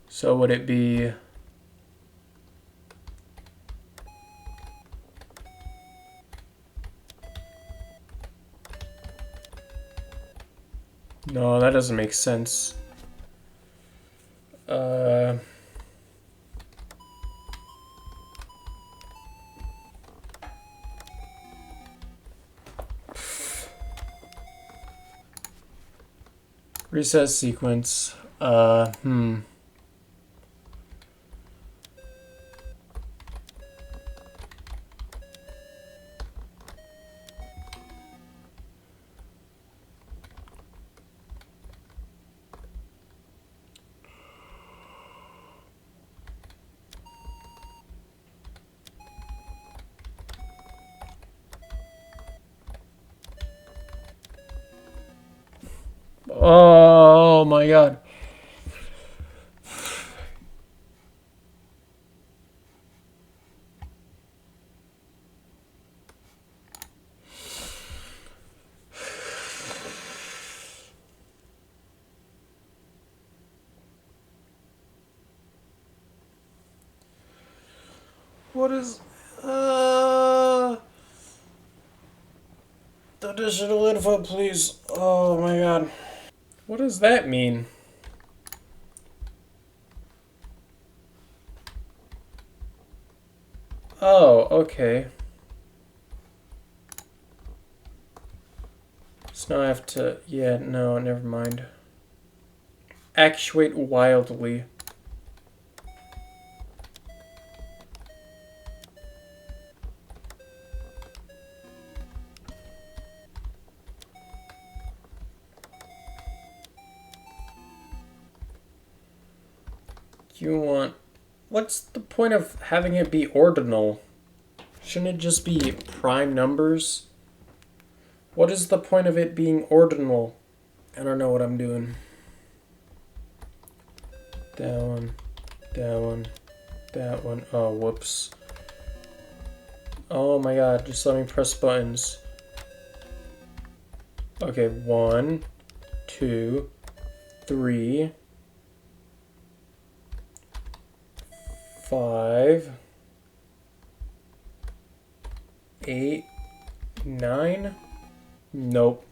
So would it be... No, that doesn't make sense. Reset sequence. Oh my god. What is... Additional info, please. Oh my god. What does that mean? Oh, okay. So now I have to... Yeah, no, never mind. Actuate wildly. You want... What's the point of having it be ordinal? Shouldn't it just be prime numbers? What is the point of it being ordinal? I don't know what I'm doing. That one. That one. That one. Oh, whoops. Oh my god, just let me press buttons. Okay, 1, 2, 3, 5, 8, 9. Nope.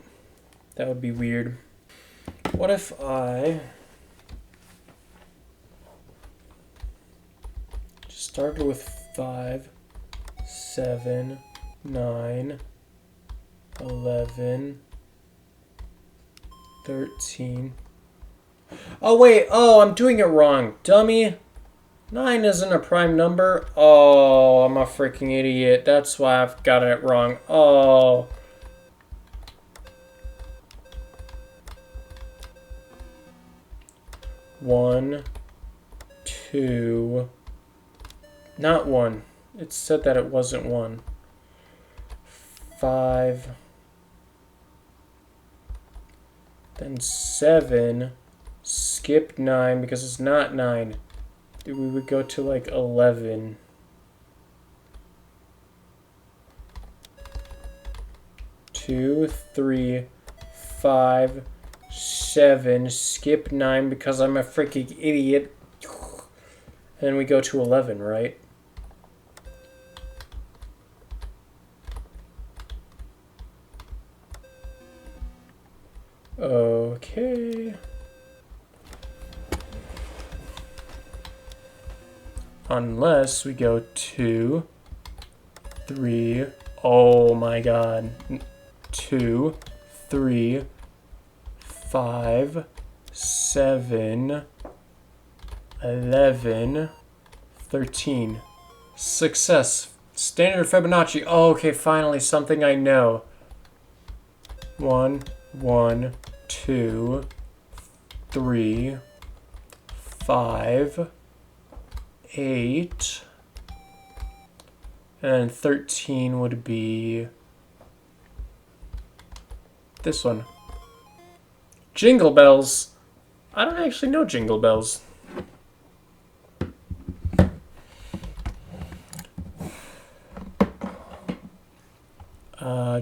That would be weird. What if I just started with 5, 7, 9, 11, 13. Oh wait, oh, I'm doing it wrong, dummy. 9 isn't a prime number. Oh, I'm a freaking idiot. That's why I've got it wrong. Oh. One, 2. Not 1. It said that it wasn't 1. 5. Then 7. Skip 9 because it's not 9. We would go to like 11. Two, 3, 5, 7. Skip 9 because I'm a freaking idiot. And then we go to 11, right? Okay. Unless we go 2, 3, oh my god. 2, 3, 5, 7, 11, 13. Success. Standard Fibonacci. Oh, okay, finally something I know. 1, 1, 2, 3, 5, 8, and 13 would be this one. Jingle bells. I don't actually know jingle bells.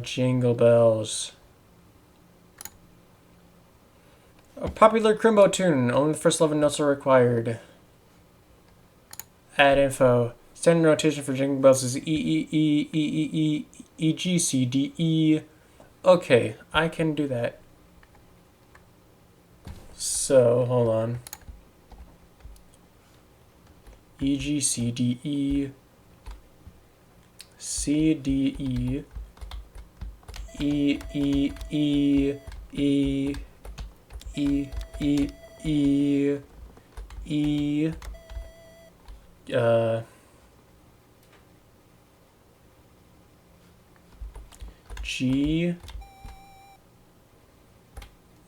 Jingle bells. A popular Crimbo tune. Only the first 11 notes are required. Add info. Standard notation for jingle bells is E, E, E, E, E, E, E, G, C, D, E. Okay, I can do that. So, hold on. E, G, C, D, E. C, D, E. E, E, E, E, E, E, E, E, G,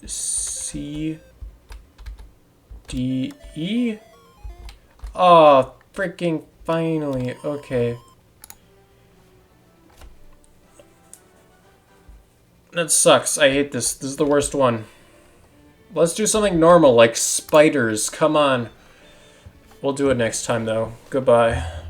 C, D, E. Oh, freaking finally. Okay. That sucks. I hate this. This is the worst one. Let's do something normal, like spiders. Come on. We'll do it next time, though. Goodbye.